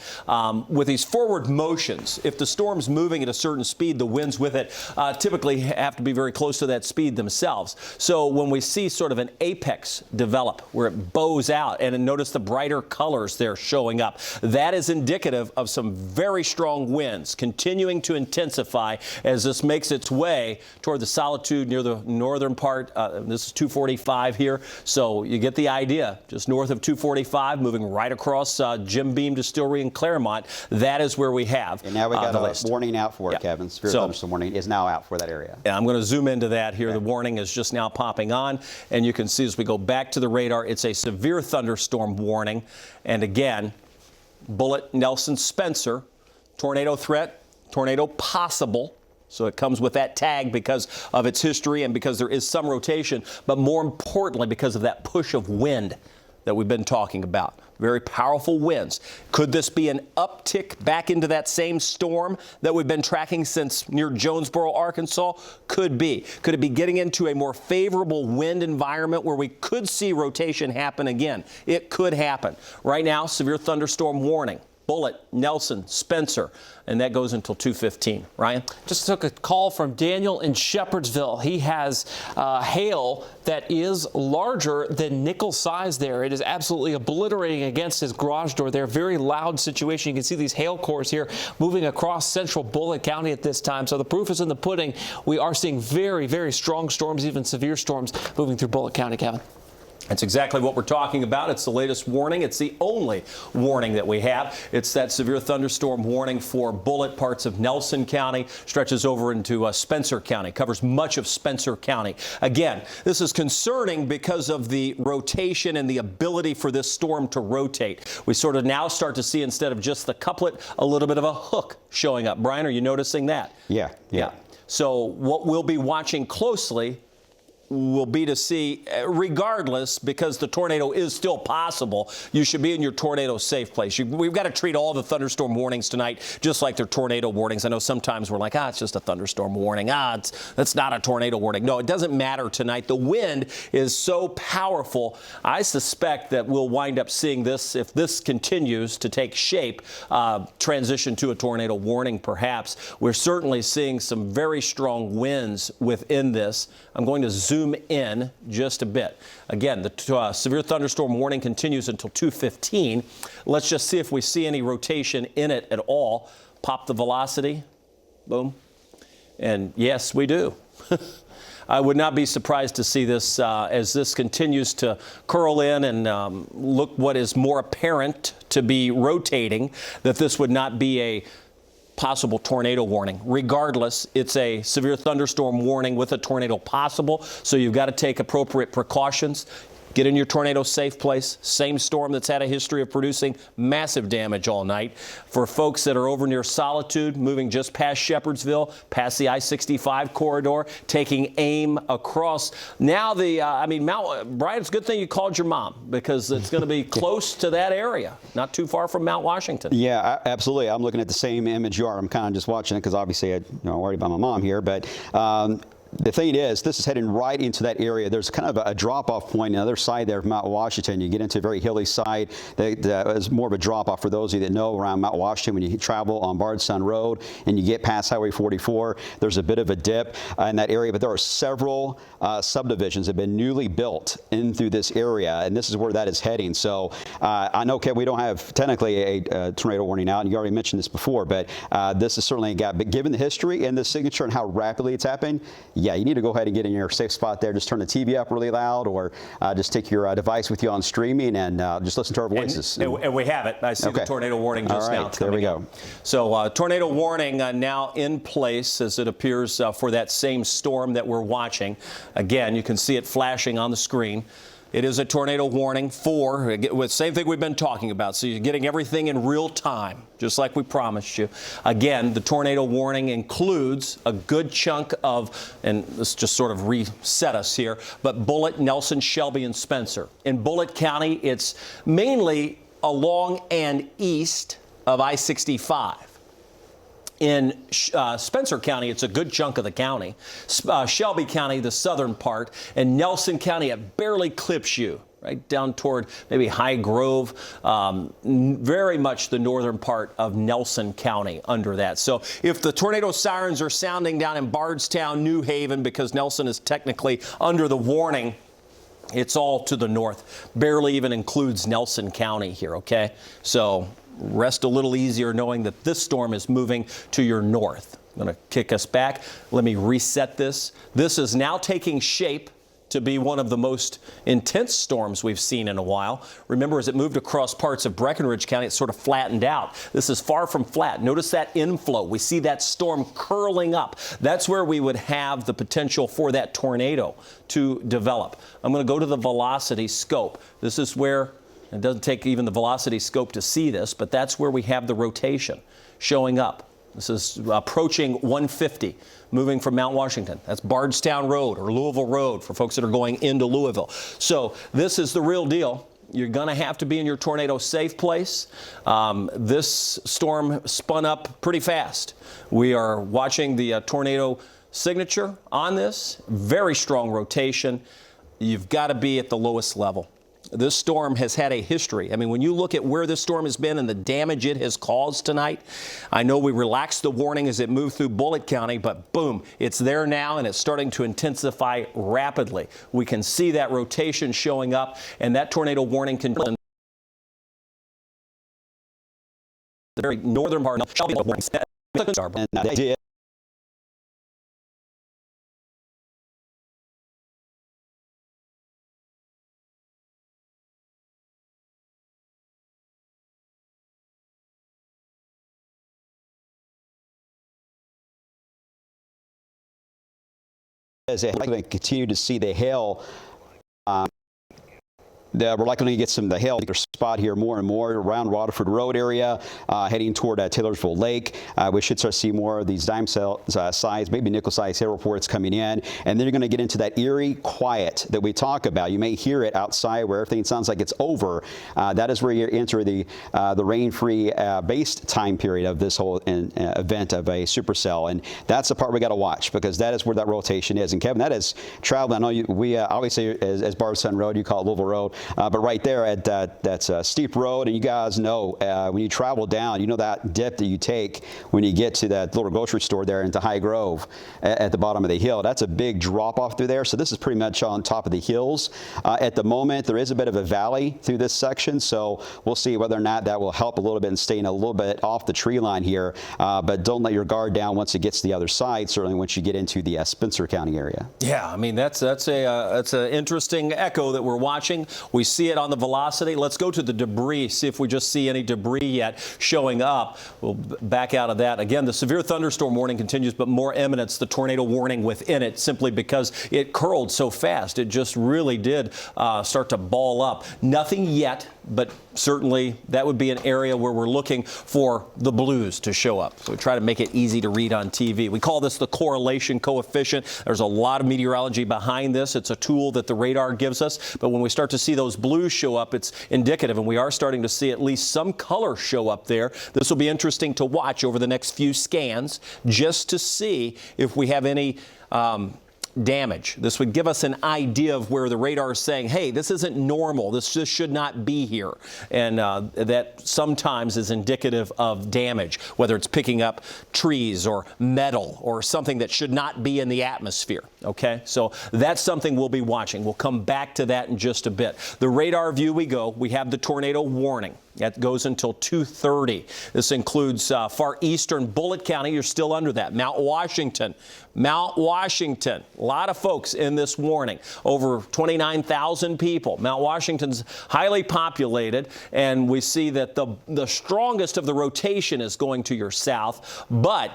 With these forward motions, if the storm's moving at a certain speed, the winds with it typically have to be very close to that speed themselves. So when we see sort of an apex develop where it bows out, and notice the brighter colors there showing up, that is indicative of some very strong winds continuing to intensify as this makes its way toward the Solitude near the northern part. This is 245 here. So you get the idea, just north of 245, moving right across Jim Beam Distillery in Claremont. That is where we have and now we got the a list. Warning out for it, Kevin. Severe thunderstorm warning is now out for that area. Yeah, I'm going to zoom into that here. Okay. The warning is just now popping on, and you can see as we go back to the radar, it's a severe thunderstorm warning. And again, Bullitt, Nelson, Spencer, tornado threat, tornado possible. So it comes with that tag because of its history and because there is some rotation, but more importantly because of that push of wind that we've been talking about. Very powerful winds. Could this be an uptick back into that same storm that we've been tracking since near Jonesboro, Arkansas? Could be. Could it be getting into a more favorable wind environment where we could see rotation happen again? It could happen. Right now, severe thunderstorm warning. Bullitt, Nelson, Spencer, and that goes until 2:15. Ryan? Just took a call from Daniel in Shepherdsville. He has hail that is larger than nickel size there. It is absolutely obliterating against his garage door there. Very loud situation. You can see these hail cores here moving across central Bullitt County at this time. So the proof is in the pudding. We are seeing very, very strong storms, even severe storms moving through Bullitt County, Kevin. That's exactly what we're talking about. It's the latest warning. It's the only warning that we have. It's that severe thunderstorm warning for Bullitt, parts of Nelson County, stretches over into Spencer County, covers much of Spencer County. Again, this is concerning because of the rotation and the ability for this storm to rotate. We sort of now start to see, instead of just the couplet, a little bit of a hook showing up. Brian, are you noticing that? Yeah. So what we'll be watching closely will be to see, regardless, because the tornado is still possible, you should be in your tornado safe place. We've got to treat all the thunderstorm warnings tonight just like they're tornado warnings. I know sometimes we're like, it's just a thunderstorm warning. That's not a tornado warning. No, it doesn't matter tonight. The wind is so powerful. I suspect that we'll wind up seeing this, if this continues to take shape, transition to a tornado warning perhaps. We're certainly seeing some very strong winds within this. I'm going to zoom in just a bit. Again, the severe thunderstorm warning continues until 2:15. Let's just see if we see any rotation in it at all. Pop the velocity. Boom. And yes, we do. I would not be surprised to see this as this continues to curl in and look what is more apparent to be rotating, that this would not be a possible tornado warning. Regardless, it's a severe thunderstorm warning with a tornado possible, so you've got to take appropriate precautions. Get in your tornado safe place. Same storm that's had a history of producing massive damage all night. For folks that are over near Solitude, moving just past Shepherdsville, past the I-65 corridor, taking aim across. Now Brian, it's a good thing you called your mom, because it's going to be close to that area, not too far from Mount Washington. Yeah, absolutely. I'm looking at the same image you are. I'm kind of just watching it because obviously I'm worried about my mom here, but the thing is, this is heading right into that area. There's kind of a drop-off point on the other side there of Mount Washington. You get into a very hilly side. It's more of a drop-off for those of you that know around Mount Washington. When you travel on Bardstown Road and you get past Highway 44, there's a bit of a dip in that area, but there are several subdivisions that have been newly built in through this area, and this is where that is heading. So I know, Kev, we don't have technically a tornado warning out, and you already mentioned this before, but this is certainly a gap. But given the history and the signature and how rapidly it's happening, yeah, you need to go ahead and get in your safe spot there. Just turn the TV up really loud, or just take your device with you on streaming and just listen to our voices. And we have it. I see the tornado warning just now. There we go. So tornado warning now in place, as it appears, for that same storm that we're watching. Again, you can see it flashing on the screen. It is a tornado warning with same thing we've been talking about. So you're getting everything in real time, just like we promised you. Again, the tornado warning includes a good chunk of, and let's just sort of reset us here, but Bullitt, Nelson, Shelby, and Spencer. In Bullitt County, it's mainly along and east of I-65. In Spencer County, it's a good chunk of the county. Shelby County, the southern part, and Nelson County, it barely clips you, right down toward maybe High Grove, very much the northern part of Nelson County under that. So if the tornado sirens are sounding down in Bardstown, New Haven, because Nelson is technically under the warning, it's all to the north. Barely even includes Nelson County here, okay? So rest a little easier knowing that this storm is moving to your north. I'm going to kick us back. Let me reset this. This is now taking shape to be one of the most intense storms we've seen in a while. Remember, as it moved across parts of Breckenridge County, it sort of flattened out. This is far from flat. Notice that inflow. We see that storm curling up. That's where we would have the potential for that tornado to develop. I'm going to go to the velocity scope. This is where it doesn't take even the velocity scope to see this, but that's where we have the rotation showing up. This is approaching 150, moving from Mount Washington. That's Bardstown Road or Louisville Road for folks that are going into Louisville. So this is the real deal. You're going to have to be in your tornado safe place. This storm spun up pretty fast. We are watching the tornado signature on this. Very strong rotation. You've got to be at the lowest level. This storm has had a history. I mean, when you look at where this storm has been and the damage it has caused tonight, I know we relaxed the warning as it moved through Bullitt County, but boom, it's there now and it's starting to intensify rapidly. We can see that rotation showing up, and that tornado warning can the very northern part of Shelby warning. As they continue to see the hail, we're likely to get some of the hail spot here more and more around Waterford Road area, heading toward Taylorsville Lake. We should start to see more of these dime size, maybe nickel size hail reports coming in. And then you're going to get into that eerie quiet that we talk about. You may hear it outside where everything sounds like it's over. That is where you enter the rain-free based time period of this whole event of a supercell. And that's the part we got to watch, because that is where that rotation is. And Kevin, that is traveling. I know we always say as Bardstown Road, you call it Louisville Road. But right there at that's a steep road, and you guys know when you travel down, you know that dip that you take when you get to that little grocery store there into High Grove at the bottom of the hill. That's a big drop off through there. So this is pretty much on top of the hills. At the moment, there is a bit of a valley through this section, so we'll see whether or not that will help a little bit in staying a little bit off the tree line here. But don't let your guard down once it gets to the other side, certainly once you get into the Spencer County area. Yeah, I mean, that's an interesting echo that we're watching. We see it on the velocity. Let's go to the debris, see if we just see any debris yet showing up. We'll back out of that. Again, the severe thunderstorm warning continues, but more eminence, the tornado warning within it, simply because it curled so fast. It just really did start to ball up. Nothing yet, but certainly that would be an area where we're looking for the blues to show up. So we try to make it easy to read on TV. We call this the correlation coefficient. There's a lot of meteorology behind this. It's a tool that the radar gives us. But when we start to see those blues show up, it's indicative, and we are starting to see at least some color show up there. This will be interesting to watch over the next few scans just to see if we have any damage. This would give us an idea of where the radar is saying, hey, this isn't normal. This just should not be here. And that sometimes is indicative of damage, whether it's picking up trees or metal or something that should not be in the atmosphere. Okay, so that's something we'll be watching. We'll come back to that in just a bit. The radar view we go, we have the tornado warning. That goes until 2:30. This includes far eastern Bullitt County. You're still under that. Mount Washington. A lot of folks in this warning. Over 29,000 people. Mount Washington's highly populated, and we see that the strongest of the rotation is going to your south, but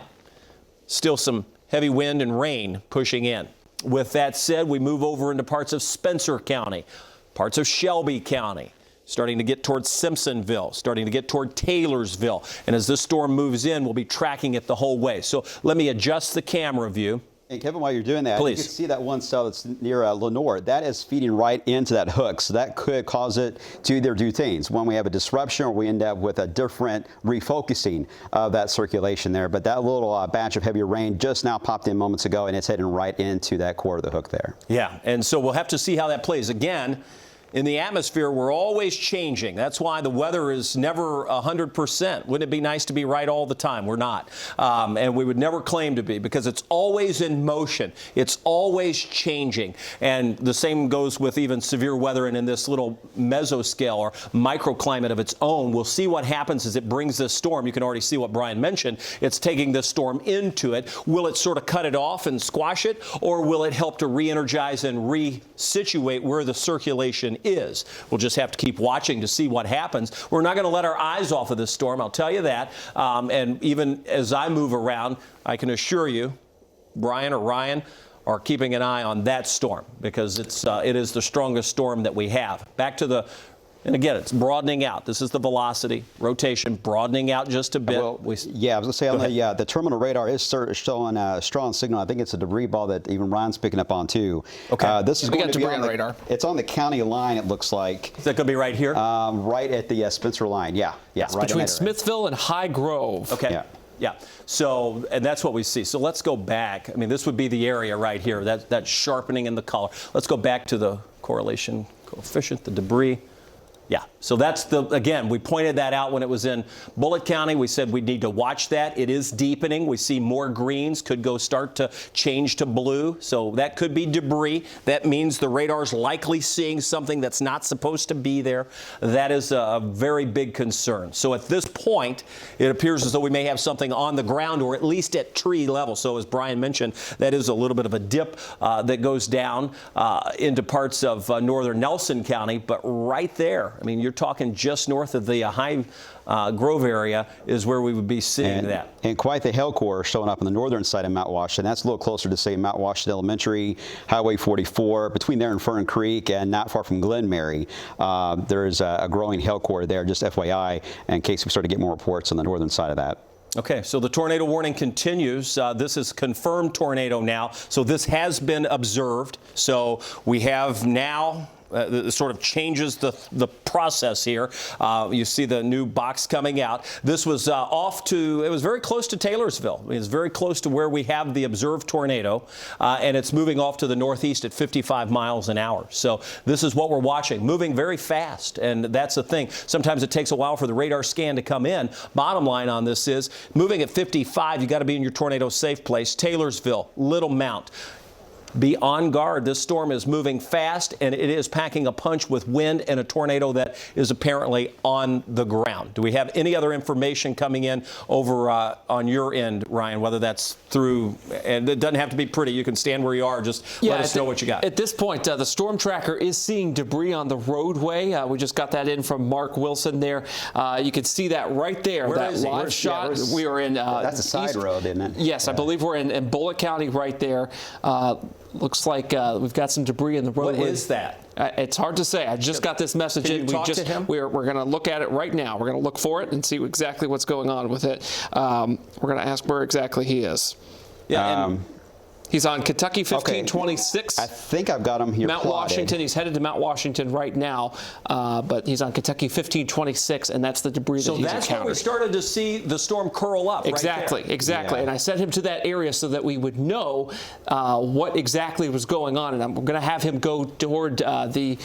still some heavy wind and rain pushing in. With that said, we move over into parts of Spencer County, parts of Shelby County, starting to get towards Simpsonville, starting to get toward Taylorsville. And as this storm moves in, we'll be tracking it the whole way. So let me adjust the camera view. Hey, Kevin, while you're doing that, please. You can see that one cell that's near Lenore. That is feeding right into that hook, so that could cause it to either do things. One, we have a disruption, or we end up with a different refocusing of that circulation there. But that little batch of heavy rain just now popped in moments ago, and it's heading right into that core of the hook there. Yeah, and so we'll have to see how that plays. Again, in the atmosphere, we're always changing. That's why the weather is never 100%. Wouldn't it be nice to be right all the time? We're not. And we would never claim to be, because it's always in motion. It's always changing. And the same goes with even severe weather, and in this little mesoscale or microclimate of its own. We'll see what happens as it brings this storm. You can already see what Brian mentioned. It's taking this storm into it. Will it sort of cut it off and squash it, or will it help to re-energize and resituate where the circulation is? We'll just have to keep watching to see what happens. We're not going to let our eyes off of this storm, I'll tell you that. And even as I move around, I can assure you, Brian or Ryan are keeping an eye on that storm, because it is the strongest storm that we have. Back to the, and again, it's broadening out. This is the velocity, rotation, broadening out just a bit. Well, yeah, I was going to say, on the terminal radar is showing a strong signal. I think it's a debris ball that even Ryan's picking up on, too. Okay. This is we going got to be debris on on radar. It's on the county line, it looks like. Is that going to be right here? Right at the Spencer line, yeah. Yes, right Between Smithville and High Grove. Okay. Yeah. So, and that's what we see. So let's go back. I mean, this would be the area right here, that sharpening in the color. Let's go back to the correlation coefficient, the debris. Yeah, so that's again, we pointed that out when it was in Bullitt County. We said we need to watch that. It is deepening. We see more greens, could start to change to blue. So that could be debris. That means the radar's likely seeing something that's not supposed to be there. That is a very big concern. So at this point, it appears as though we may have something on the ground, or at least at tree level. So as Brian mentioned, that is a little bit of a dip that goes down into parts of northern Nelson County, but right there, I mean, you're talking just north of the High Grove area is where we would be seeing that. And quite the hail core showing up on the northern side of Mount Washington. That's a little closer to, say, Mount Washington Elementary, Highway 44, between there and Fern Creek, and not far from Glen Mary. There's a growing hail core there, just FYI, in case we start to get more reports on the northern side of that. Okay, so the tornado warning continues. This is confirmed tornado now, so this has been observed. So we have now It sort of changes the process here. You see the new box coming out. This was it was very close to Taylorsville. It's very close to where we have the observed tornado, and it's moving off to the northeast at 55 miles an hour. So this is what we're watching, moving very fast, and that's the thing. Sometimes it takes a while for the radar scan to come in. Bottom line on this is, moving at 55, you got to be in your tornado safe place. Taylorsville, Little Mount. be on guard. This storm is moving fast, and it is packing a punch with wind and a tornado that is apparently on the ground. Do we have any other information coming in over on your end, Ryan, whether that's through, and it doesn't have to be pretty, you can stand where you are, just let us know what you got. At this point, the storm tracker is seeing debris on the roadway. We just got that in from Mark Wilson there. You can see that right there, that live shot. We are in... that's a side road, isn't it? Yes, I believe we're in Bullitt County right there. Looks like we've got some debris in the roadway. What is that? It's hard to say. I just got this message Can in. you talk to him? We're going to look at it right now. We're going to look for it and see exactly what's going on with it. We're going to ask where exactly he is. Yeah. He's on Kentucky 1526. I think I've got him here Mount plotted. Washington. He's headed to Mount Washington right now, but he's on Kentucky 1526, and that's the debris that he's encountered. So that's when we started to see the storm curl up. Exactly, right exactly. Yeah. And I sent him to that area so that we would know what exactly was going on. And I'm going to have him go toward the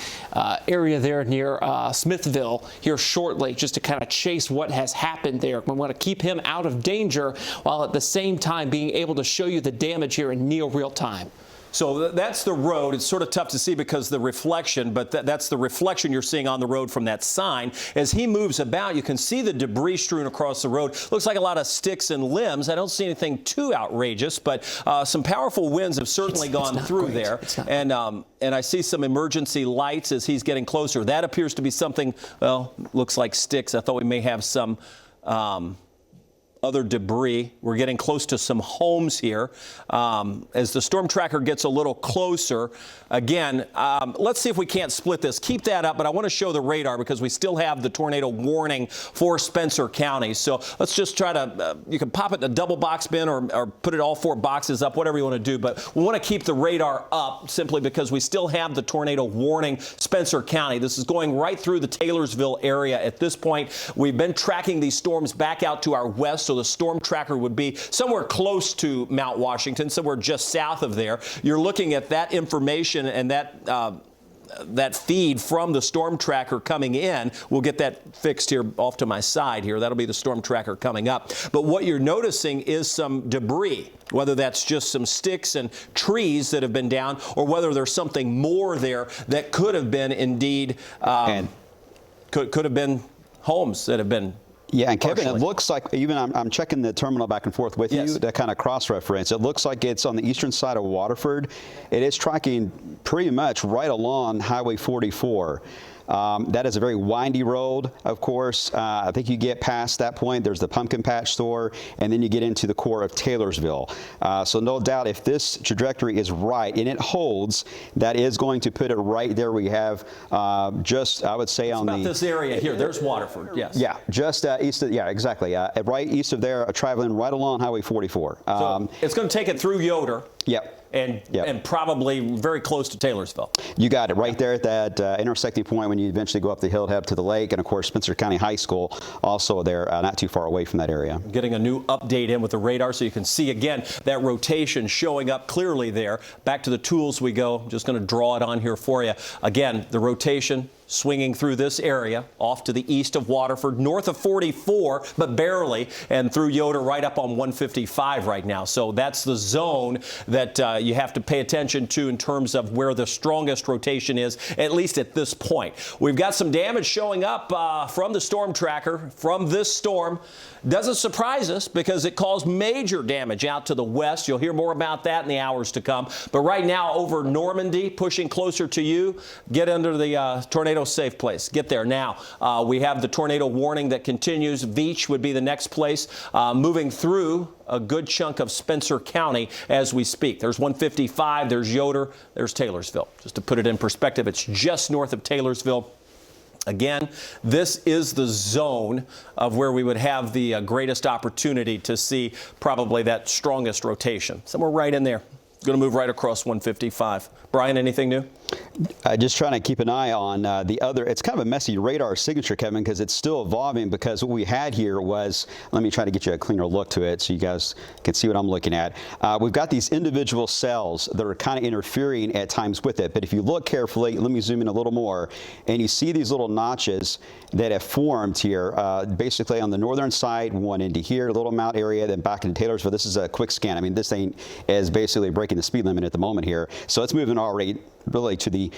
area there near Smithville here shortly, just to kind of chase what has happened there. We want to keep him out of danger while at the same time being able to show you the damage here in near real time. So that's the road. It's sort of tough to see because the reflection, but that's the reflection you're seeing on the road from that sign. As he moves about, you can see the debris strewn across the road. Looks like a lot of sticks and limbs. I don't see anything too outrageous, but some powerful winds have certainly gone through there. And I see some emergency lights as he's getting closer. That appears to be something, well, looks like sticks. I thought we may have some other debris. We're getting close to some homes here. As the storm tracker gets a little closer, again, let's see if we can't split this. Keep that up, but I want to show the radar because we still have the tornado warning for Spencer County. So let's just try to, you can pop it in a double box bin or put it all 4 boxes up, whatever you want to do. But we want to keep the radar up simply because we still have the tornado warning Spencer County. This is going right through the Taylorsville area at this point. We've been tracking these storms back out to our west, so the storm tracker would be somewhere close to Mount Washington, somewhere just south of there. You're looking at that information and that feed from the storm tracker coming in. We'll get that fixed here off to my side here. That'll be the storm tracker coming up. But what you're noticing is some debris, whether that's just some sticks and trees that have been down or whether there's something more there that could have been indeed, could have been homes that have been. Yeah, and Kevin, partially. it looks like, even I'm checking the terminal back and forth with you, that kind of cross-reference. It looks like it's on the eastern side of Waterford. It is tracking pretty much right along Highway 44. That is a very windy road, of course. I think you get past that point, there's the Pumpkin Patch store, and then you get into the core of Taylorsville. So no doubt if this trajectory is right and it holds, that is going to put it right there. We have just, I would say, on about this area here. There's Waterford, yes. Yeah, just east of, yeah, exactly. Right east of there, traveling right along Highway 44. So it's going to take it through Yoder. Yep. And probably very close to Taylorsville. You got it right there at that intersecting point when you eventually go up the hill, head to the lake, and of course Spencer County High School also there, not too far away from that area. Getting a new update in with the radar so you can see again that rotation showing up clearly there. Back to the tools we go. I'm just going to draw it on here for you. Again, the rotation swinging through this area, off to the east of Waterford, north of 44, but barely, and through Yoder right up on 155 right now. So that's the zone that you have to pay attention to in terms of where the strongest rotation is, at least at this point. We've got some damage showing up from the storm tracker, from this storm. Doesn't surprise us because it caused major damage out to the west. You'll hear more about that in the hours to come. But right now over Normandy, pushing closer to you, get under the tornado safe place. Get there now. We have the tornado warning that continues. Veach would be the next place, moving through a good chunk of Spencer County as we speak. There's 155, there's Yoder, there's Taylorsville. Just to put it in perspective, it's just north of Taylorsville. Again, this is the zone of where we would have the greatest opportunity to see probably that strongest rotation. Somewhere right in there. Going to move right across 155. Brian, anything new? Just trying to keep an eye on the other. It's kind of a messy radar signature, Kevin, because it's still evolving. Because what we had here was, let me try to get you a cleaner look to it so you guys can see what I'm looking at. We've got these individual cells that are kind of interfering at times with it. But if you look carefully, let me zoom in a little more, and you see these little notches that have formed here, basically on the northern side, one into here, Little Mount area, then back into Taylorsville. This is a quick scan. I mean, this thing is basically breaking the speed limit at the moment here. So it's moving already really to the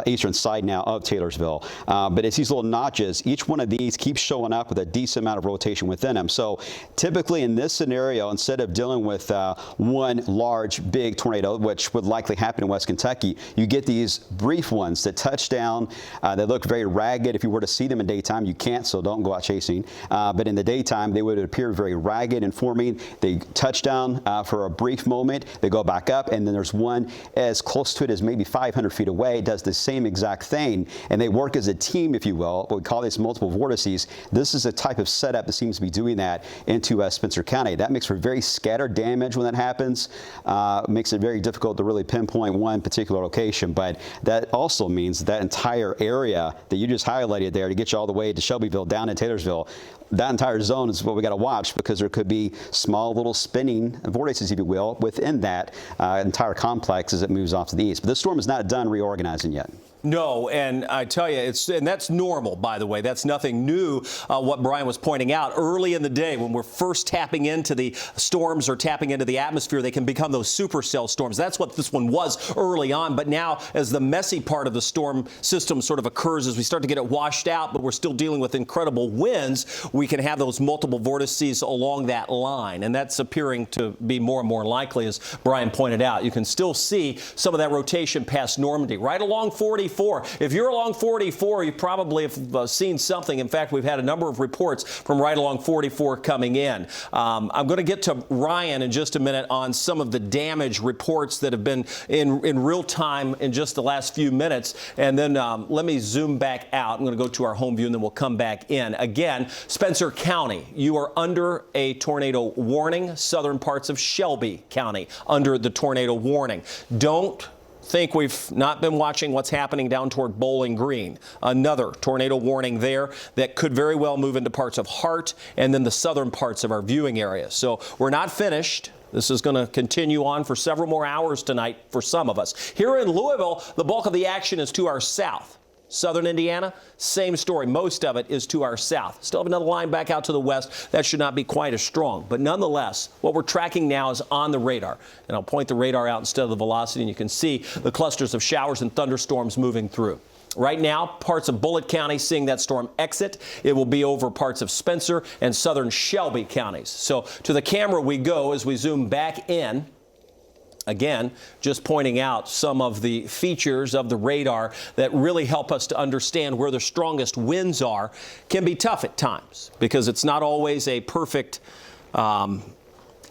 eastern side now of Taylorsville. But it's these little notches. Each one of these keeps showing up with a decent amount of rotation within them. So typically in this scenario, instead of dealing with one large, big tornado, which would likely happen in West Kentucky, you get these brief ones that touch down. They look very ragged. If you were to see them in daytime, you can't, so don't go out chasing. But in the daytime, they would appear very ragged and forming. They touch down for a brief moment. They go back up, and then there's one as close to it as maybe 500 feet away, does the same exact thing, and they work as a team, if you will. We call these multiple vortices. This is a type of setup that seems to be doing that into Spencer County. That makes for very scattered damage when that happens. Makes it very difficult to really pinpoint one particular location, but that also means that entire area that you just highlighted there to get you all the way to Shelbyville down in Taylorsville, that entire zone is what we got to watch, because there could be small little spinning vortices, if you will, within that entire complex as it moves off to the east. But this storm is not done reorganizing yet. No, and I tell you, and that's normal, by the way. That's nothing new, what Brian was pointing out. Early in the day, when we're first tapping into the storms or tapping into the atmosphere, they can become those supercell storms. That's what this one was early on. But now, as the messy part of the storm system sort of occurs, as we start to get it washed out, but we're still dealing with incredible winds, we can have those multiple vortices along that line. And that's appearing to be more and more likely, as Brian pointed out. You can still see some of that rotation past Normandy, right along 44. If you're along 44, you probably have seen something. In fact, we've had a number of reports from right along 44 coming in. I'm going to get to Ryan in just a minute on some of the damage reports that have been in real time in just the last few minutes. And then let me zoom back out. I'm going to go to our home view, and then we'll come back in. Again, Spencer County, you are under a tornado warning. Southern parts of Shelby County under the tornado warning. Don't think we've not been watching what's happening down toward Bowling Green. Another tornado warning there that could very well move into parts of Hart and then the southern parts of our viewing area. So we're not finished. This is going to continue on for several more hours tonight for some of us. Here in Louisville, the bulk of the action is to our south. Southern Indiana, same story. Most of it is to our south. Still have another line back out to the west. That should not be quite as strong. But nonetheless, what we're tracking now is on the radar. And I'll point the radar out instead of the velocity, and you can see the clusters of showers and thunderstorms moving through. Right now, parts of Bullitt County seeing that storm exit. It will be over parts of Spencer and southern Shelby counties. So to the camera we go as we zoom back in. Again, just pointing out some of the features of the radar that really help us to understand where the strongest winds are. Can be tough at times because it's not always a perfect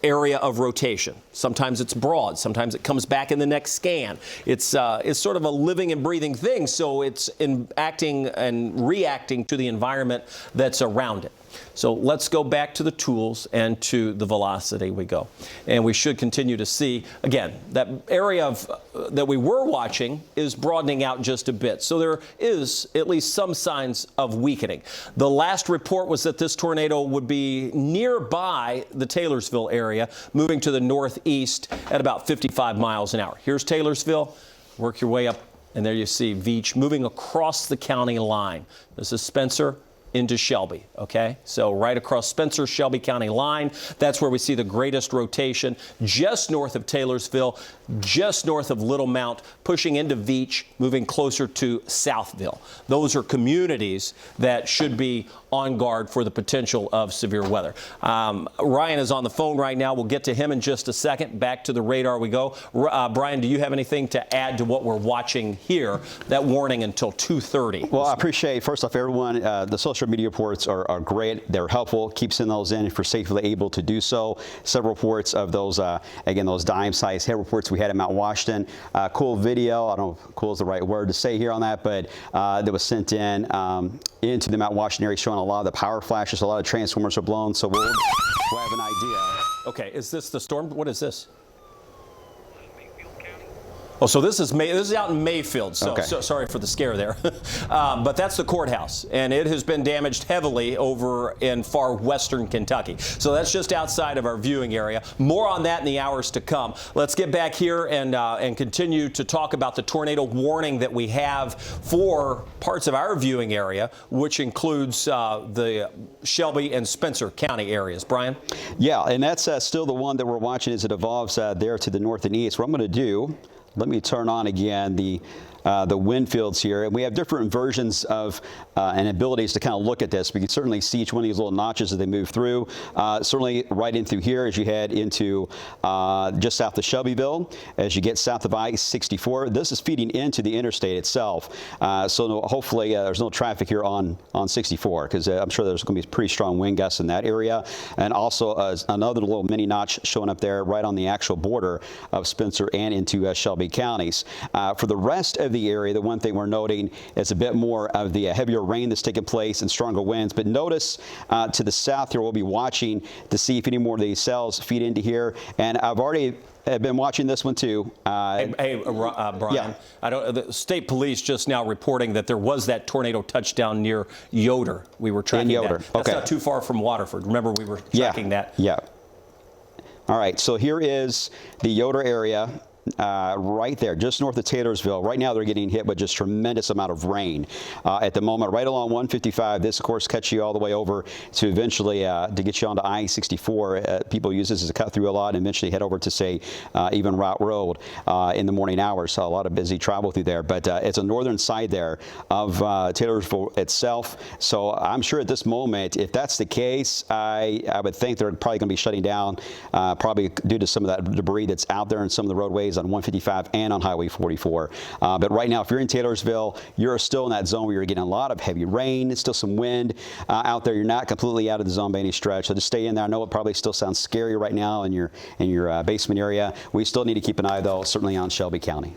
area of rotation. Sometimes it's broad. Sometimes it comes back in the next scan. It's sort of a living and breathing thing, so it's acting and reacting to the environment that's around it. So let's go back to the tools and to the velocity we go. And we should continue to see, again, that area that we were watching is broadening out just a bit. So there is at least some signs of weakening. The last report was that this tornado would be nearby the Taylorsville area, moving to the northeast at about 55 miles an hour. Here's Taylorsville. Work your way up, and there you see Veach moving across the county line. This is Spencer into Shelby, okay? So right across Spencer, Shelby County line, that's where we see the greatest rotation, just north of Taylorsville, just north of Little Mount, pushing into Veach, moving closer to Southville. Those are communities that should be on guard for the potential of severe weather. Ryan is on the phone right now. We'll get to him in just a second. Back to the radar we go. Brian, do you have anything to add to what we're watching here? That warning until 2:30. Well, I appreciate, first off, everyone, the social media reports are great. They're helpful. Keep sending those in if you're safely able to do so. Several reports of those, again, those dime-sized hail reports we had in Mount Washington. Cool video. I don't know if cool is the right word to say here on that, but that was sent in into the Mount Washington area, showing a lot of the power flashes. A lot of transformers are blown, so we'll have an idea. Okay, is this the storm? What is this? Oh, so this is out in Mayfield. So, Okay. so sorry for the scare there. But that's the courthouse, and it has been damaged heavily over in far western Kentucky. So that's just outside of our viewing area. More on that in the hours to come. Let's get back here and continue to talk about the tornado warning that we have for parts of our viewing area, which includes the Shelby and Spencer County areas. Brian? Yeah, and that's still the one that we're watching as it evolves there to the north and east. What I'm going to do, let me turn on again the wind fields here, and we have different versions of and abilities to kind of look at this. We can certainly see each one of these little notches as they move through. Certainly right in through here as you head into just south of Shelbyville, as you get south of I-64. This is feeding into the interstate itself. So hopefully there's no traffic here on 64, because I'm sure there's going to be pretty strong wind gusts in that area. And also another little mini notch showing up there right on the actual border of Spencer and into Shelby counties. For the rest of the area, the one thing we're noting is a bit more of the heavier rain that's taking place and stronger winds. But notice to the south here, we'll be watching to see if any more of these cells feed into here. And I've already been watching this one too. Brian, yeah. The state police just now reporting that there was that tornado touchdown near Yoder. We were tracking Yoder. that. That's Okay. not too far from Waterford. Remember, we were tracking that. Yeah. All right, so here is the Yoder area. Right there, just north of Taylorsville. Right now they're getting hit with just tremendous amount of rain at the moment. Right along 155, this of course cuts you all the way over to eventually to get you onto I-64. People use this as a cut through a lot and eventually head over to say even Route Road in the morning hours. So a lot of busy travel through there, but it's a northern side there of Taylorsville itself. So I'm sure at this moment, if that's the case, I would think they're probably going to be shutting down probably due to some of that debris that's out there in some of the roadways on 155 and on Highway 44. But right now, if you're in Taylorsville, you're still in that zone where you're getting a lot of heavy rain, still some wind out there. You're not completely out of the zone by any stretch, so just stay in there. I know it probably still sounds scary right now in your basement area. We still need to keep an eye, though, certainly on Shelby County.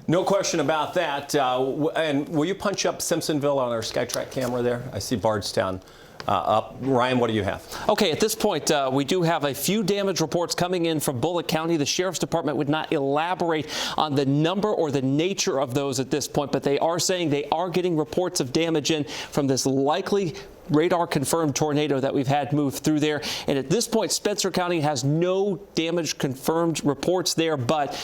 No question about that. And will you punch up Simpsonville on our SkyTrack camera there? I see Bardstown up. Ryan, what do you have? Okay, at this point, we do have a few damage reports coming in from Bullitt County. The Sheriff's Department would not elaborate on the number or the nature of those at this point, but they are saying they are getting reports of damage in from this likely radar-confirmed tornado that we've had move through there. And at this point, Spencer County has no damage confirmed reports there, but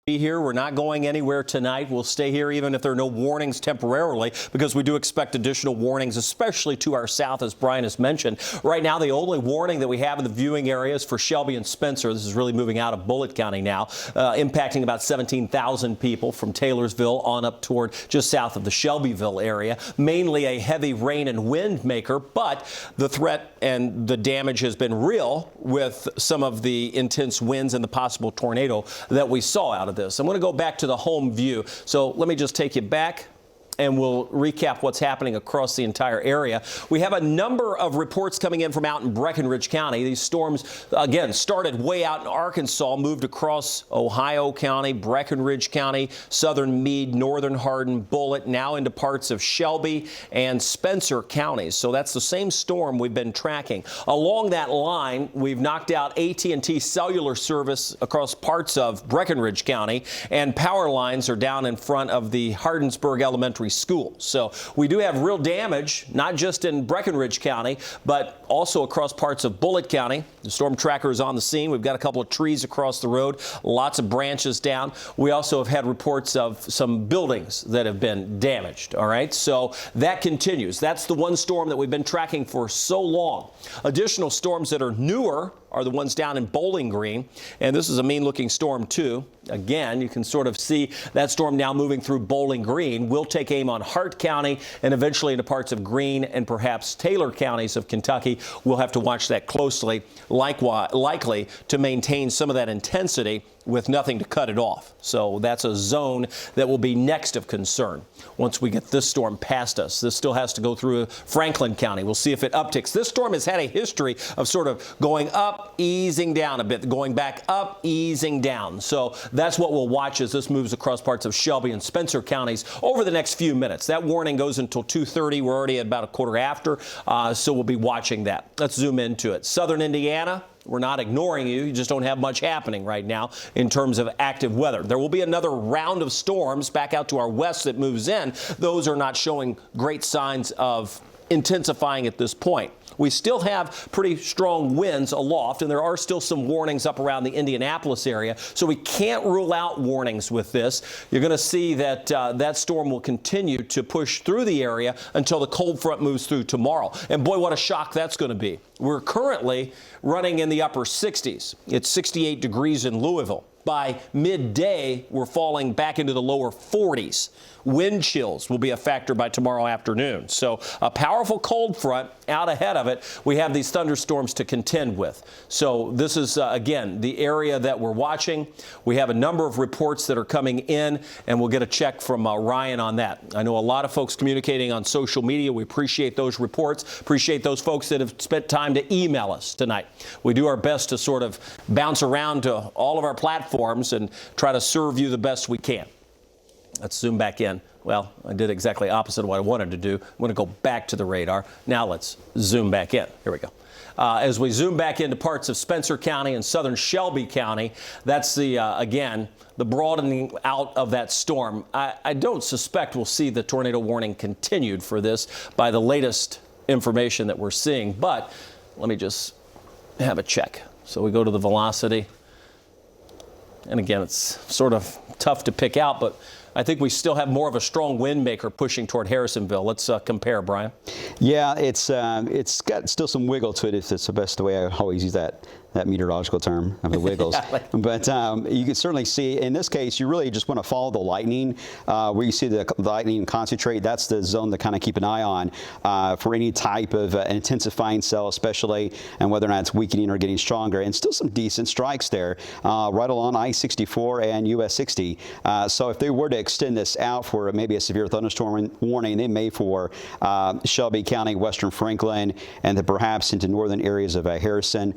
Be here. We're not going anywhere tonight. We'll stay here even if there are no warnings temporarily, because we do expect additional warnings, especially to our south, as Brian has mentioned. Right now, the only warning that we have in the viewing area is for Shelby and Spencer. This is really moving out of Bullitt County now, impacting about 17,000 people from Taylorsville on up toward just south of the Shelbyville area. Mainly a heavy rain and wind maker, but the threat and the damage has been real with some of the intense winds and the possible tornado that we saw out of this. I'm going to go back to the home view. So let me just take you back and we'll recap what's happening across the entire area. We have a number of reports coming in from out in Breckenridge County. These storms, again, started way out in Arkansas, moved across Ohio County, Breckenridge County, southern Meade, northern Hardin, Bullitt, now into parts of Shelby and Spencer counties. So that's the same storm we've been tracking. Along that line, we've knocked out AT&T cellular service across parts of Breckenridge County, and power lines are down in front of the Hardensburg Elementary School. So we do have real damage, not just in Breckenridge County, but also across parts of Bullitt County. The storm tracker is on the scene. We've got a couple of trees across the road, lots of branches down. We also have had reports of some buildings that have been damaged. All right, so that continues. That's the one storm that we've been tracking for so long. Additional storms that are newer are the ones down in Bowling Green, and this is a mean-looking storm too. Again, you can sort of see that storm now moving through Bowling Green. We'll take aim on Hart County and eventually into parts of Greene and perhaps Taylor counties of Kentucky. We'll have to watch that closely, likely to maintain some of that intensity with nothing to cut it off. So that's a zone that will be next of concern once we get this storm past us. This still has to go through Franklin County. We'll see if it upticks. This storm has had a history of sort of going up, easing down a bit, going back up, easing down. So that's what we'll watch as this moves across parts of Shelby and Spencer counties over the next few minutes. That warning goes until 2:30. We're already at about a quarter after, so we'll be watching that. Let's zoom into it. Southern Indiana, We're not ignoring you. You just don't have much happening right now in terms of active weather. There will be another round of storms back out to our west that moves in. Those are not showing great signs of intensifying at this point. We still have pretty strong winds aloft, and there are still some warnings up around the Indianapolis area, so we can't rule out warnings with this. You're going to see that that storm will continue to push through the area until the cold front moves through tomorrow. And boy, what a shock that's going to be. We're currently running in the upper 60s. It's 68 degrees in Louisville. By midday, we're falling back into the lower 40s. Wind chills will be a factor by tomorrow afternoon. So a powerful cold front out ahead of it. We have these thunderstorms to contend with. So this is, again, the area that we're watching. We have a number of reports that are coming in, and we'll get a check from Ryan on that. I know a lot of folks communicating on social media. We appreciate those reports. Appreciate those folks that have spent time to email us tonight. We do our best to sort of bounce around to all of our platforms and try to serve you the best we can. Let's zoom back in. Well, I did exactly opposite of what I wanted to do. I'm going to go back to the radar. Now let's zoom back in. Here we go. As we zoom back into parts of Spencer County and southern Shelby County, that's the, again, the broadening out of that storm. I don't suspect we'll see the tornado warning continued for this by the latest information that we're seeing, but let me just have a check. So we go to the velocity. And again, it's sort of tough to pick out, but I think we still have more of a strong wind maker pushing toward Harrisonville. Let's compare, Brian. Yeah, it's got still some wiggle to it. If it's the best way I always use that meteorological term of the wiggles. But you can certainly see, in this case, you really just want to follow the lightning. Where you see the lightning concentrate, that's the zone to kind of keep an eye on for any type of intensifying cell, especially, and whether or not it's weakening or getting stronger. And still some decent strikes there, right along I-64 and US 60. So if they were to extend this out for maybe a severe thunderstorm warning, they may for Shelby County, western Franklin, and then perhaps into northern areas of Harrison.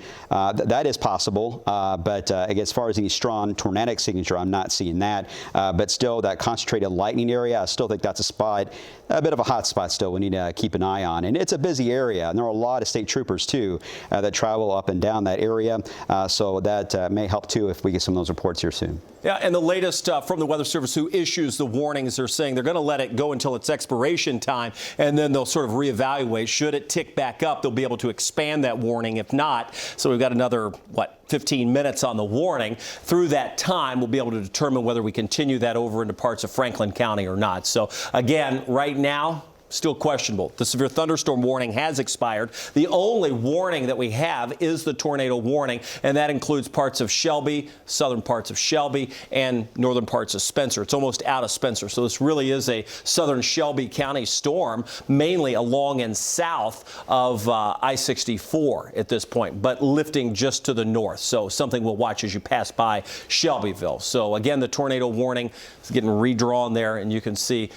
That is possible, but as far as any strong tornadic signature, I'm not seeing that. But still, that concentrated lightning area, I still think that's a spot, a bit of a hot spot still we need to keep an eye on. And it's a busy area, and there are a lot of state troopers, too, that travel up and down that area. So that may help, too, if we get some of those reports here soon. Yeah, and the latest from the Weather Service, who issues the warnings, are saying they're going to let it go until its expiration time, and then they'll sort of reevaluate. Should it tick back up, they'll be able to expand that warning. If not, so we've got another, 15 minutes on the warning. Through that time, we'll be able to determine whether we continue that over into parts of Franklin County or not. So, again, right now, still questionable. The severe thunderstorm warning has expired. The only warning that we have is the tornado warning, and that includes parts of Shelby, southern parts of Shelby, and northern parts of Spencer. It's almost out of Spencer, so this really is a southern Shelby County storm, mainly along and south of I-64 at this point, but lifting just to the north. So something we'll watch as you pass by Shelbyville. So again, the tornado warning is getting redrawn there, and you can see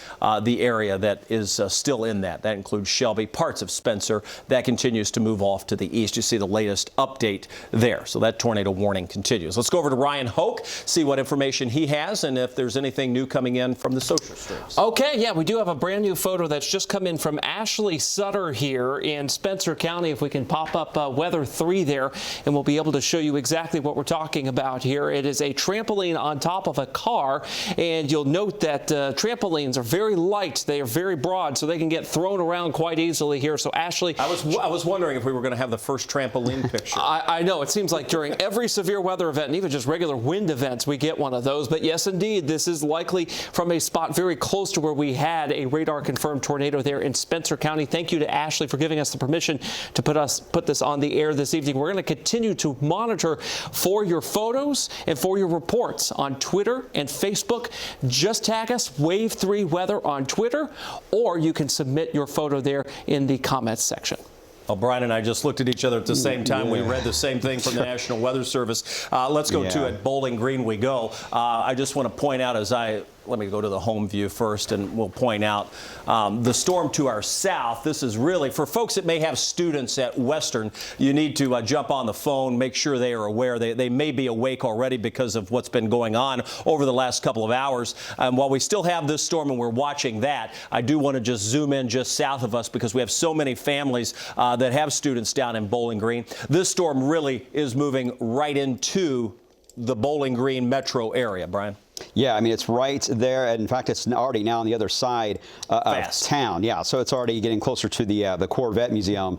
the area that is still in that. That includes Shelby, parts of Spencer. That continues to move off to the east. You see the latest update there. So that tornado warning continues. Let's go over to Ryan Hoke, see what information he has and if there's anything new coming in from the social streams. Okay, yeah, we do have a brand new photo that's just come in from Ashley Sutter here in Spencer County. If we can pop up Weather 3 there, and we'll be able to show you exactly what we're talking about here. It is a trampoline on top of a car, and you'll note that trampolines are very light. They are very broad, so they can get thrown around quite easily here. So Ashley, I was wondering if we were going to have the first trampoline picture. I know it seems like during every severe weather event, and even just regular wind events, we get one of those. But yes, indeed, this is likely from a spot very close to where we had a radar confirmed tornado there in Spencer County. Thank you to Ashley for giving us the permission to put this on the air this evening. We're going to continue to monitor for your photos and for your reports on Twitter and Facebook. Just tag us Wave 3 Weather on Twitter, or you can submit your photo there in the comments section. Well, Brian and I just looked at each other at the same time. Yeah. We read the same thing from the National Weather Service. Let's go to it. Bowling Green we go. I just want to point out, as I let me go to the home view first, and we'll point out the storm to our south. This is really, for folks that may have students at Western, you need to jump on the phone, make sure they are aware. They may be awake already because of what's been going on over the last couple of hours. While we still have this storm and we're watching that, I do want to just zoom in just south of us because we have so many families that have students down in Bowling Green. This storm really is moving right into the Bowling Green metro area, Brian. Yeah, I mean, it's right there. And in fact, it's already now on the other side of town. Yeah, so it's already getting closer to the Corvette Museum,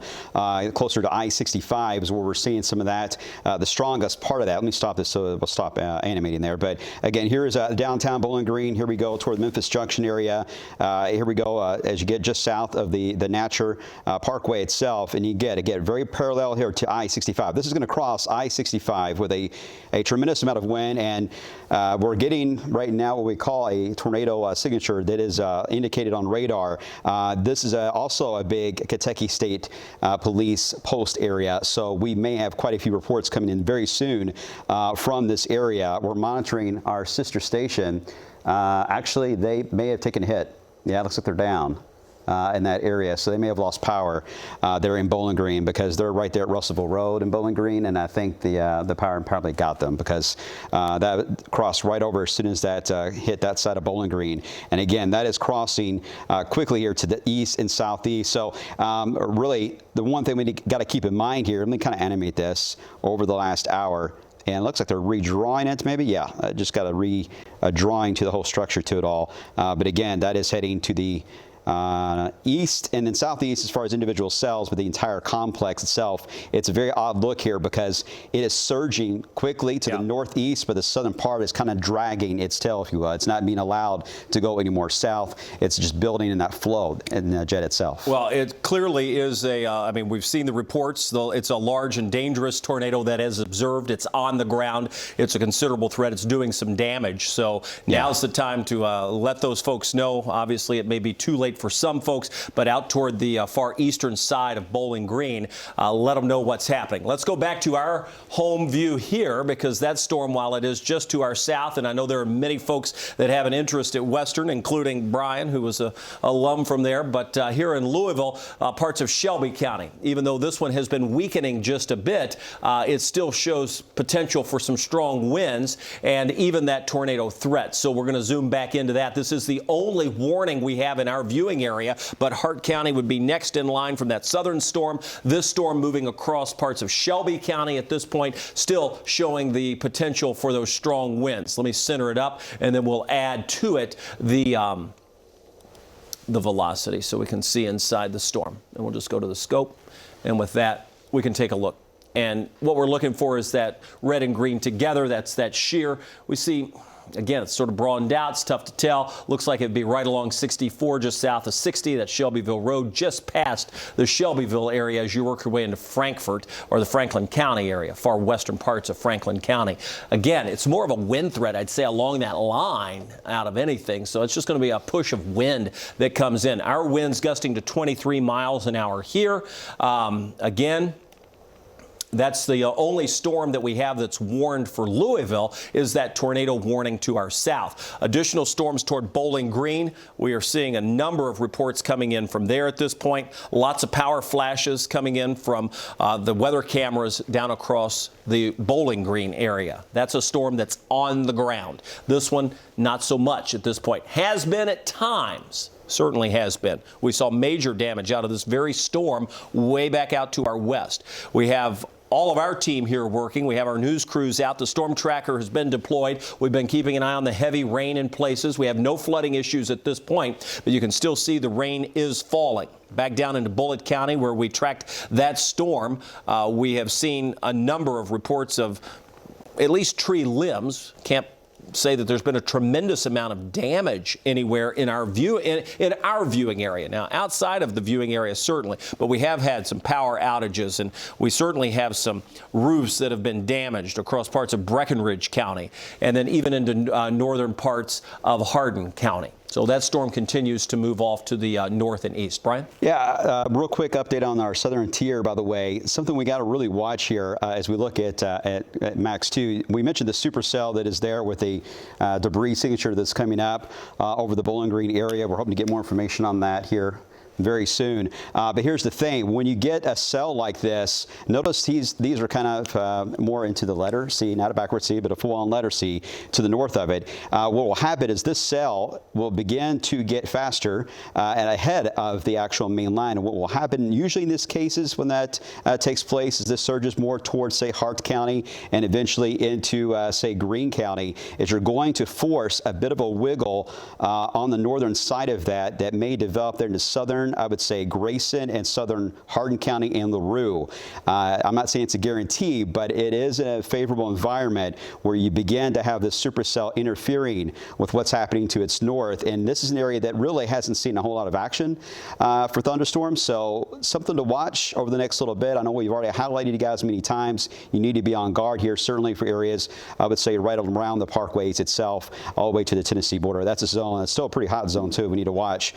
closer to I-65 is where we're seeing some of that. The strongest part of that. Let me stop this so we'll stop animating there. But again, here is downtown Bowling Green. Here we go toward the Memphis Junction area. Here we go as you get just south of the Natcher Parkway itself, and you get very parallel here to I-65. This is going to cross I-65 with a tremendous amount of wind, and we're getting right now what we call a tornado signature that is indicated on radar. This is also a big Kentucky State Police post area, so we may have quite a few reports coming in very soon from this area. We're monitoring our sister station. Actually, they may have taken a hit. Yeah, it looks like they're down in that area, so they may have lost power there in Bowling Green because they're right there at Russellville Road in Bowling Green, and I think the power probably got them because that crossed right over as soon as that hit that side of Bowling Green. And again, that is crossing quickly here to the east and southeast. So really, the one thing we got to keep in mind here, let me kind of animate this over the last hour. And it looks like they're redrawing it, maybe. Yeah, just got a redrawing to the whole structure to it all. But again, that is heading to the east and then southeast as far as individual cells, but the entire complex itself. It's a very odd look here because it is surging quickly to the northeast, but the southern part is kind of dragging its tail, if you will. It's not being allowed to go any more south. It's just building in that flow in the jet itself. Well, it clearly is I mean, we've seen the reports. Though it's a large and dangerous tornado that is observed. It's on the ground. It's a considerable threat. It's doing some damage. So now's the time to let those folks know. Obviously, it may be too late for some folks, but out toward the far eastern side of Bowling Green, let them know what's happening. Let's go back to our home view here because that storm, while it is just to our south, and I know there are many folks that have an interest at Western, including Brian, who was a alum from there, but here in Louisville, parts of Shelby County, even though this one has been weakening just a bit, it still shows potential for some strong winds and even that tornado threat. So we're going to zoom back into that. This is the only warning we have in our viewing area, but Hart County would be next in line from that southern storm. This storm moving across parts of Shelby County at this point, still showing the potential for those strong winds. Let me center it up, and then we'll add to it the velocity so we can see inside the storm. And we'll just go to the scope, and with that, we can take a look. And what we're looking for is that red and green together. That's that shear. We see, again, it's sort of broadened out. It's tough to tell. Looks like it'd be right along 64, just south of 60. That's Shelbyville Road, just past the Shelbyville area as you work your way into Frankfort or the Franklin County area, far western parts of Franklin County. Again, it's more of a wind threat, I'd say, along that line out of anything. So it's just going to be a push of wind that comes in. Our winds gusting to 23 miles an hour here. Again, that's the only storm that we have that's warned for Louisville is that tornado warning to our south. Additional storms toward Bowling Green. We are seeing a number of reports coming in from there at this point. Lots of power flashes coming in from the weather cameras down across the Bowling Green area. That's a storm that's on the ground. This one, not so much at this point. Has been at times. Certainly has been. We saw major damage out of this very storm way back out to our west. We have all of our team here working. We have our news crews out. The storm tracker has been deployed. We've been keeping an eye on the heavy rain in places. We have no flooding issues at this point, but you can still see the rain is falling. Back down into Bullitt County where we tracked that storm, we have seen a number of reports of at least tree limbs. Can't say that there's been a tremendous amount of damage anywhere in our in our viewing area. Now, outside of the viewing area, certainly, but we have had some power outages, and we certainly have some roofs that have been damaged across parts of Breckenridge County, and then even into northern parts of Hardin County. So that storm continues to move off to the north and east. Brian? Yeah, real quick update on our southern tier, by the way. Something we got to really watch here as we look at Max 2. We mentioned the supercell that is there with the debris signature that's coming up over the Bowling Green area. We're hoping to get more information on that here very soon. But here's the thing. When you get a cell like this, notice these are kind of more into the letter C, not a backward C, but a full-on letter C to the north of it. What will happen is this cell will begin to get faster and ahead of the actual main line. And what will happen usually in these cases when that takes place is this surges more towards, say, Hart County and eventually into, say, Greene County, is you're going to force a bit of a wiggle on the northern side of that may develop there into southern, I would say, Grayson and southern Hardin County and LaRue. I'm not saying it's a guarantee, but it is a favorable environment where you begin to have this supercell interfering with what's happening to its north. And this is an area that really hasn't seen a whole lot of action for thunderstorms. So something to watch over the next little bit. I know we've already highlighted you guys many times. You need to be on guard here, certainly for areas, I would say, right around the parkways itself, all the way to the Tennessee border. That's a zone. It's still a pretty hot zone, too. We need to watch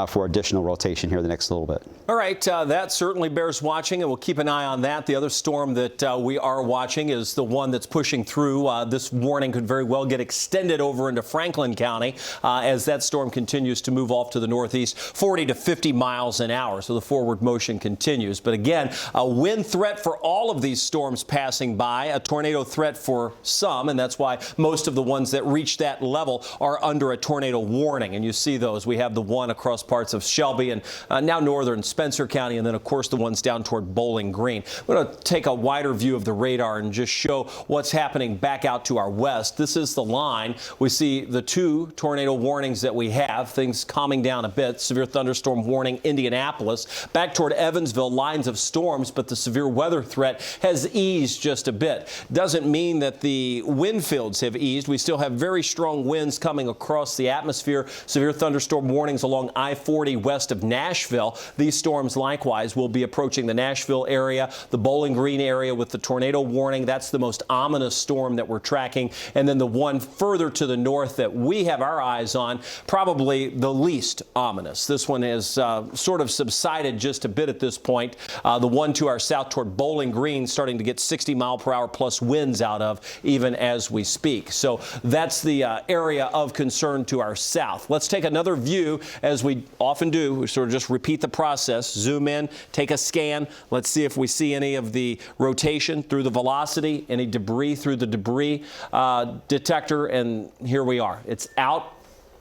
for additional rotation here the next little bit. All right, that certainly bears watching, and we'll keep an eye on that. The other storm that we are watching is the one that's pushing through. This warning could very well get extended over into Franklin County as that storm continues to move off to the northeast, 40 to 50 miles an hour. So the forward motion continues. But again, a wind threat for all of these storms passing by, a tornado threat for some, and that's why most of the ones that reach that level are under a tornado warning. And you see those. We have the one across parts of Shelby and now northern Spencer County, and then, of course, the ones down toward Bowling Green. I'm going to take a wider view of the radar and just show what's happening back out to our west. This is the line. We see the two tornado warnings that we have, things calming down a bit. Severe thunderstorm warning, Indianapolis. Back toward Evansville, lines of storms, but the severe weather threat has eased just a bit. Doesn't mean that the wind fields have eased. We still have very strong winds coming across the atmosphere. Severe thunderstorm warnings along I-40 west of Nashville. These storms likewise will be approaching the Nashville area, the Bowling Green area with the tornado warning. That's the most ominous storm that we're tracking. And then the one further to the north that we have our eyes on, probably the least ominous. This one has sort of subsided just a bit at this point. The one to our south toward Bowling Green starting to get 60-mile-per-hour plus winds out of even as we speak. So that's the area of concern to our south. Let's take another view, as we often do. We sort of just repeat the process, zoom in, take a scan. Let's see if we see any of the rotation through the velocity, any debris through the debris detector, and here we are. It's out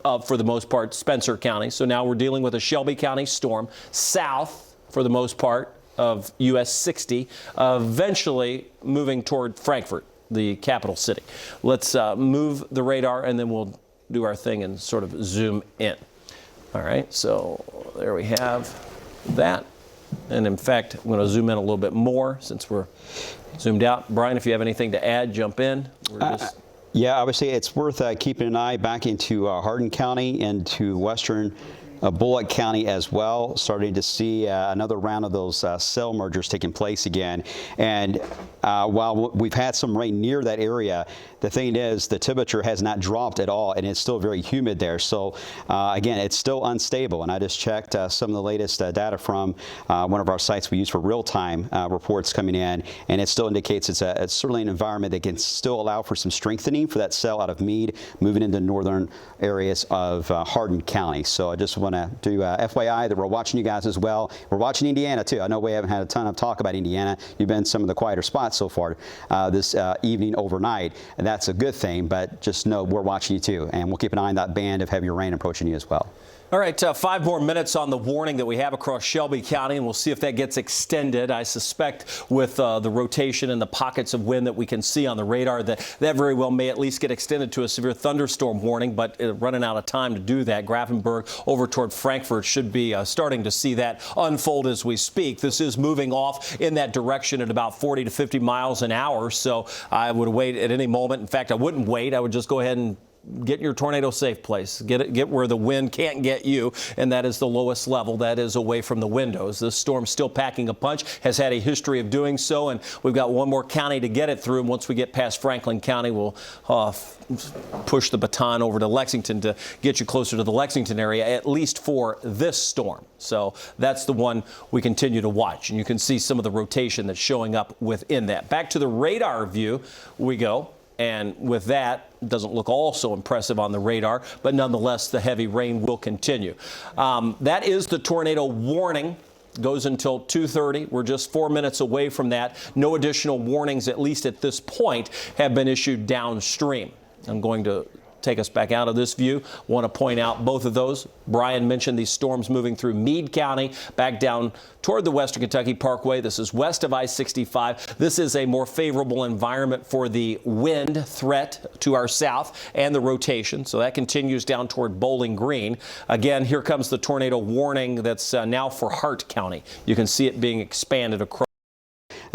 of, for the most part, Spencer County. So now we're dealing with a Shelby County storm, south, for the most part, of US 60, eventually moving toward Frankfort, the capital city. Let's move the radar, and then we'll do our thing and sort of zoom in. All right, so there we have that. And in fact, I'm going to zoom in a little bit more since we're zoomed out. Brian, if you have anything to add, jump in. Yeah, I would say it's worth keeping an eye back into Hardin County and to western Bullock County as well, starting to see another round of those cell mergers taking place again. And while we've had some rain near that area, the thing is the temperature has not dropped at all, and it's still very humid there. So again, it's still unstable. And I just checked some of the latest data from one of our sites we use for real-time reports coming in, and it still indicates it's certainly an environment that can still allow for some strengthening for that cell out of Meade, moving into northern areas of Hardin County. So I just want to do FYI that we're watching you guys as well. We're watching Indiana too. I know we haven't had a ton of talk about Indiana. You've been in some of the quieter spots so far this evening overnight, and that's a good thing, but just know we're watching you too, and we'll keep an eye on that band of heavy rain approaching you as well. All right, 5 more minutes on the warning that we have across Shelby County, and we'll see if that gets extended. I suspect with the rotation and the pockets of wind that we can see on the radar that very well may at least get extended to a severe thunderstorm warning, but running out of time to do that. Grafenberg over toward Frankfort should be starting to see that unfold as we speak. This is moving off in that direction at about 40 to 50 miles an hour, so I would wait at any moment. In fact, I wouldn't wait. I would just go ahead and get in your tornado safe place. Get where the wind can't get you, and that is the lowest level. That is away from the windows. This storm's still packing a punch, has had a history of doing so, and we've got one more county to get it through. And once we get past Franklin County, we'll push the baton over to Lexington to get you closer to the Lexington area, at least for this storm. So that's the one we continue to watch, and you can see some of the rotation that's showing up within that. Back to the radar view we go. And with that, it doesn't look all so impressive on the radar, but nonetheless, the heavy rain will continue. That is the tornado warning. Goes until 2:30. We're just 4 minutes away from that. No additional warnings, at least at this point, have been issued downstream. I'm going to take us back out of this view. Want to point out both of those. Brian mentioned these storms moving through Meade County, back down toward the Western Kentucky Parkway. This is west of I-65. This is a more favorable environment for the wind threat to our south and the rotation. So that continues down toward Bowling Green. Again, here comes the tornado warning that's now for Hart County. You can see it being expanded across.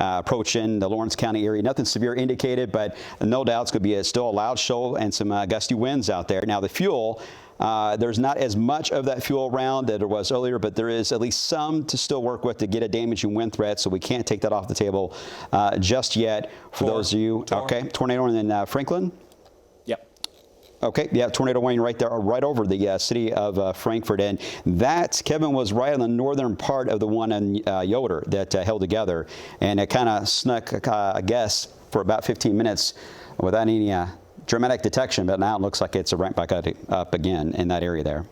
Approaching the Lawrence County area. Nothing severe indicated, but no doubt it's going to be still a loud show and some gusty winds out there. Now the fuel, there's not as much of that fuel around that there was earlier, but there is at least some to still work with to get a damaging wind threat, so we can't take that off the table just yet. For those of you, okay, tornado in Franklin? Yep. Okay, yeah, tornado warning right there, right over the city of Frankfort. And that, Kevin, was right on the northern part of the one in Yoder that held together. And it kind of snuck, I guess, for about 15 minutes without any dramatic detection. But now it looks like it's right back up again in that area there.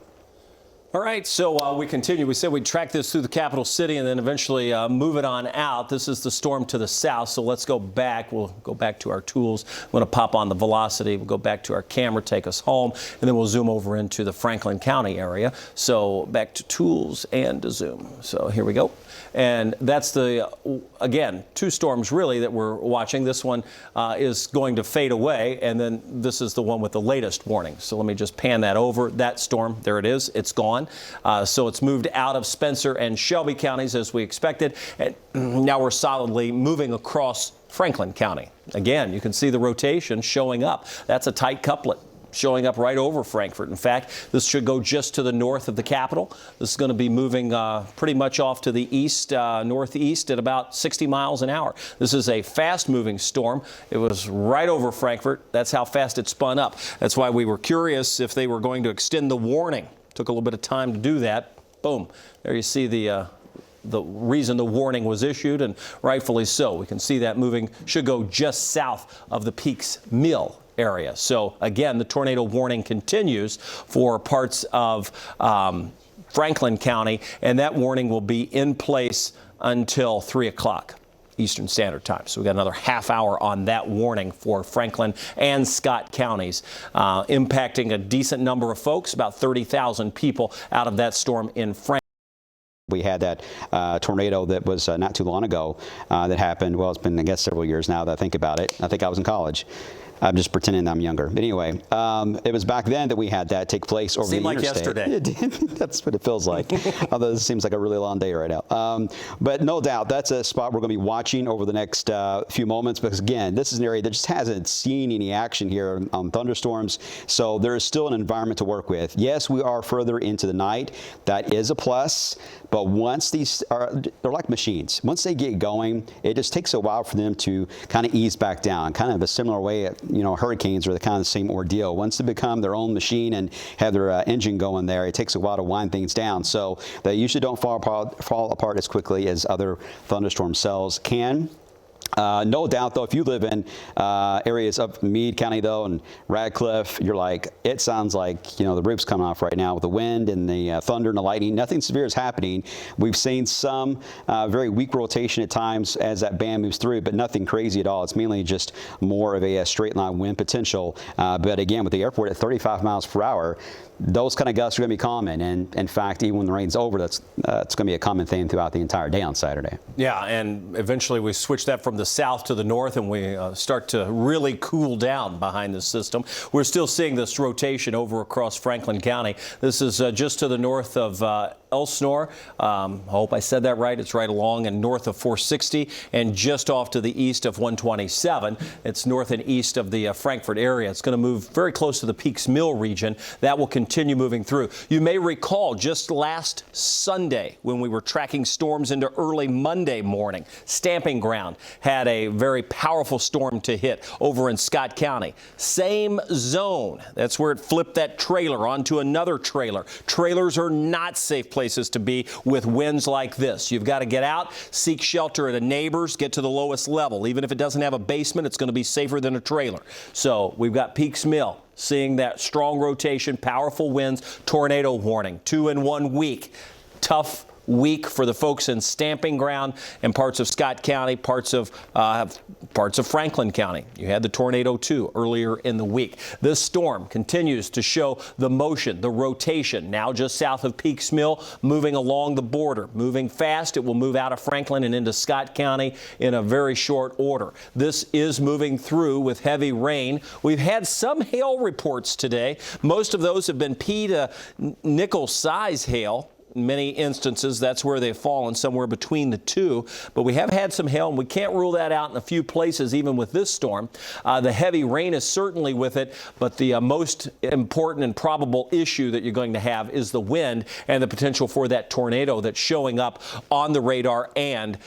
All right, so we continue. We said we'd track this through the capital city and then eventually move it on out. This is the storm to the south, so let's go back. We'll go back to our tools. I'm going to pop on the velocity. We'll go back to our camera, take us home, and then we'll zoom over into the Franklin County area. So back to tools and to zoom. So here we go. And that's the, again, two storms really that we're watching. This one is going to fade away, and then this is the one with the latest warning. So let me just pan that over. That storm, there it is. It's gone. So it's moved out of Spencer and Shelby counties as we expected. And now we're solidly moving across Franklin County. Again, you can see the rotation showing up. That's a tight couplet showing up right over Frankfort. In fact, this should go just to the north of the capital. This is going to be moving pretty much off to the east, northeast at about 60 miles an hour. This is a fast-moving storm. It was right over Frankfort. That's how fast it spun up. That's why we were curious if they were going to extend the warning. Took a little bit of time to do that. Boom. There you see the reason the warning was issued, and rightfully so. We can see that moving, should go just south of the Peaks Mill area. So again, the tornado warning continues for parts of Franklin County, and that warning will be in place until 3 o'clock Eastern Standard Time. So we've got another half hour on that warning for Franklin and Scott counties, impacting a decent number of folks, about 30,000 people out of that storm in Franklin. We had that tornado that was not too long ago that happened. Well, it's been, I guess, several years now that I think about it. I think I was in college. I'm just pretending I'm younger. But anyway, it was back then that we had that take place over the interstate. Seemed like yesterday. That's what it feels like. Although this seems like a really long day right now. But no doubt, that's a spot we're going to be watching over the next few moments. Because again, this is an area that just hasn't seen any action here on thunderstorms. So there is still an environment to work with. Yes, we are further into the night. That is a plus. But once these they're like machines. Once they get going, it just takes a while for them to kind of ease back down. Kind of a similar way, hurricanes are the kind of the same ordeal. Once they become their own machine and have their engine going there, it takes a while to wind things down. So they usually don't fall apart as quickly as other thunderstorm cells can. No doubt, though, if you live in areas of Meade County, though, and Radcliffe, you're like, it sounds like, the roof's coming off right now with the wind and the thunder and the lightning. Nothing severe is happening. We've seen some very weak rotation at times as that band moves through, but nothing crazy at all. It's mainly just more of a straight line wind potential. But again, with the airport at 35 miles per hour, those kind of gusts are going to be common. And in fact, even when the rain's over, it's going to be a common theme throughout the entire day on Saturday. Yeah, and eventually we switch that from the south to the north, and we start to really cool down behind this system. We're still seeing this rotation over across Franklin County. This is just to the north of Elsinore. I hope I said that right. It's right along and north of 460 and just off to the east of 127. It's north and east of the Frankfort area. It's going to move very close to the Peaks Mill region. That will continue moving through. You may recall just last Sunday when we were tracking storms into early Monday morning, Stamping Ground had a very powerful storm to hit over in Scott County. Same zone. That's where it flipped that trailer onto another trailer. Trailers are not safe places to be with winds like this. You've got to get out, seek shelter at a neighbor's, get to the lowest level. Even if it doesn't have a basement, it's going to be safer than a trailer. So we've got Peaks Mill seeing that strong rotation, powerful winds, tornado warning, 2 in 1 week. Tough week for the folks in Stamping Ground and parts of Scott County, parts of Franklin County. You had the tornado too earlier in the week. This storm continues to show the motion, the rotation, now just south of Peaks Mill, moving along the border, moving fast. It will move out of Franklin and into Scott County in a very short order. This is moving through with heavy rain. We've had some hail reports today. Most of those have been pea to nickel size hail. In many instances, that's where they've fallen, somewhere between the two. But we have had some hail, and we can't rule that out in a few places, even with this storm. The heavy rain is certainly with it, but the most important and probable issue that you're going to have is the wind and the potential for that tornado that's showing up on the radar. And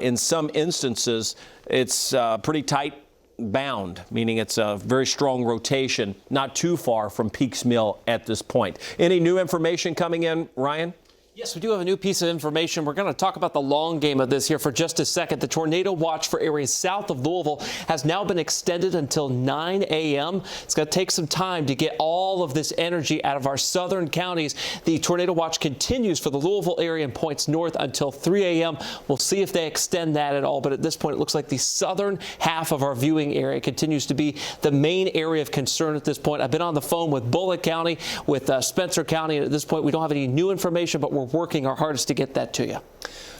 in some instances, it's pretty tight bound, meaning it's a very strong rotation, not too far from Peaks Mill at this point. Any new information coming in, Ryan? Yes, we do have a new piece of information. We're going to talk about the long game of this here for just a second. The tornado watch for areas south of Louisville has now been extended until 9 a.m. It's going to take some time to get all of this energy out of our southern counties. The tornado watch continues for the Louisville area and points north until 3 a.m. We'll see if they extend that at all, but at this point it looks like the southern half of our viewing area continues to be the main area of concern at this point. I've been on the phone with Bullitt County, with Spencer County, and at this point we don't have any new information, but we're working our hardest to get that to you.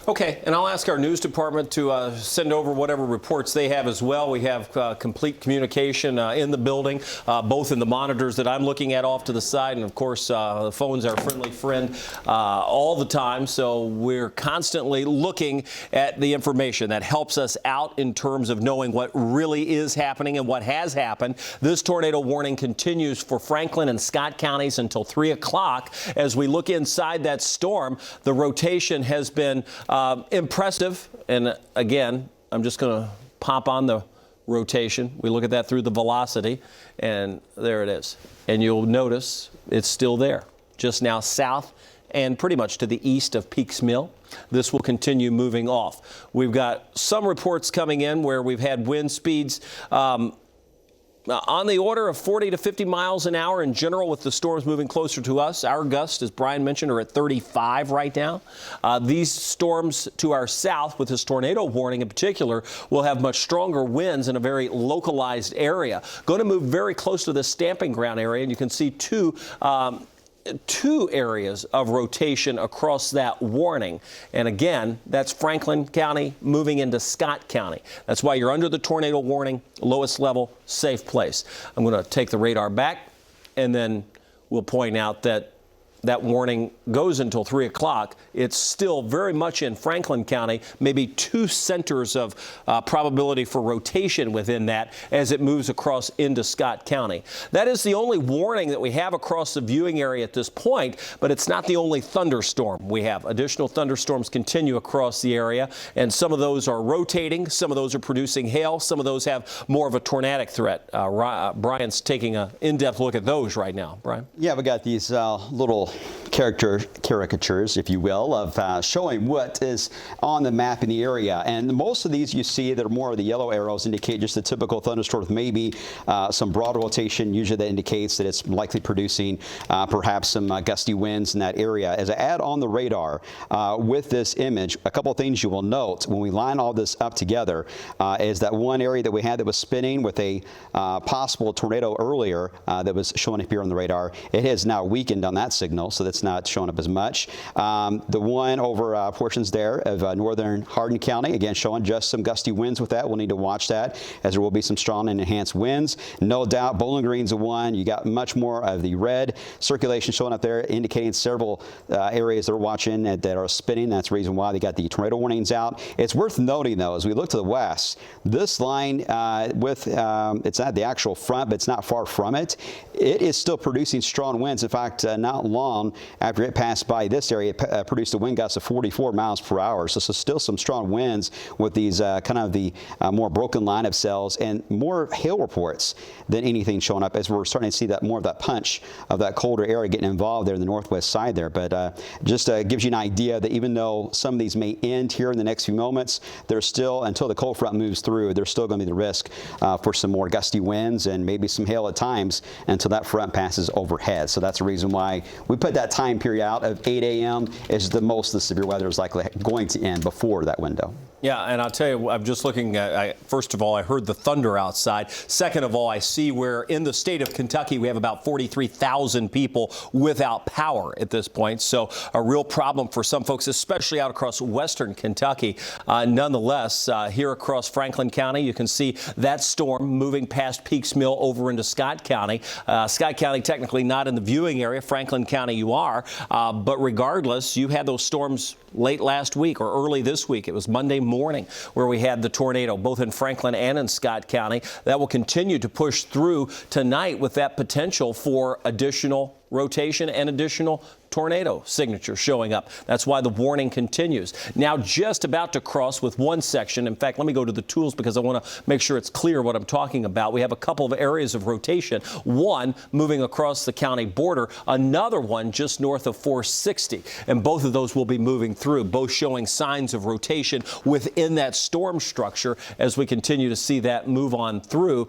Okay, and I'll ask our news department to send over whatever reports they have as well. We have complete communication in the building, both in the monitors that I'm looking at off to the side, and of course the phone's our friendly friend all the time. So we're constantly looking at the information that helps us out in terms of knowing what really is happening and what has happened. This tornado warning continues for Franklin and Scott counties until 3 o'clock. As we look inside that storm, the rotation has been impressive. And again, I'm just going to pop on the rotation. We look at that through the velocity, and there it is. And you'll notice it's still there, just now south and pretty much to the east of Peaks Mill. This will continue moving off. We've got some reports coming in where we've had wind speeds on the order of 40 to 50 miles an hour in general, with the storms moving closer to us. Our gusts, as Brian mentioned, are at 35 right now. These storms to our south, with this tornado warning in particular, will have much stronger winds in a very localized area. Going to move very close to the Stamping Ground area, and you can see two areas of rotation across that warning. And again, that's Franklin County moving into Scott County. That's why you're under the tornado warning, lowest level, safe place. I'm going to take the radar back, and then we'll point out that that warning goes until 3 o'clock. It's still very much in Franklin County, maybe 2 centers of probability for rotation within that as it moves across into Scott County. That is the only warning that we have across the viewing area at this point, but it's not the only thunderstorm we have. Additional thunderstorms continue across the area, and some of those are rotating, some of those are producing hail, some of those have more of a tornadic threat. Brian's taking an in-depth look at those right now. Brian? Yeah, we got these little caricatures, if you will, of showing what is on the map in the area. And most of these you see that are more of the yellow arrows indicate just a typical thunderstorm with maybe some broad rotation. Usually that indicates that it's likely producing perhaps some gusty winds in that area. As I add on the radar with this image, a couple of things you will note when we line all this up together is that one area that we had that was spinning with a possible tornado earlier that was showing up here on the radar. It has now weakened on that signal. signal, so that's not showing up as much. The one over portions there of northern Hardin County, again, showing just some gusty winds with that. We'll need to watch that, as there will be some strong and enhanced winds. No doubt, Bowling Green's the one. You got much more of the red circulation showing up there, indicating several areas they're watching that are spinning. That's the reason why they got the tornado warnings out. It's worth noting, though, as we look to the west, this line it's not the actual front, but it's not far from it. It is still producing strong winds. In fact, not long after it passed by this area, it produced a wind gust of 44 miles per hour. So still some strong winds with these kind of the more broken line of cells and more hail reports than anything showing up, as we're starting to see that more of that punch of that colder area getting involved there in the northwest side there. But just gives you an idea that even though some of these may end here in the next few moments, there's still, until the cold front moves through, there's still going to be the risk for some more gusty winds and maybe some hail at times until that front passes overhead. So that's the reason why we put that time period out of 8 a.m. is the most of the severe weather is likely going to end before that window. Yeah, and I'll tell you, I'm just looking at, first of all, I heard the thunder outside. Second of all, I see where in the state of Kentucky, we have about 43,000 people without power at this point. So a real problem for some folks, especially out across western Kentucky. Nonetheless, here across Franklin County, you can see that storm moving past Peaks Mill over into Scott County. Scott County technically not in the viewing area. Franklin County you are. But regardless, you had those storms late last week or early this week. It was Monday morning where we had the tornado, both in Franklin and in Scott County. That will continue to push through tonight with that potential for additional rotation and additional tornado signature showing up. That's why the warning continues. Now just about to cross with one section. In fact, let me go to the tools because I want to make sure it's clear what I'm talking about. We have a couple of areas of rotation. One moving across the county border, another one just north of 460. And both of those will be moving through, both showing signs of rotation within that storm structure as we continue to see that move on through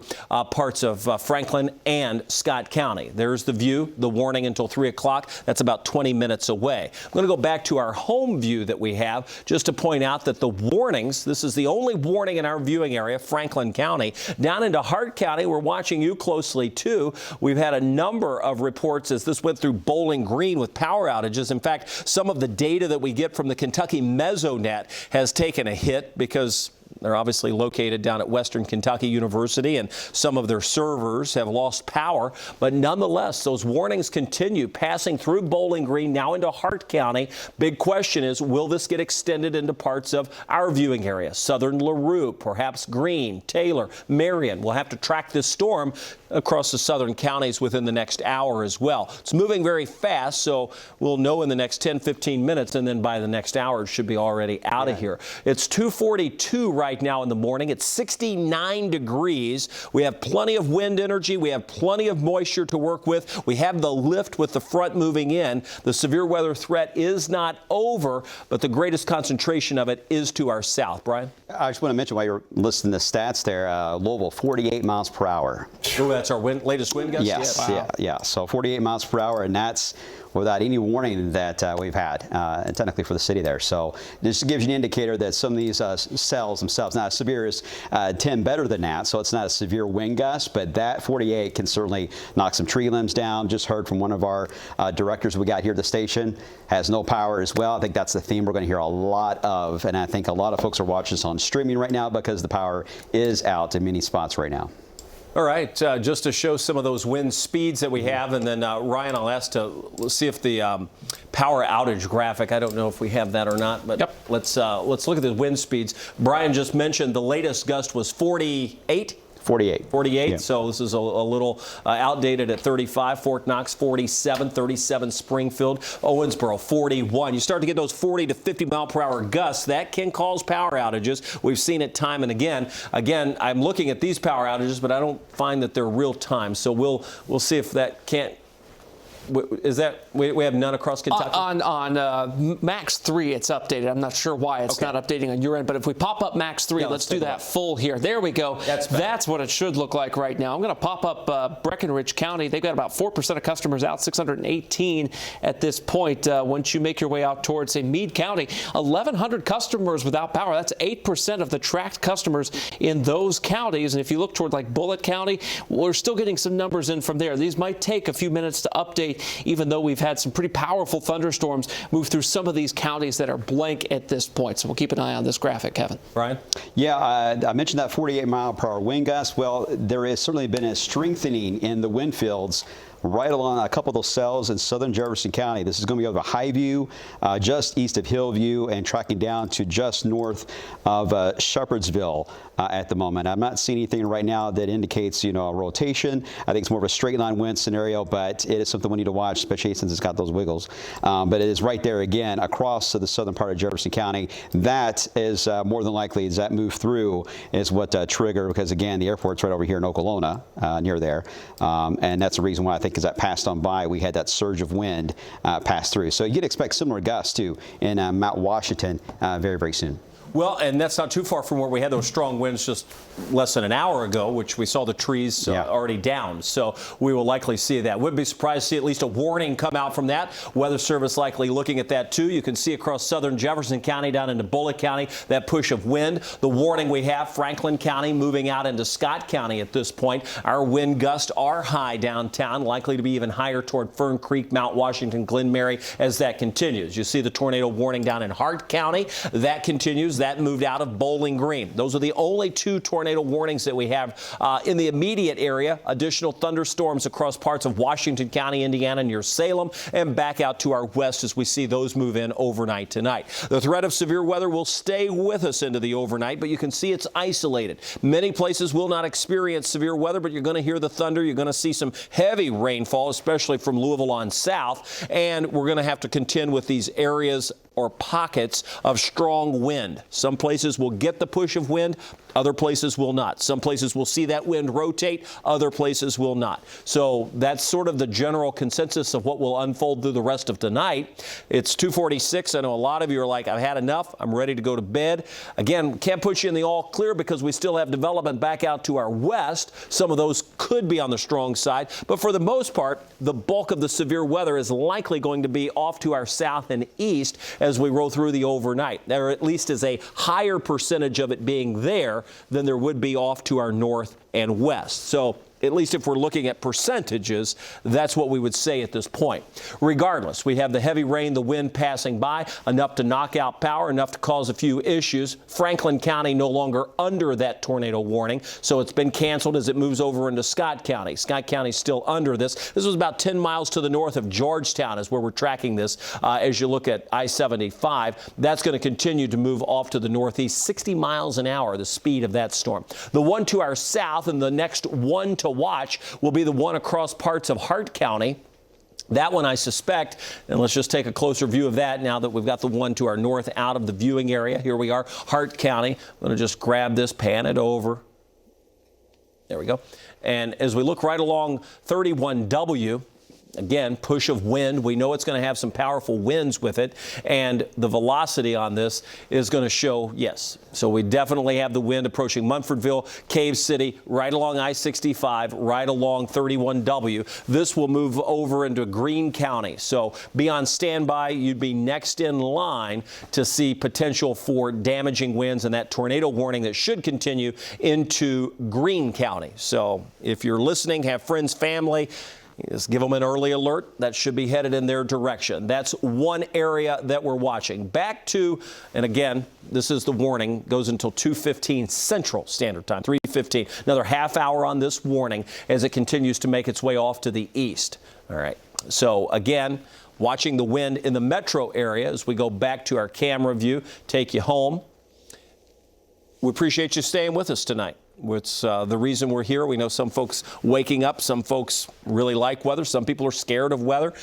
parts of Franklin and Scott County. There's the view, the warning until 3 o'clock. That's about 20 minutes away. I'm going to go back to our home view that we have just to point out that the warnings, this is the only warning in our viewing area, Franklin County. Down into Hart County, we're watching you closely too. We've had a number of reports as this went through Bowling Green with power outages. In fact, some of the data that we get from the Kentucky Mesonet has taken a hit because they're obviously located down at Western Kentucky University, and some of their servers have lost power. But nonetheless, those warnings continue passing through Bowling Green, now into Hart County. Big question is, will this get extended into parts of our viewing area? Southern LaRue, perhaps Greene, Taylor, Marion. We'll have to track this storm across the southern counties within the next hour as well. It's moving very fast, so we'll know in the next 10, 15 minutes, and then by the next hour, it should be already out of here. It's 2:42 right now in the morning. It's 69 degrees. We have plenty of wind energy. We have plenty of moisture to work with. We have the lift with the front moving in. The severe weather threat is not over, but the greatest concentration of it is to our south. Brian? I just want to mention while you're listing the stats there, Louisville, 48 miles per hour. Oh, that's our latest wind gust? Yes, yeah. So 48 miles per hour, and that's without any warning that we've had, technically for the city there. So this gives you an indicator that some of these cells themselves, not as severe as 10 better than that, so it's not a severe wind gust, but that 48 can certainly knock some tree limbs down. Just heard from one of our directors we got here at the station, has no power as well. I think that's the theme we're going to hear a lot of, and I think a lot of folks are watching this on streaming right now because the power is out in many spots right now. All right, just to show some of those wind speeds that we have, and then Ryan, I'll ask to see if the power outage graphic, I don't know if we have that or not, but let's look at the wind speeds. Brian just mentioned the latest gust was 48. 48, yeah. So this is a little outdated at 35. Fort Knox 47, 37 Springfield, Owensboro 41. You start to get those 40 to 50 mile per hour gusts, that can cause power outages. We've seen it time and again. Again, I'm looking at these power outages, but I don't find that they're real time. So we'll see if that can't. Is that we have none across Kentucky? On Max 3, it's updated. I'm not sure why it's not updating on your end, but if we pop up Max 3, let's do that full here. There we go. That's what it should look like right now. I'm going to pop up Breckenridge County. They've got about 4% of customers out, 618 at this point. Once you make your way out towards, say, Meade County, 1,100 customers without power. That's 8% of the tracked customers in those counties. And if you look toward like Bullitt County, we're still getting some numbers in from there. These might take a few minutes to update update, even though we've had some pretty powerful thunderstorms move through some of these counties that are blank at this point. So we'll keep an eye on this graphic, Kevin. Brian? Yeah, I mentioned that 48-mile-per-hour wind gust. Well, there has certainly been a strengthening in the wind fields right along a couple of those cells in southern Jefferson County. This is going to be over Highview, just east of Hillview, and tracking down to just north of Shepherdsville at the moment. I'm not seeing anything right now that indicates, a rotation. I think it's more of a straight line wind scenario, but it is something we need to watch, especially since it's got those wiggles. But it is right there again across to the southern part of Jefferson County. That is more than likely, as that move through, is what trigger, because again, the airport's right over here in Okolona, near there. And that's the reason why I think as that passed on by, we had that surge of wind pass through. So you'd expect similar gusts too in Mount Washington very, very soon. Well, and that's not too far from where we had those strong winds just less than an hour ago, which we saw the trees already down. So we will likely see that. Wouldn't be surprised to see at least a warning come out from that. Weather Service likely looking at that too. You can see across southern Jefferson County down into Bullitt County that push of wind. The warning we have, Franklin County moving out into Scott County at this point. Our wind gusts are high downtown, likely to be even higher toward Fern Creek, Mount Washington, Glen Mary as that continues. You see the tornado warning down in Hart County. That continues. That moved out of Bowling Green. Those are the only 2 tornado warnings that we have in the immediate area. Additional thunderstorms across parts of Washington County, Indiana, near Salem, and back out to our west as we see those move in overnight tonight. The threat of severe weather will stay with us into the overnight, but you can see it's isolated. Many places will not experience severe weather, but you're going to hear the thunder. You're going to see some heavy rainfall, especially from Louisville on south, and we're going to have to contend with these areas or pockets of strong wind. Some places will get the push of wind, other places will not. Some places will see that wind rotate, other places will not. So that's sort of the general consensus of what will unfold through the rest of tonight. It's 2:46. I know a lot of you are like, I've had enough. I'm ready to go to bed. Again, can't put you in the all clear because we still have development back out to our west. Some of those could be on the strong side, but for the most part, the bulk of the severe weather is likely going to be off to our south and east as we roll through the overnight. There at least is a higher percentage of it being there than there would be off to our north and west. So at least if we're looking at percentages, that's what we would say at this point. Regardless, we have the heavy rain, the wind passing by, enough to knock out power, enough to cause a few issues. Franklin County no longer under that tornado warning, so it's been canceled as it moves over into Scott County. Scott County still under this. This was about 10 miles to the north of Georgetown is where we're tracking this as you look at I-75. That's going to continue to move off to the northeast, 60 miles an hour, the speed of that storm. The one to our south and the next one to watch will be the one across parts of Hart County. That one, I suspect, and let's just take a closer view of that now that we've got the one to our north out of the viewing area. Here we are, Hart County. I'm going to just grab this, pan it over. There we go. And as we look right along 31W, again, push of wind. We know it's going to have some powerful winds with it, and the velocity on this is going to show yes. So we definitely have the wind approaching Munfordville, Cave City, right along I-65, right along 31W. This will move over into Greene County. So be on standby. You'd be next in line to see potential for damaging winds and that tornado warning that should continue into Greene County. So if you're listening, have friends, family, just give them an early alert. That should be headed in their direction. That's one area that we're watching. Back to, and again, this is the warning, goes until 2:15 Central Standard Time, 3:15. Another half hour on this warning as it continues to make its way off to the east. All right. So again, watching the wind in the metro area as we go back to our camera view, take you home. We appreciate you staying with us tonight. It's the reason we're here. We know some folks waking up, some folks really like weather, some people are scared of weather.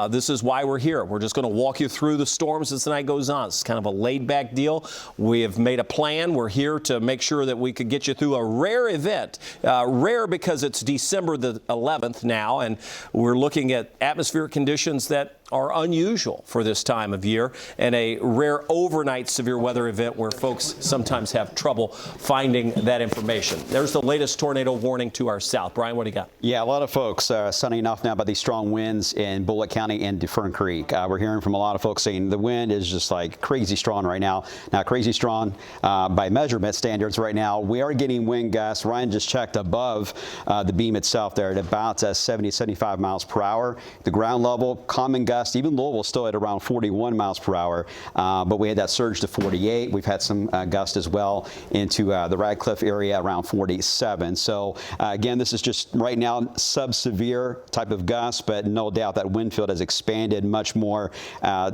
This is why we're here. We're just going to walk you through the storms as the night goes on. It's kind of a laid-back deal. We have made a plan. We're here to make sure that we could get you through a rare event. Rare because it's December the 11th now, and we're looking at atmospheric conditions that are unusual for this time of year, and a rare overnight severe weather event where folks sometimes have trouble finding that information. There's the latest tornado warning to our south. Brian, what do you got? Yeah, a lot of folks sounding off now about these strong winds in Bullitt County and Fern Creek. We're hearing from a lot of folks saying the wind is just like crazy strong right now. Now, crazy strong by measurement standards right now. We are getting wind gusts. Ryan just checked above the beam itself there at about 70, 75 miles per hour. The ground level, common gust. Even Louisville still at around 41 miles per hour, but we had that surge to 48. We've had some gust as well into the Radcliffe area around 47. So again, this is just right now sub-severe type of gust, but no doubt that wind field has expanded much more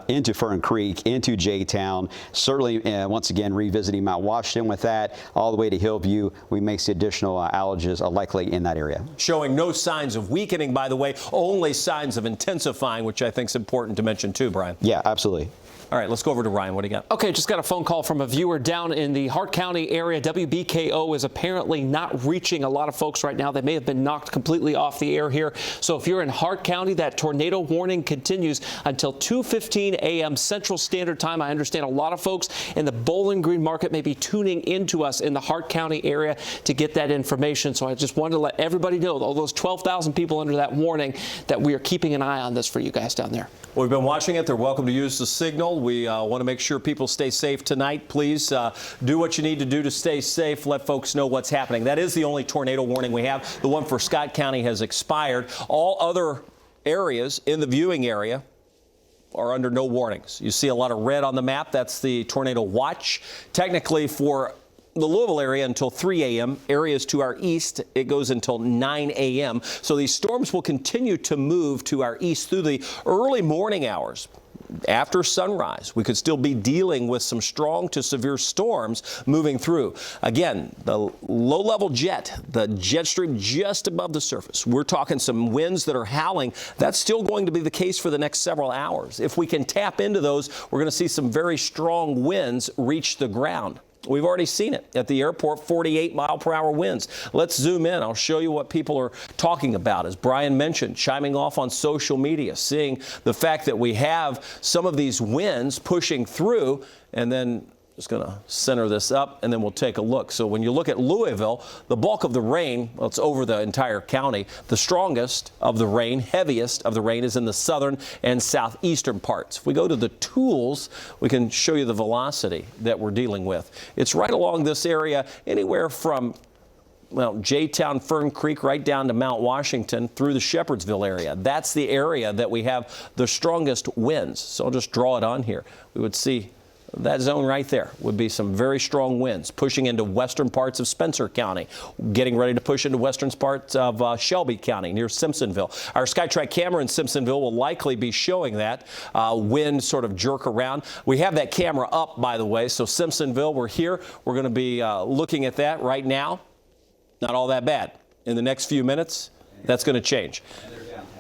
into Fern Creek, into J-Town. Certainly, once again, revisiting Mount Washington with that, all the way to Hillview. We may see additional outages likely in that area. Showing no signs of weakening, by the way, only signs of intensifying, which I think is important to mention too, Brian. Yeah, absolutely. All right, let's go over to Ryan. What do you got? Okay, just got a phone call from a viewer down in the Hart County area. WBKO is apparently not reaching a lot of folks right now. They may have been knocked completely off the air here. So if you're in Hart County, that tornado warning continues until 2:15 a.m. Central Standard Time. I understand a lot of folks in the Bowling Green market may be tuning into us in the Hart County area to get that information. So I just wanted to let everybody know, all those 12,000 people under that warning, that we are keeping an eye on this for you guys down there. We've been watching it. They're welcome to use the signal. We want to make sure people stay safe tonight. Please do what you need to do to stay safe. Let folks know what's happening. That is the only tornado warning we have. The one for Scott County has expired. All other areas in the viewing area are under no warnings. You see a lot of red on the map. That's the tornado watch. Technically, for the Louisville area until 3 a.m. Areas to our east, it goes until 9 a.m. So these storms will continue to move to our east through the early morning hours. After sunrise, we could still be dealing with some strong to severe storms moving through. Again, the low-level jet, the jet stream just above the surface. We're talking some winds that are howling. That's still going to be the case for the next several hours. If we can tap into those, we're going to see some very strong winds reach the ground. We've already seen it at the airport, 48-mile-per-hour winds. Let's zoom in. I'll show you what people are talking about. As Brian mentioned, chiming off on social media, seeing the fact that we have some of these winds pushing through, and then just going to center this up, and then we'll take a look. So when you look at Louisville, the bulk of the rain, well, it's over the entire county. The strongest of the rain, heaviest of the rain, is in the southern and southeastern parts. If we go to the tools, we can show you the velocity that we're dealing with. It's right along this area, anywhere from J-Town, Fern Creek, right down to Mount Washington through the Shepherdsville area. That's the area that we have the strongest winds. So I'll just draw it on here. We would see that zone right there would be some very strong winds pushing into western parts of Spencer County, getting ready to push into western parts of Shelby County near Simpsonville. Our SkyTrack camera in Simpsonville will likely be showing that wind sort of jerk around. We have that camera up, by the way, so Simpsonville, we're here. We're going to be looking at that right now. Not all that bad. In the next few minutes, that's going to change.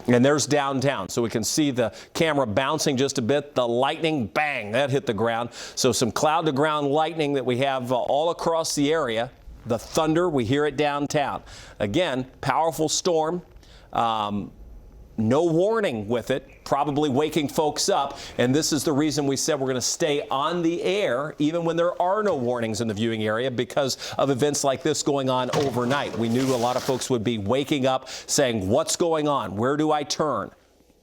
And there's downtown, so we can see the camera bouncing just a bit. The lightning, bang, that hit the ground. So some cloud-to-ground lightning that we have all across the area. The thunder, we hear it downtown. Again, powerful storm. No warning with it, probably waking folks up. And this is the reason we said we're going to stay on the air even when there are no warnings in the viewing area, because of events like this going on overnight. We knew a lot of folks would be waking up saying, what's going on? Where do I turn?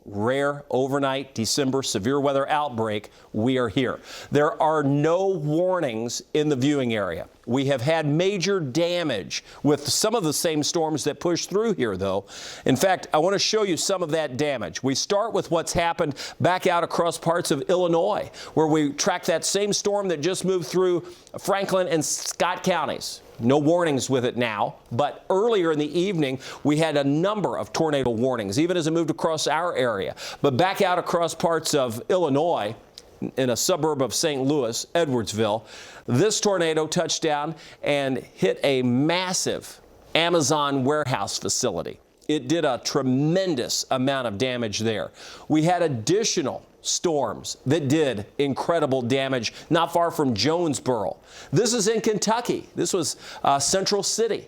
Rare overnight December severe weather outbreak. We are here. There are no warnings in the viewing area. We have had major damage with some of the same storms that pushed through here, though. In fact, I want to show you some of that damage. We start with what's happened back out across parts of Illinois, where we track that same storm that just moved through Franklin and Scott counties. No warnings with it now, but earlier in the evening, we had a number of tornado warnings, even as it moved across our area. But back out across parts of Illinois, in a suburb of St. Louis, Edwardsville, this tornado touched down and hit a massive Amazon warehouse facility. It did a tremendous amount of damage there. We had additional storms that did incredible damage not far from Jonesboro. This is in Kentucky. This was Central City.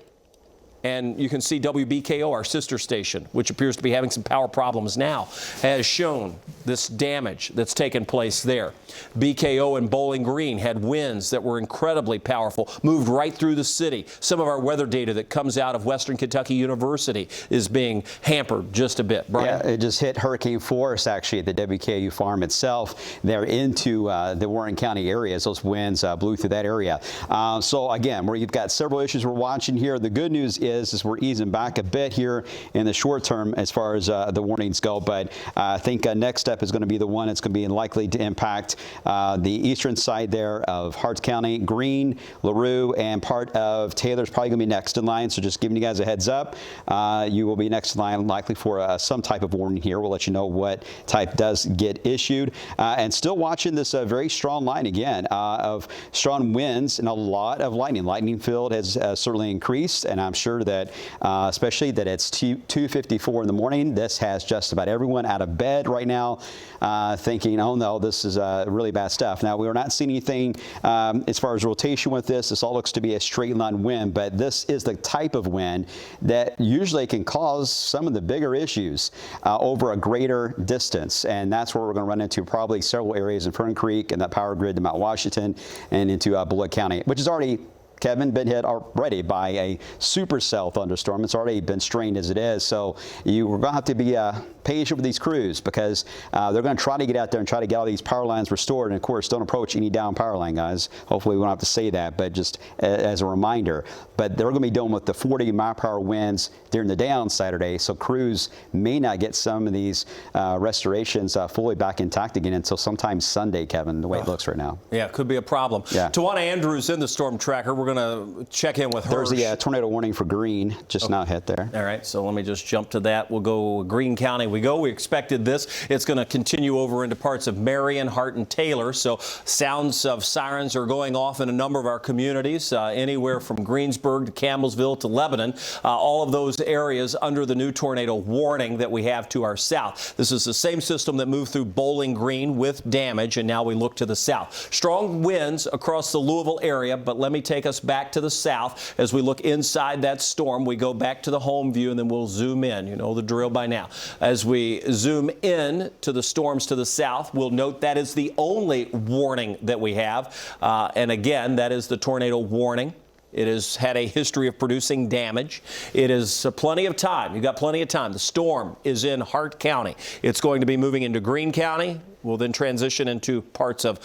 And you can see WBKO, our sister station, which appears to be having some power problems now, has shown this damage that's taken place there. BKO and Bowling Green had winds that were incredibly powerful, moved right through the city. Some of our weather data that comes out of Western Kentucky University is being hampered just a bit. Brian? Yeah, it just hit hurricane force, actually, at the WKU farm itself. They're into the Warren County areas. Those winds blew through that area. So, again, where you've got several issues we're watching here. The good news is we're easing back a bit here in the short term as far as the warnings go. But I think next step is going to be the one that's going to be likely to impact the eastern side there of Hart County, Greene, LaRue, and part of Taylor's probably going to be next in line. So just giving you guys a heads up, you will be next in line likely for some type of warning here. We'll let you know what type does get issued. And still watching this very strong line again of strong winds and a lot of lightning. Lightning field has certainly increased, and I'm sure that especially that it's 2:54 in the morning. This has just about everyone out of bed right now thinking, oh no, this is really bad stuff. Now, we are not seeing anything as far as rotation with this. This all looks to be a straight line wind, but this is the type of wind that usually can cause some of the bigger issues over a greater distance. And that's where we're going to run into probably several areas in Fern Creek and that power grid to Mount Washington and into Bullitt County, which is already, Kevin, been hit already by a supercell thunderstorm. It's already been strained as it is. So you're going to have to be patient with these crews because they're going to try to get out there and try to get all these power lines restored. And, of course, don't approach any down power line, guys. Hopefully we won't have to say that, but just as a reminder. But they're going to be dealing with the 40-mile-per-hour winds during the day on Saturday. So crews may not get some of these restorations fully back intact again until sometime Sunday, Kevin, the way it looks right now. Yeah, could be a problem. Yeah. Tawana Andrews in the storm tracker. We're going to check in with her. There's the tornado warning for Greene, just now hit there. All right, so let me just jump to that. We'll go Greene County. We expected this. It's going to continue over into parts of Marion, Hart, and Taylor. So sounds of sirens are going off in a number of our communities, anywhere from Greensburg to Campbellsville to Lebanon. All of those areas under the new tornado warning that we have to our south. This is the same system that moved through Bowling Green with damage, and now we look to the south. Strong winds across the Louisville area, but let me take us back to the south. As we look inside that storm, we go back to the home view, and then we'll zoom in. You know the drill by now. As we zoom in to the storms to the south, we'll note that is the only warning that we have. And again, that is the tornado warning. It has had a history of producing damage. It is plenty of time. You've got plenty of time. The storm is in Hart County. It's going to be moving into Greene County. We'll then transition into parts of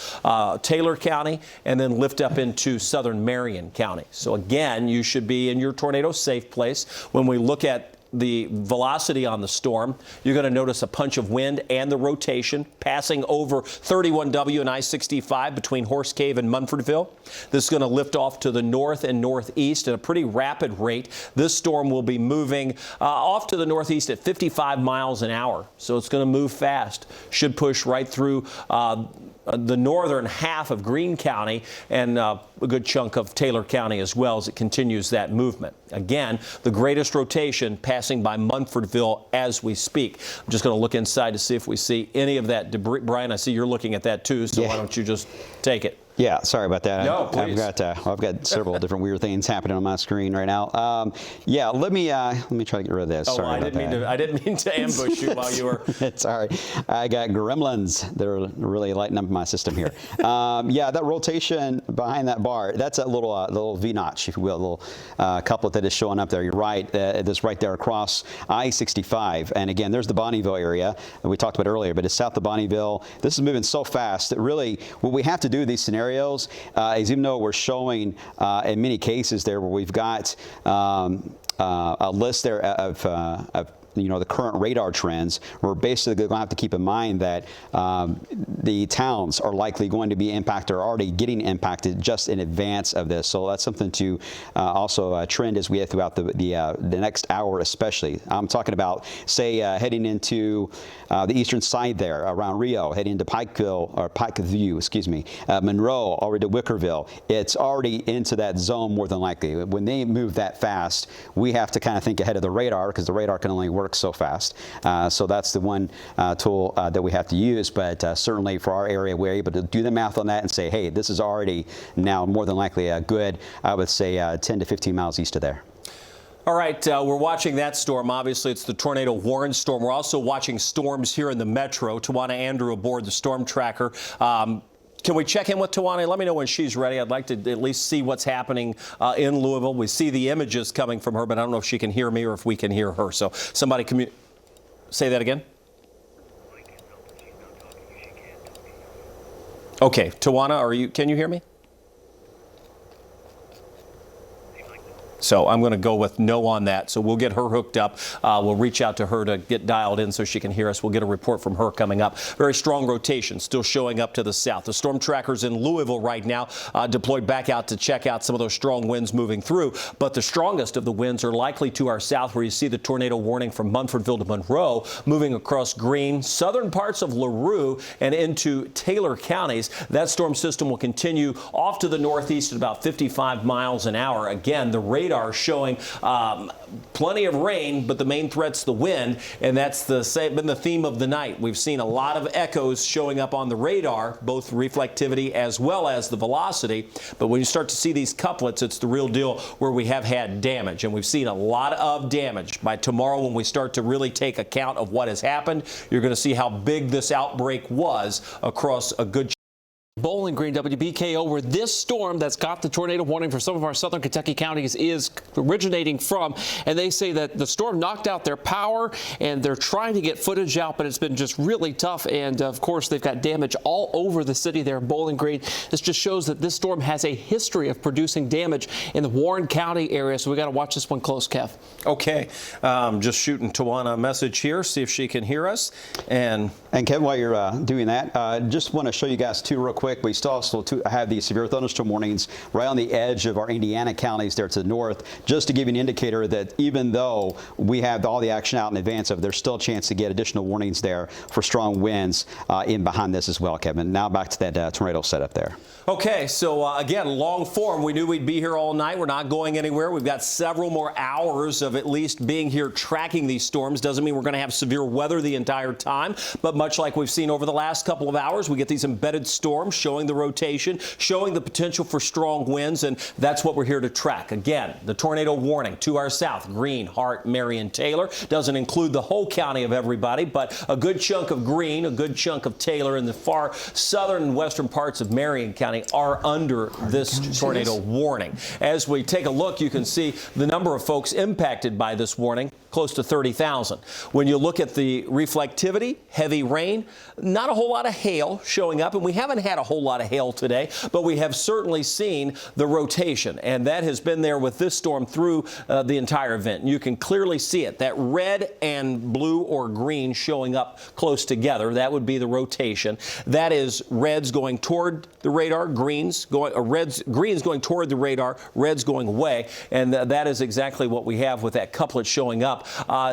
Taylor County and then lift up into southern Marion County. So again, you should be in your tornado safe place. When we look at the velocity on the storm, you're going to notice a punch of wind and the rotation passing over 31W and I-65 between Horse Cave and Munfordville. This is going to lift off to the north and northeast at a pretty rapid rate. This storm will be moving off to the northeast at 55 miles an hour. So it's going to move fast. Should push right through the northern half of Greene County and a good chunk of Taylor County as well as it continues that movement. Again, the greatest rotation passing by Munfordville as we speak. I'm just going to look inside to see if we see any of that debris. Brian, I see you're looking at that too, so why don't you just take it? Yeah, sorry about that. No, please. I've got several different weird things happening on my screen right now. Yeah, let me try to get rid of this. Oh, sorry I didn't mean to ambush you while you were. It's all right. I got gremlins that are really lighting up my system here. Yeah, that rotation behind that bar, that's a little V-notch, if you will, a little couplet that is showing up there. You're right. That's right there across I-65. And again, there's the Bonneville area that we talked about earlier, but it's south of Bonneville. This is moving so fast that really what we have to do in these scenarios is, even though we're showing in many cases there where we've got a list there of the current radar trends, we're basically going to have to keep in mind that the towns are likely going to be impacted or already getting impacted just in advance of this. So that's something to also trend as we get throughout the next hour, especially. I'm talking about, say, heading into the eastern side there around Rio, heading into Pikeview, excuse me, Monroe, already to Wickerville. It's already into that zone more than likely. When they move that fast, we have to kind of think ahead of the radar because the radar can only work so fast. So that's the one tool that we have to use. But certainly for our area, we're able to do the math on that and say, hey, this is already now more than likely a good, I would say, 10 to 15 miles east of there. All right, we're watching that storm. Obviously, it's the tornado Warren storm. We're also watching storms here in the metro. Tawana Andrew aboard the storm tracker. Can we check in with Tawana? Let me know when she's ready. I'd like to at least see what's happening in Louisville. We see the images coming from her, but I don't know if she can hear me or if we can hear her. So somebody say that again. Okay, Tawana, can you hear me? So I'm going to go with no on that. So we'll get her hooked up. We'll reach out to her to get dialed in so she can hear us. We'll get a report from her coming up. Very strong rotation still showing up to the south. The storm trackers in Louisville right now deployed back out to check out some of those strong winds moving through. But the strongest of the winds are likely to our south, where you see the tornado warning from Munfordville to Monroe moving across Greene, southern parts of LaRue, and into Taylor counties. That storm system will continue off to the northeast at about 55 miles an hour. Again, the radar showing plenty of rain, but the main threat's the wind, and that's been the theme of the night. We've seen a lot of echoes showing up on the radar, both reflectivity as well as the velocity. But when you start to see these couplets, it's the real deal where we have had damage, and we've seen a lot of damage. By tomorrow, when we start to really take account of what has happened, you're going to see how big this outbreak was across a good Bowling Green, WBKO, where this storm that's got the tornado warning for some of our southern Kentucky counties is originating from. And they say that the storm knocked out their power, and they're trying to get footage out, but it's been just really tough. And of course, they've got damage all over the city there in Bowling Green. This just shows that this storm has a history of producing damage in the Warren County area. So we got to watch this one close, Kev. Okay. Just shooting Tawana a message here, see if she can hear us. And Kevin, while you're doing that, just want to show you guys too real quick. We still also have these severe thunderstorm warnings right on the edge of our Indiana counties there to the north, just to give you an indicator that even though we have all the action out in advance of, there's still a chance to get additional warnings there for strong winds in behind this as well, Kevin. Now back to that tornado setup there. Okay, so again, long form. We knew we'd be here all night. We're not going anywhere. We've got several more hours of at least being here tracking these storms. Doesn't mean we're going to have severe weather the entire time, but much like we've seen over the last couple of hours, we get these embedded storms showing the rotation, showing the potential for strong winds, and that's what we're here to track. Again, the tornado warning to our south, Greene, Hart, Marion, Taylor. Doesn't include the whole county of everybody, but a good chunk of Greene, a good chunk of Taylor, and the far southern and western parts of Marion County are under this tornado warning. As we take a look, you can see the number of folks impacted by this warning, close to 30,000. When you look at the reflectivity, heavy rain, not a whole lot of hail showing up, and we haven't had a whole lot of hail today, but we have certainly seen the rotation, and that has been there with this storm through the entire event. You can clearly see it, that red and blue or green showing up close together. That would be the rotation. That is reds going toward the radar, greens going toward the radar, reds going away, and that is exactly what we have with that couplet showing up.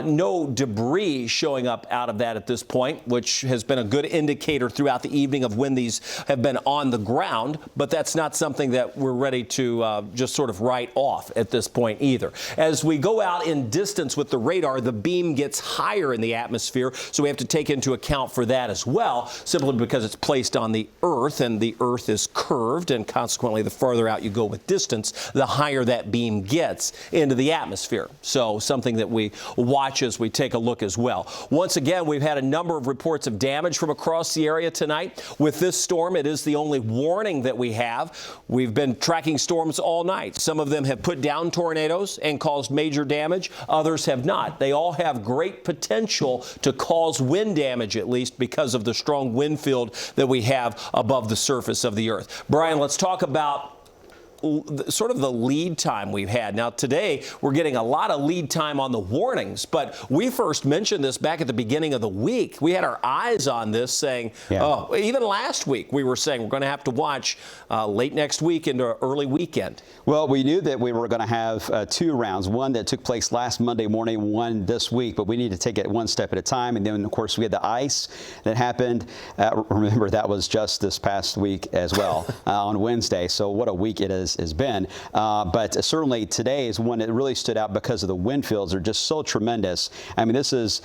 No debris showing up out of that at this point, which has been a good indicator throughout the evening of when these have been on the ground, but that's not something that we're ready to just sort of write off at this point either. As we go out in distance with the radar, the beam gets higher in the atmosphere, so we have to take into account for that as well, simply because it's placed on the Earth, and the Earth is curved, and consequently the farther out you go with distance, the higher that beam gets into the atmosphere. So something that we watch as we take a look as well. Once again, we've had a number of reports of damage from across the area tonight. With this storm, it is the only warning that we have. We've been tracking storms all night. Some of them have put down tornadoes and caused major damage. Others have not. They all have great potential to cause wind damage, at least because of the strong wind field that we have above the surface of the Earth. Brian, let's talk about sort of the lead time we've had. Now today we're getting a lot of lead time on the warnings, but we first mentioned this back at the beginning of the week. We had our eyes on this saying, oh, even last week we were saying we're going to have to watch late next week into early weekend. Well, we knew that we were going to have two rounds, one that took place last Monday morning, one this week, but we need to take it one step at a time. And then, of course, we had the ice that happened. Remember, that was just this past week as well on Wednesday. So what a week it has has been. But certainly today is one that really stood out because of the wind fields are just so tremendous. I mean, this is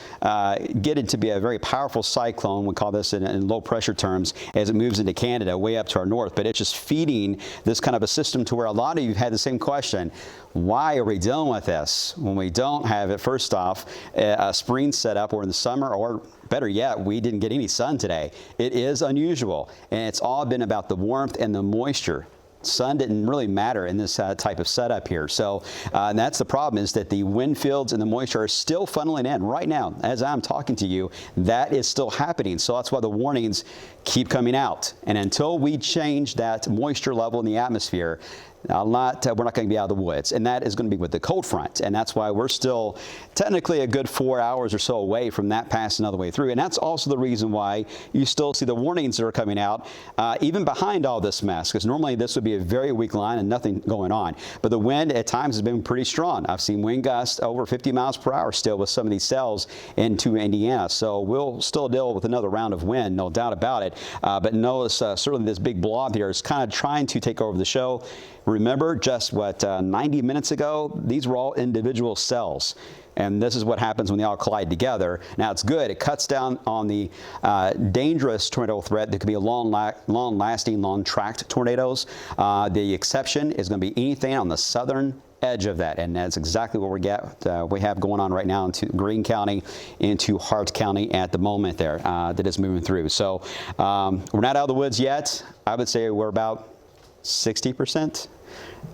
getting to be a very powerful cyclone. We call this in low pressure terms as it moves into Canada, way up to our north. But it's just feeding this kind of a system to where a lot of you had the same question. Why are we dealing with this when we don't have it, first off, a spring setup or in the summer, or better yet, we didn't get any sun today? It is unusual, and it's all been about the warmth and the moisture. Sun didn't really matter in this type of setup here. So and that's the problem, is that the wind fields and the moisture are still funneling in right now. As I'm talking to you, that is still happening. So that's why the warnings keep coming out. And until we change that moisture level in the atmosphere, we're not going to be out of the woods, and that is going to be with the cold front, and that's why we're still technically a good 4 hours or so away from that passing all the way through. And that's also the reason why you still see the warnings that are coming out, even behind all this mess, because normally this would be a very weak line and nothing going on. But the wind at times has been pretty strong. I've seen wind gusts over 50 miles per hour still with some of these cells into Indiana. So we'll still deal with another round of wind, no doubt about it. But notice certainly this big blob here is kind of trying to take over the show. Remember, just 90 minutes ago, these were all individual cells. And this is what happens when they all collide together. Now, it's good. It cuts down on the dangerous tornado threat that could be long-lasting, long-tracked tornadoes. The exception is going to be anything on the southern edge of that, and that's exactly what we have going on right now into Greene County, into Hart County at the moment there that is moving through. So we're not out of the woods yet. I would say we're about 60%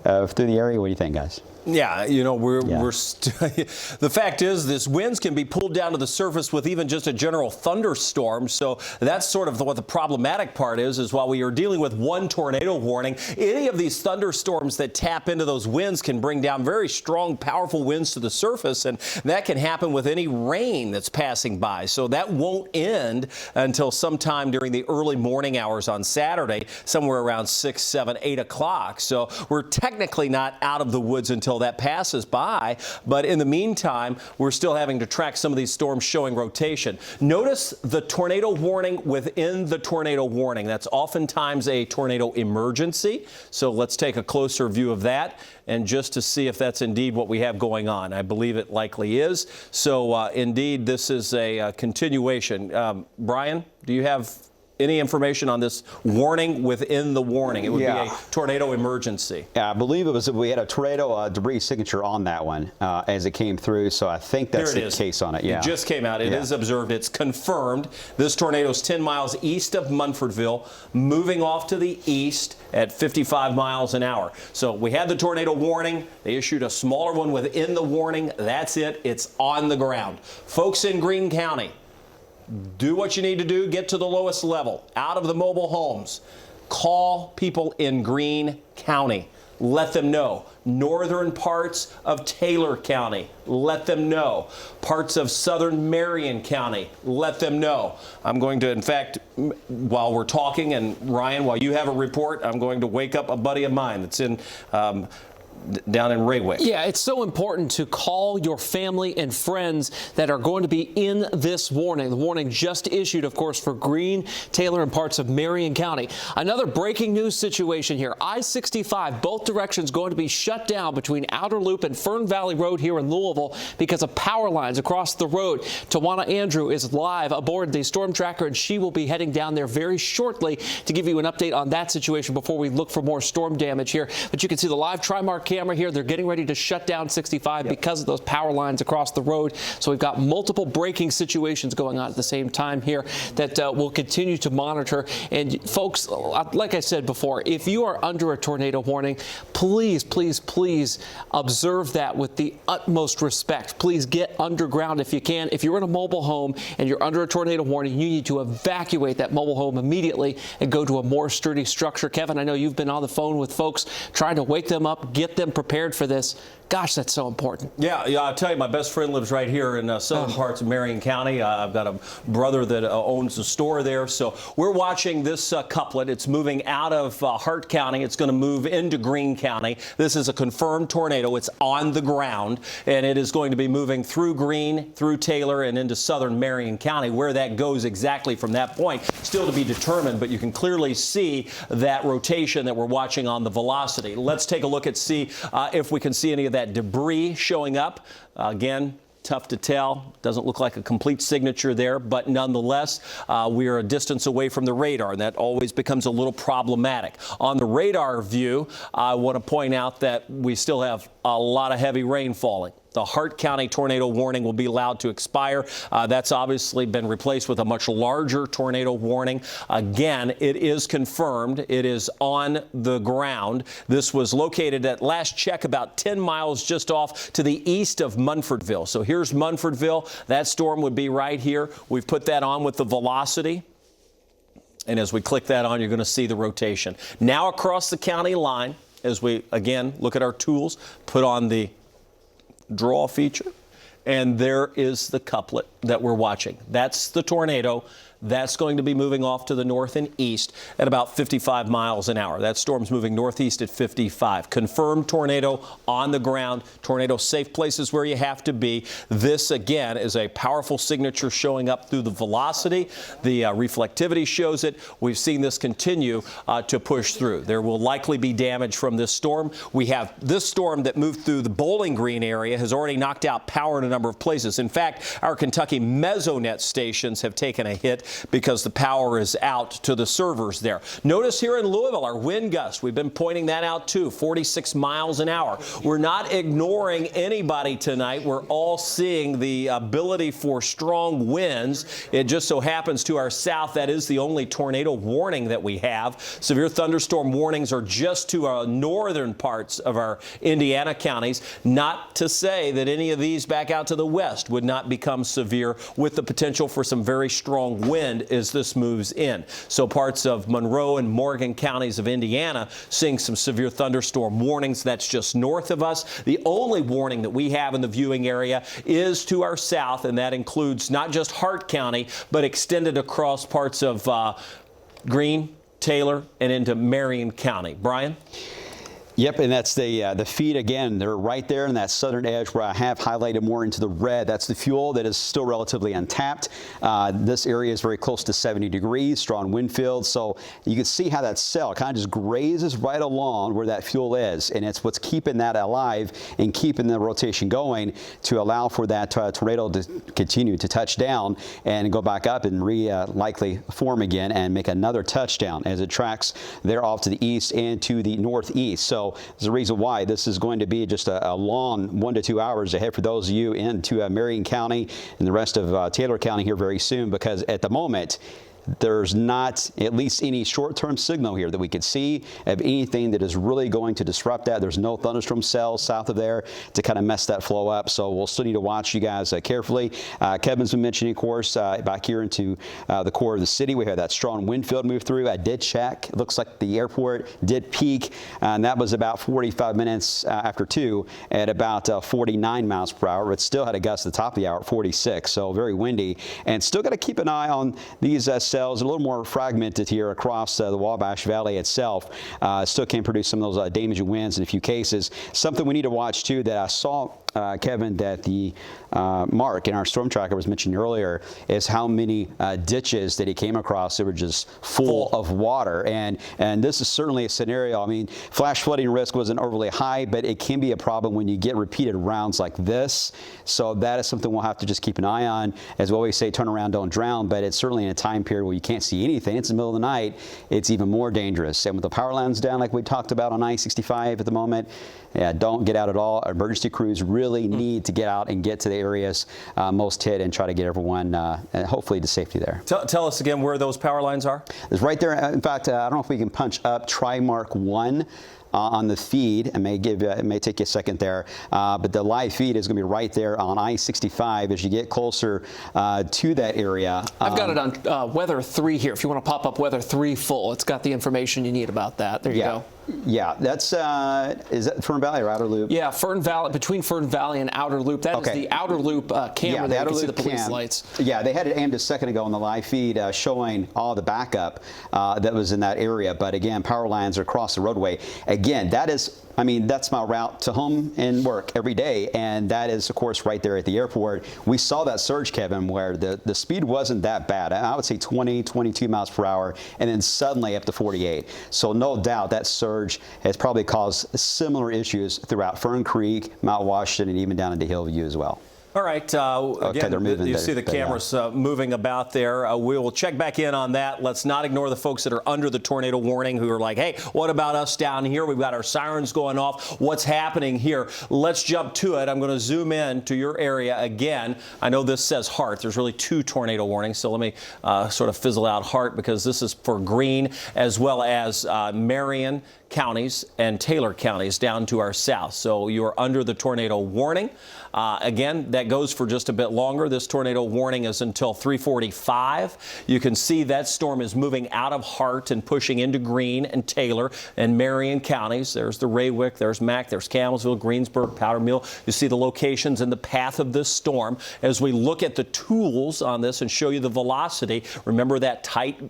through the area. What do you think, guys? Yeah, you know, the fact is, this winds can be pulled down to the surface with even just a general thunderstorm. So that's sort of what the problematic part is while we are dealing with one tornado warning, any of these thunderstorms that tap into those winds can bring down very strong, powerful winds to the surface. And that can happen with any rain that's passing by. So that won't end until sometime during the early morning hours on Saturday, somewhere around 6, 7, 8 o'clock. So we're technically not out of the woods until that passes by, but in the meantime, we're still having to track some of these storms showing rotation. Notice the tornado warning within the tornado warning. That's oftentimes a tornado emergency. So let's take a closer view of that, and just to see if that's indeed what we have going on. I believe it likely is. So indeed, this is a continuation. Brian, do you have any information on this warning within the warning? It would be a tornado emergency. Yeah, I believe it was, we had a tornado debris signature on that one as it came through, so I think that's the case on it. Yeah. It just came out. It is observed. It's confirmed. This tornado is 10 miles east of Munfordville, moving off to the east at 55 miles an hour. So we had the tornado warning. They issued a smaller one within the warning. That's it. It's on the ground. Folks in Greene County, do what you need to do. Get to the lowest level, out of the mobile homes. Call people in Greene County. Let them know. Northern parts of Taylor County, let them know. Parts of southern Marion County, let them know. I'm going to, in fact, while we're talking, and Ryan, while you have a report, I'm going to wake up a buddy of mine that's in down in Raywick. Yeah, it's so important to call your family and friends that are going to be in this warning. The warning just issued, of course, for Greene, Taylor, and parts of Marion County. Another breaking news situation here. I-65, both directions going to be shut down between Outer Loop and Fern Valley Road here in Louisville because of power lines across the road. Tawana Andrew is live aboard the Storm Tracker, and she will be heading down there very shortly to give you an update on that situation before we look for more storm damage here. But you can see the live Trimark camera here. They're getting ready to shut down 65 because of those power lines across the road. So we've got multiple breaking situations going on at the same time here that we'll continue to monitor. And folks, like I said before, if you are under a tornado warning, please, please, please observe that with the utmost respect. Please get underground if you can. If you're in a mobile home and you're under a tornado warning, you need to evacuate that mobile home immediately and go to a more sturdy structure. Kevin, I know you've been on the phone with folks trying to wake them up, get them prepared for this. Gosh, that's so important. Yeah, I'll tell you, my best friend lives right here in southern parts of Marion County. I've got a brother that owns a store there. So we're watching this couplet. It's moving out of Hart County. It's going to move into Greene County. This is a confirmed tornado. It's on the ground, and it is going to be moving through Greene, through Taylor, and into southern Marion County. Where that goes exactly from that point, still to be determined, but you can clearly see that rotation that we're watching on the velocity. Let's take a look at see if we can see any of that debris showing up. Again, tough to tell. Doesn't look like a complete signature there, but nonetheless, we are a distance away from the radar, and that always becomes a little problematic. On the radar view, I want to point out that we still have a lot of heavy rain falling. The Hart County tornado warning will be allowed to expire. That's obviously been replaced with a much larger tornado warning. Again, it is confirmed. It is on the ground. This was located at last check about 10 miles just off to the east of Munfordville. So here's Munfordville. That storm would be right here. We've put that on with the velocity. And as we click that on, you're going to see the rotation. Now across the county line, as we, again, look at our tools, put on the draw feature, and there is the couplet that we're watching. That's the tornado. That's going to be moving off to the north and east at about 55 miles an hour. That storm's moving northeast at 55. Confirmed tornado on the ground. Tornado safe places where you have to be. This, again, is a powerful signature showing up through the velocity. The reflectivity shows it. We've seen this continue to push through. There will likely be damage from this storm. We have this storm that moved through the Bowling Green area has already knocked out power in a number of places. In fact, our Kentucky Mesonet stations have taken a hit because the power is out to the servers there. Notice here in Louisville, our wind gust, we've been pointing that out too, 46 miles an hour. We're not ignoring anybody tonight. We're all seeing the ability for strong winds. It just so happens to our south, that is the only tornado warning that we have. Severe thunderstorm warnings are just to our northern parts of our Indiana counties. Not to say that any of these back out to the west would not become severe with the potential for some very strong wind as this moves in. So parts of Monroe and Morgan counties of Indiana seeing some severe thunderstorm warnings. That's just north of us. The only warning that we have in the viewing area is to our south, and that includes not just Hart County, but extended across parts of Greene, Taylor, and into Marion County. Brian? Yep, and that's the feed again. They're right there in that southern edge where I have highlighted more into the red. That's the fuel that is still relatively untapped. This area is very close to 70 degrees, strong wind field. So you can see how that cell kind of just grazes right along where that fuel is. And it's what's keeping that alive and keeping the rotation going to allow for that tornado to continue to touch down and go back up and likely form again and make another touchdown as it tracks there off to the east and to the northeast. So there's a reason why this is going to be just a long 1 to 2 hours ahead for those of you into Marion County and the rest of Taylor County here very soon, because at the moment, there's not at least any short-term signal here that we could see of anything that is really going to disrupt that. There's no thunderstorm cells south of there to kind of mess that flow up. So we'll still need to watch you guys carefully. Kevin's been mentioning, of course, back here into the core of the city. We had that strong wind field move through. I did check. It looks like the airport did peak, and that was about 45 minutes after 2 at about 49 miles per hour. But still had a gust at the top of the hour at 46, so very windy. And still got to keep an eye on these cells. A little more fragmented here across the Wabash Valley itself. Still can produce some of those damaging winds in a few cases. Something we need to watch too that I saw, Kevin, that the Mark in our storm tracker was mentioning earlier is how many ditches that he came across that were just full of water. And this is certainly a scenario. I mean, flash flooding risk wasn't overly high, but it can be a problem when you get repeated rounds like this. So that is something we'll have to just keep an eye on. As we always say, turn around, don't drown, but it's certainly in a time period where you can't see anything. It's in the middle of the night. It's even more dangerous. And with the power lines down like we talked about on I-65 at the moment, yeah, don't get out at all. Emergency crews really need to get out and get to the areas most hit and try to get everyone hopefully to safety there. Tell us again where those power lines are. It's right there. In fact, I don't know if we can punch up Trimark 1 on the feed. It may take you a second there, but the live feed is going to be right there on I-65 as you get closer to that area. I've got it on Weather 3 here. If you want to pop up Weather 3 full, it's got the information you need about that. There you go. Yeah, that's is that Fern Valley or Outer Loop? Yeah, Fern Valley, between Fern Valley and Outer Loop. That is the Outer Loop camera. Yeah, there. You can see the police lights. Yeah, they had it aimed a second ago on the live feed showing all the backup that was in that area. But again, power lines are across the roadway. Again, that is, I mean, that's my route to home and work every day. And that is, of course, right there at the airport. We saw that surge, Kevin, where the speed wasn't that bad. I would say 20, 22 miles per hour, and then suddenly up to 48. So no doubt that surge has probably caused similar issues throughout Fern Creek, Mount Washington, and even down into Hillview as well. All right. Again, they're moving. You see the cameras moving about there. We will check back in on that. Let's not ignore the folks that are under the tornado warning who are like, hey, what about us down here? We've got our sirens going off. What's happening here? Let's jump to it. I'm going to zoom in to your area again. I know this says Hart. There's really 2 tornado warnings, so let me sort of fizzle out Hart because this is for Greene as well as Marion counties and Taylor counties down to our south. So you are under the tornado warning. Again, that goes for just a bit longer. This tornado warning is until 3:45. You can see that storm is moving out of Hart and pushing into Greene and Taylor and Marion counties. There's the Raywick, there's Mack, there's Campbellsville, Greensburg, Powder Mill. You see the locations and the path of this storm. As we look at the tools on this and show you the velocity, remember that tight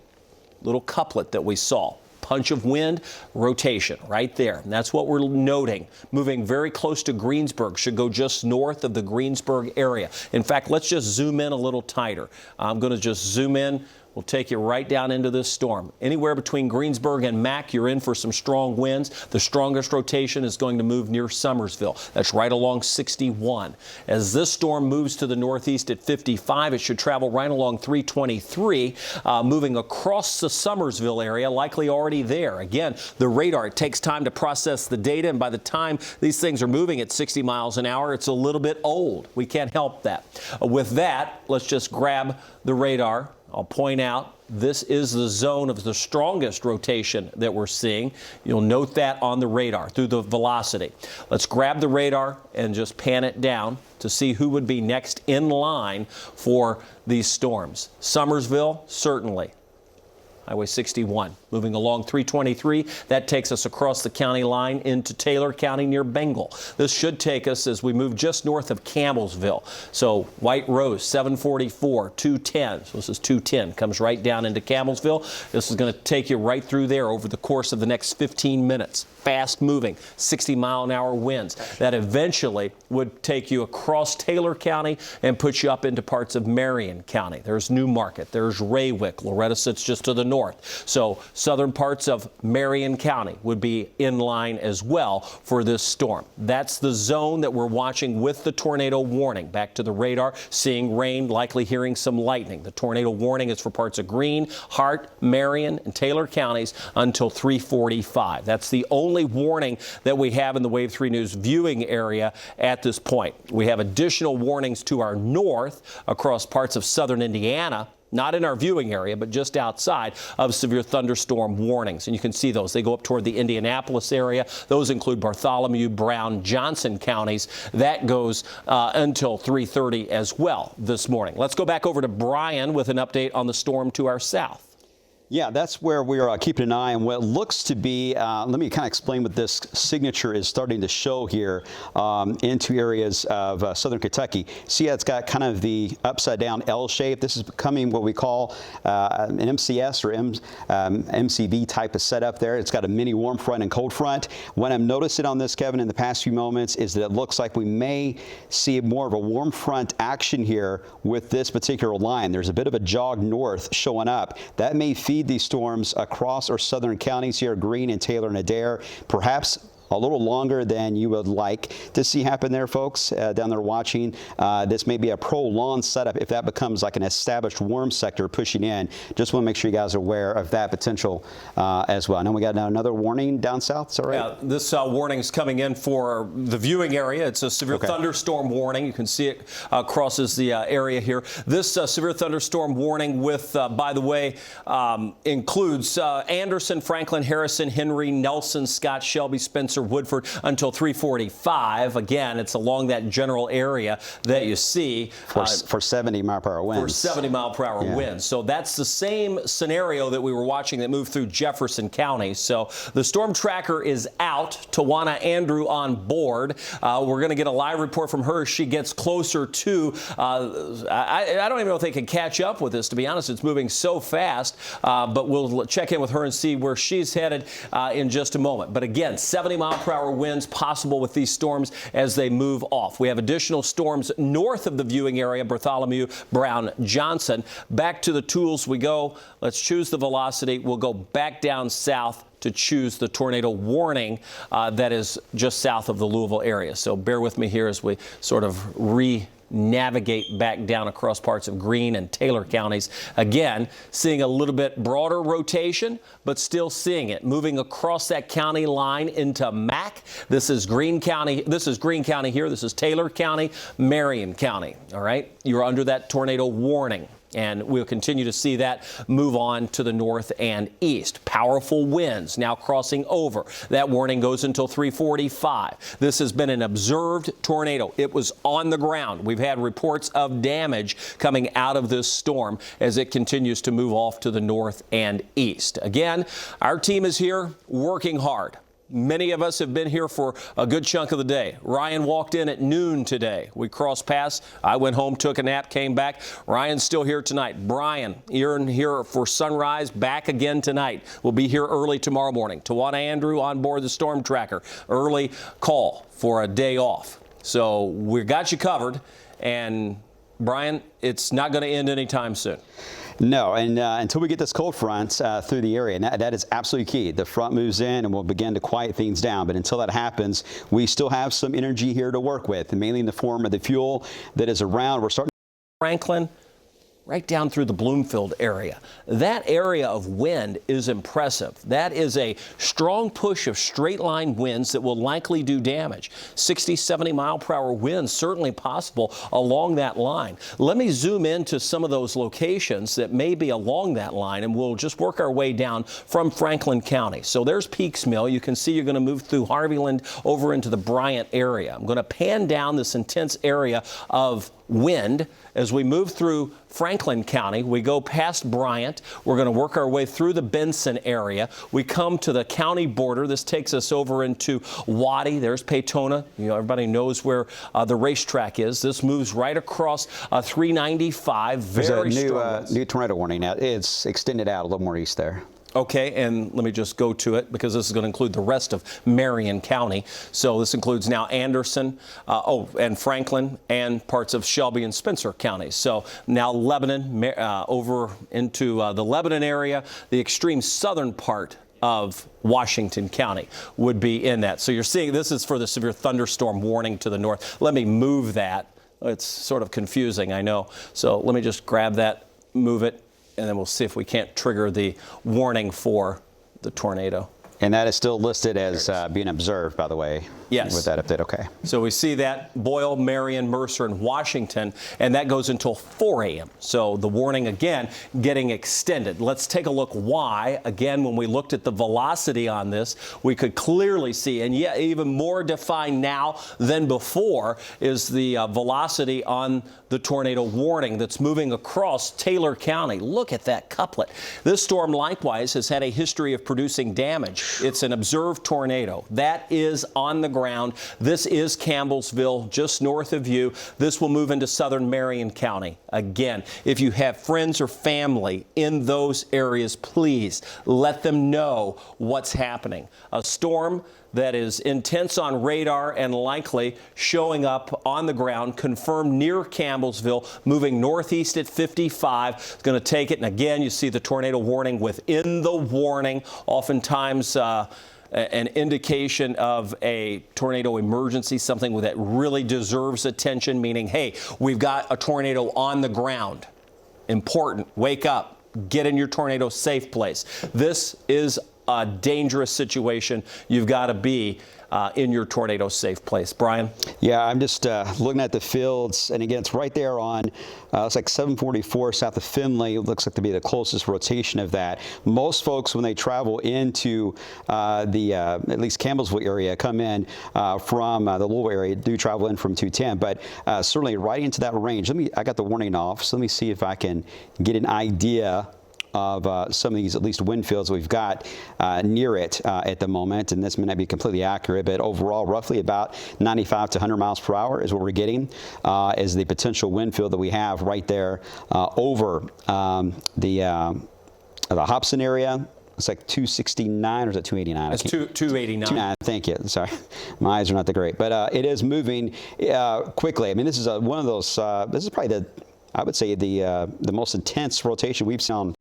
little couplet that we saw. Punch of wind, rotation right there. And that's what we're noting. Moving very close to Greensburg, should go just north of the Greensburg area. In fact, let's just zoom in a little tighter. I'm going to just zoom in. We'll take you right down into this storm. Anywhere between Greensburg and Mack, you're in for some strong winds. The strongest rotation is going to move near Summersville. That's right along 61. As this storm moves to the northeast at 55, it should travel right along 323, moving across the Summersville area, likely already there. Again, the radar, it takes time to process the data, and by the time these things are moving at 60 miles an hour, it's a little bit old. We can't help that. With that, let's just grab the radar. I'll point out this is the zone of the strongest rotation that we're seeing. You'll note that on the radar through the velocity. Let's grab the radar and just pan it down to see who would be next in line for these storms. Summersville, certainly. Highway 61, moving along 323. That takes us across the county line into Taylor County near Bengal. This should take us as we move just north of Campbellsville. So White Rose, 744, 210. So this is 210, comes right down into Campbellsville. This is going to take you right through there over the course of the next 15 minutes. Fast moving, 60-mile-an-hour winds. That eventually would take you across Taylor County and put you up into parts of Marion County. There's Newmarket, there's Raywick. Loretta sits just to the north. So southern parts of Marion County would be in line as well for this storm. That's the zone that we're watching with the tornado warning. Back to the radar, seeing rain, likely hearing some lightning. The tornado warning is for parts of Greene, Hart, Marion, and Taylor counties until 3:45. That's the only warning that we have in the Wave 3 News viewing area at this point. We have additional warnings to our north across parts of southern Indiana. Not in our viewing area, but just outside of severe thunderstorm warnings. And you can see those. They go up toward the Indianapolis area. Those include Bartholomew, Brown, Johnson counties. That goes until 3:30 as well this morning. Let's go back over to Brian with an update on the storm to our south. Yeah, that's where we are keeping an eye on what looks to be, let me kind of explain what this signature is starting to show here into areas of southern Kentucky. See how it's got kind of the upside down L shape. This is becoming what we call an MCS or MCV type of setup there. It's got a mini warm front and cold front. What I'm noticing on this, Kevin, in the past few moments is that it looks like we may see more of a warm front action here with this particular line. There's a bit of a jog north showing up. That may feed these storms across our southern counties here, Greene and Taylor and Adair, perhaps a little longer than you would like to see happen there, folks, down there watching. This may be a prolonged setup if that becomes like an established warm sector pushing in. Just want to make sure you guys are aware of that potential as well. I know we got another warning down south. Is that right? Yeah, this warning is coming in for the viewing area. It's a severe thunderstorm warning. You can see it crosses the area here. This severe thunderstorm warning with, by the way, includes Anderson, Franklin, Harrison, Henry, Nelson, Scott, Shelby, Spencer, Mercer, Woodford until 3:45. Again, it's along that general area that you see. For 70-mile-per-hour winds. For 70-mile-per-hour winds. So that's the same scenario that we were watching that moved through Jefferson County. So the storm tracker is out. Tawana Andrew on board. We're going to get a live report from her as she gets closer to, I don't even know if they can catch up with this, to be honest. It's moving so fast, but we'll check in with her and see where she's headed in just a moment. But again, 70-mile-per-hour winds possible with these storms as they move off. We have additional storms north of the viewing area, Bartholomew, Brown, Johnson. Back to the tools we go. Let's choose the velocity. We'll go back down south to choose the tornado warning that is just south of the Louisville area. So bear with me here as we sort of navigate back down across parts of Greene and Taylor counties. Again, seeing a little bit broader rotation, but still seeing it moving across that county line into Mack. This is Greene County. This is Greene County here. This is Taylor County, Marion County. All right. You're under that tornado warning. And we'll continue to see that move on to the north and east. Powerful winds now crossing over. That warning goes until 3:45. This has been an observed tornado. It was on the ground. We've had reports of damage coming out of this storm as it continues to move off to the north and east. Again, our team is here working hard. Many of us have been here for a good chunk of the day. Ryan walked in at noon today. We crossed paths. I went home, took a nap, came back. Ryan's still here tonight. Brian, you're in here for sunrise, back again tonight. We'll be here early tomorrow morning. Tawana Andrew on board the storm tracker. Early call for a day off. So we got you covered. And Brian, it's not going to end anytime soon. No, and until we get this cold front through the area, and that is absolutely key. The front moves in and we'll begin to quiet things down. But until that happens, we still have some energy here to work with, mainly in the form of the fuel that is around. We're starting Franklin, right down through the Bloomfield area. That area of wind is impressive. That is a strong push of straight line winds that will likely do damage. 60, 70-mile-per-hour winds certainly possible along that line. Let me zoom into some of those locations that may be along that line, and we'll just work our way down from Franklin County. So there's Peaks Mill. You can see you're going to move through Harveyland over into the Bryant area. I'm going to pan down this intense area of wind as we move through Franklin County. We go past Bryant. We're going to work our way through the Benson area. We come to the county border. This takes us over into Waddy. There's Peytona. You know, everybody knows where the racetrack is. This moves right across 395. Very strong. New tornado warning now. It's extended out a little more east there. Okay, and let me just go to it because this is going to include the rest of Marion County. So this includes now Anderson, and Franklin, and parts of Shelby and Spencer counties. So now Lebanon, over into the Lebanon area, the extreme southern part of Washington County would be in that. So you're seeing this is for the severe thunderstorm warning to the north. Let me move that. It's sort of confusing, I know. So let me just grab that, move it, and then we'll see if we can't trigger the warning for the tornado. And that is still listed as being observed, by the way. Yes. With that update, okay. So we see that Boyle, Marion, Mercer, and Washington, and that goes until 4 a.m. So the warning, again, getting extended. Let's take a look why. Again, when we looked at the velocity on this, we could clearly see, and yet even more defined now than before, is the velocity on the tornado warning that's moving across Taylor County. Look at that couplet. This storm, likewise, has had a history of producing damage. It's an observed tornado. That is on the ground. This is Campbellsville, just north of you. This will move into southern Marion County. Again, if you have friends or family in those areas, please let them know what's happening. A storm that is intense on radar and likely showing up on the ground, confirmed near Campbellsville, moving northeast at 55. It's going to take it. And again, you see the tornado warning within the warning. Oftentimes, an indication of a tornado emergency, something that really deserves attention, meaning, hey, we've got a tornado on the ground. Important. Wake up. Get in your tornado safe place. This is a dangerous situation, you've got to be in your tornado safe place. Brian? Yeah, I'm just looking at the fields, and again, it's right there on, it's like 744 south of Findlay. It looks like to be the closest rotation of that. Most folks, when they travel into at least Campbellsville area, come in from the Louisville area, do travel in from 210, but certainly right into that range. I got the warning off, so let me see if I can get an idea of some of these, at least wind fields we've got near it at the moment, and this may not be completely accurate, but overall roughly about 95 to 100 miles per hour is what we're getting as the potential wind field that we have right there over the Hobson area. It's like 269, or is it 289? It's 289. Thank you. Sorry, my eyes are not that great, but it is moving quickly. I mean, this is one of those. This is probably I would say the most intense rotation we've seen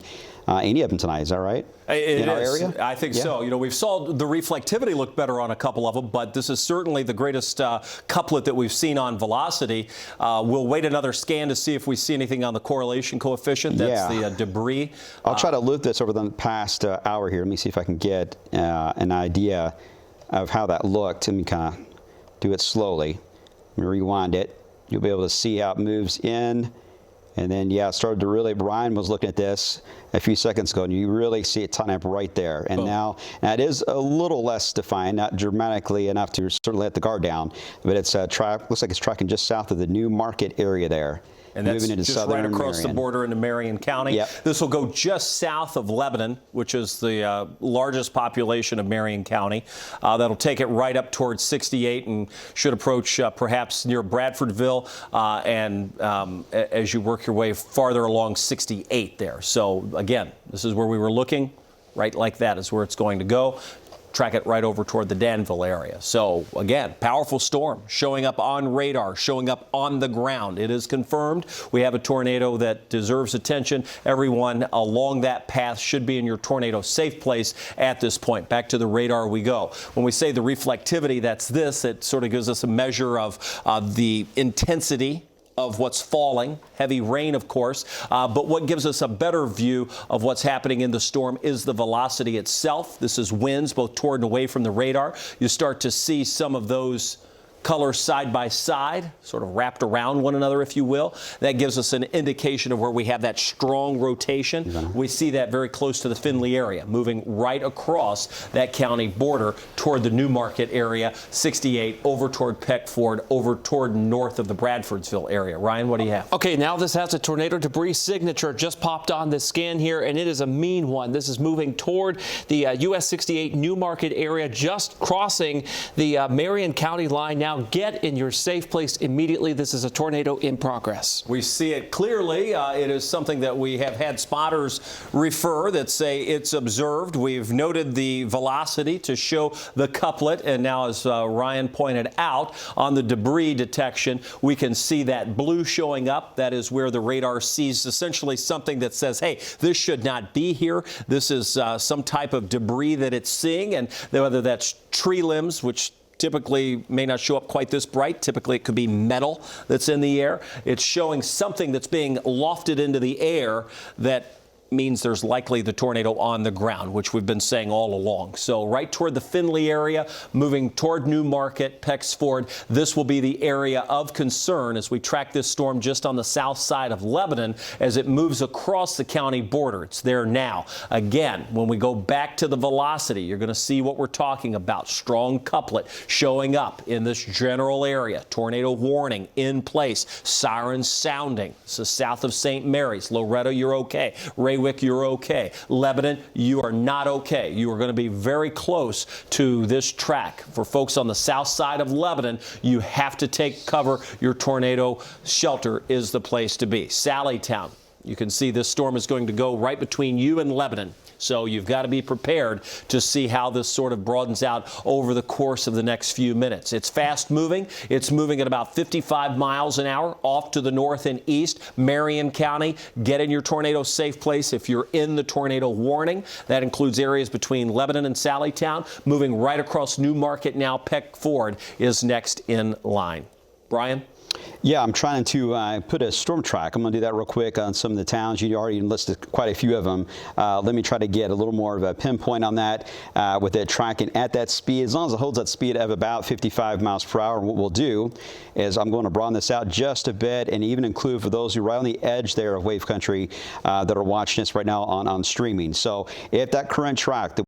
on any of them tonight. Is that right? In our area? I think Yeah. so. You know, we've saw the reflectivity look better on a couple of them, but this is certainly the greatest couplet that we've seen on velocity. We'll wait another scan to see if we see anything on the correlation coefficient. That's the debris. I'll try to loop this over the past hour here. Let me see if I can get an idea of how that looked. Let me kind of do it slowly. Let me rewind it. You'll be able to see how it moves in. And then, yeah, it started to really, Brian was looking at this a few seconds ago, and you really see it tighten up right there. And now it is a little less defined, not dramatically enough to certainly let the guard down, but it's looks like it's tracking just south of the New Market area there. And that's moving into just right across the border into Marion County. Yep. This will go just south of Lebanon, which is the largest population of Marion County. That'll take it right up towards 68 and should approach perhaps near Bradfordville and as you work your way farther along 68 there. So again, this is where we were looking. Right like that is where it's going to go. Track it right over toward the Danville area. So again, powerful storm showing up on radar, showing up on the ground. It is confirmed. We have a tornado that deserves attention. Everyone along that path should be in your tornado safe place at this point. Back to the radar we go. When we say the reflectivity, that's this. It sort of gives us a measure of the intensity of what's falling, heavy rain, of course, but what gives us a better view of what's happening in the storm is the velocity itself. This is winds both toward and away from the radar. You start to see some of those colors side by side, sort of wrapped around one another, if you will. That gives us an indication of where we have that strong rotation. We see that very close to the Findlay area, moving right across that county border toward the New Market area, 68, over toward Peckford, over toward north of the Bradfordsville area. Ryan, what do you have? Okay, now this has a tornado debris signature just popped on the scan here, and it is a mean one. This is moving toward the US 68 New Market area, just crossing the Marion County line now. Get in your safe place immediately. This is a tornado in progress. We see it clearly. It is something that we have had spotters refer that say it's observed. We've noted the velocity to show the couplet, and now, as Ryan pointed out, on the debris detection, we can see that blue showing up. That is where the radar sees essentially something that says, hey, this should not be here. This is some type of debris that it's seeing, and whether that's tree limbs, which typically may not show up quite this bright. Typically, it could be metal that's in the air. It's showing something that's being lofted into the air that means there's likely the tornado on the ground, which we've been saying all along. So right toward the Findlay area, moving toward New Market, Pecksford, this will be the area of concern as we track this storm just on the south side of Lebanon as it moves across the county border. It's there now. Again, when we go back to the velocity, you're going to see what we're talking about. Strong couplet showing up in this general area. Tornado warning in place. Sirens sounding. This is south of St. Mary's. Loretto, you're okay. Raywick, you're okay. Lebanon, you are not okay. You are going to be very close to this track. For folks on the south side of Lebanon, you have to take cover. Your tornado shelter is the place to be. Sallytown, you can see this storm is going to go right between you and Lebanon. So you've got to be prepared to see how this sort of broadens out over the course of the next few minutes. It's fast moving. It's moving at about 55 miles an hour off to the north and east. Marion County, get in your tornado safe place if you're in the tornado warning. That includes areas between Lebanon and Sallytown. Moving right across New Market now. Peckford is next in line. Brian? Yeah, I'm trying to put a storm track. I'm going to do that real quick on some of the towns. You already listed quite a few of them. Let me try to get a little more of a pinpoint on that with it tracking at that speed. As long as it holds that speed of about 55 miles per hour, what we'll do is I'm going to broaden this out just a bit and even include for those who are right on the edge there of wave country that are watching us right now on streaming. So if that current track that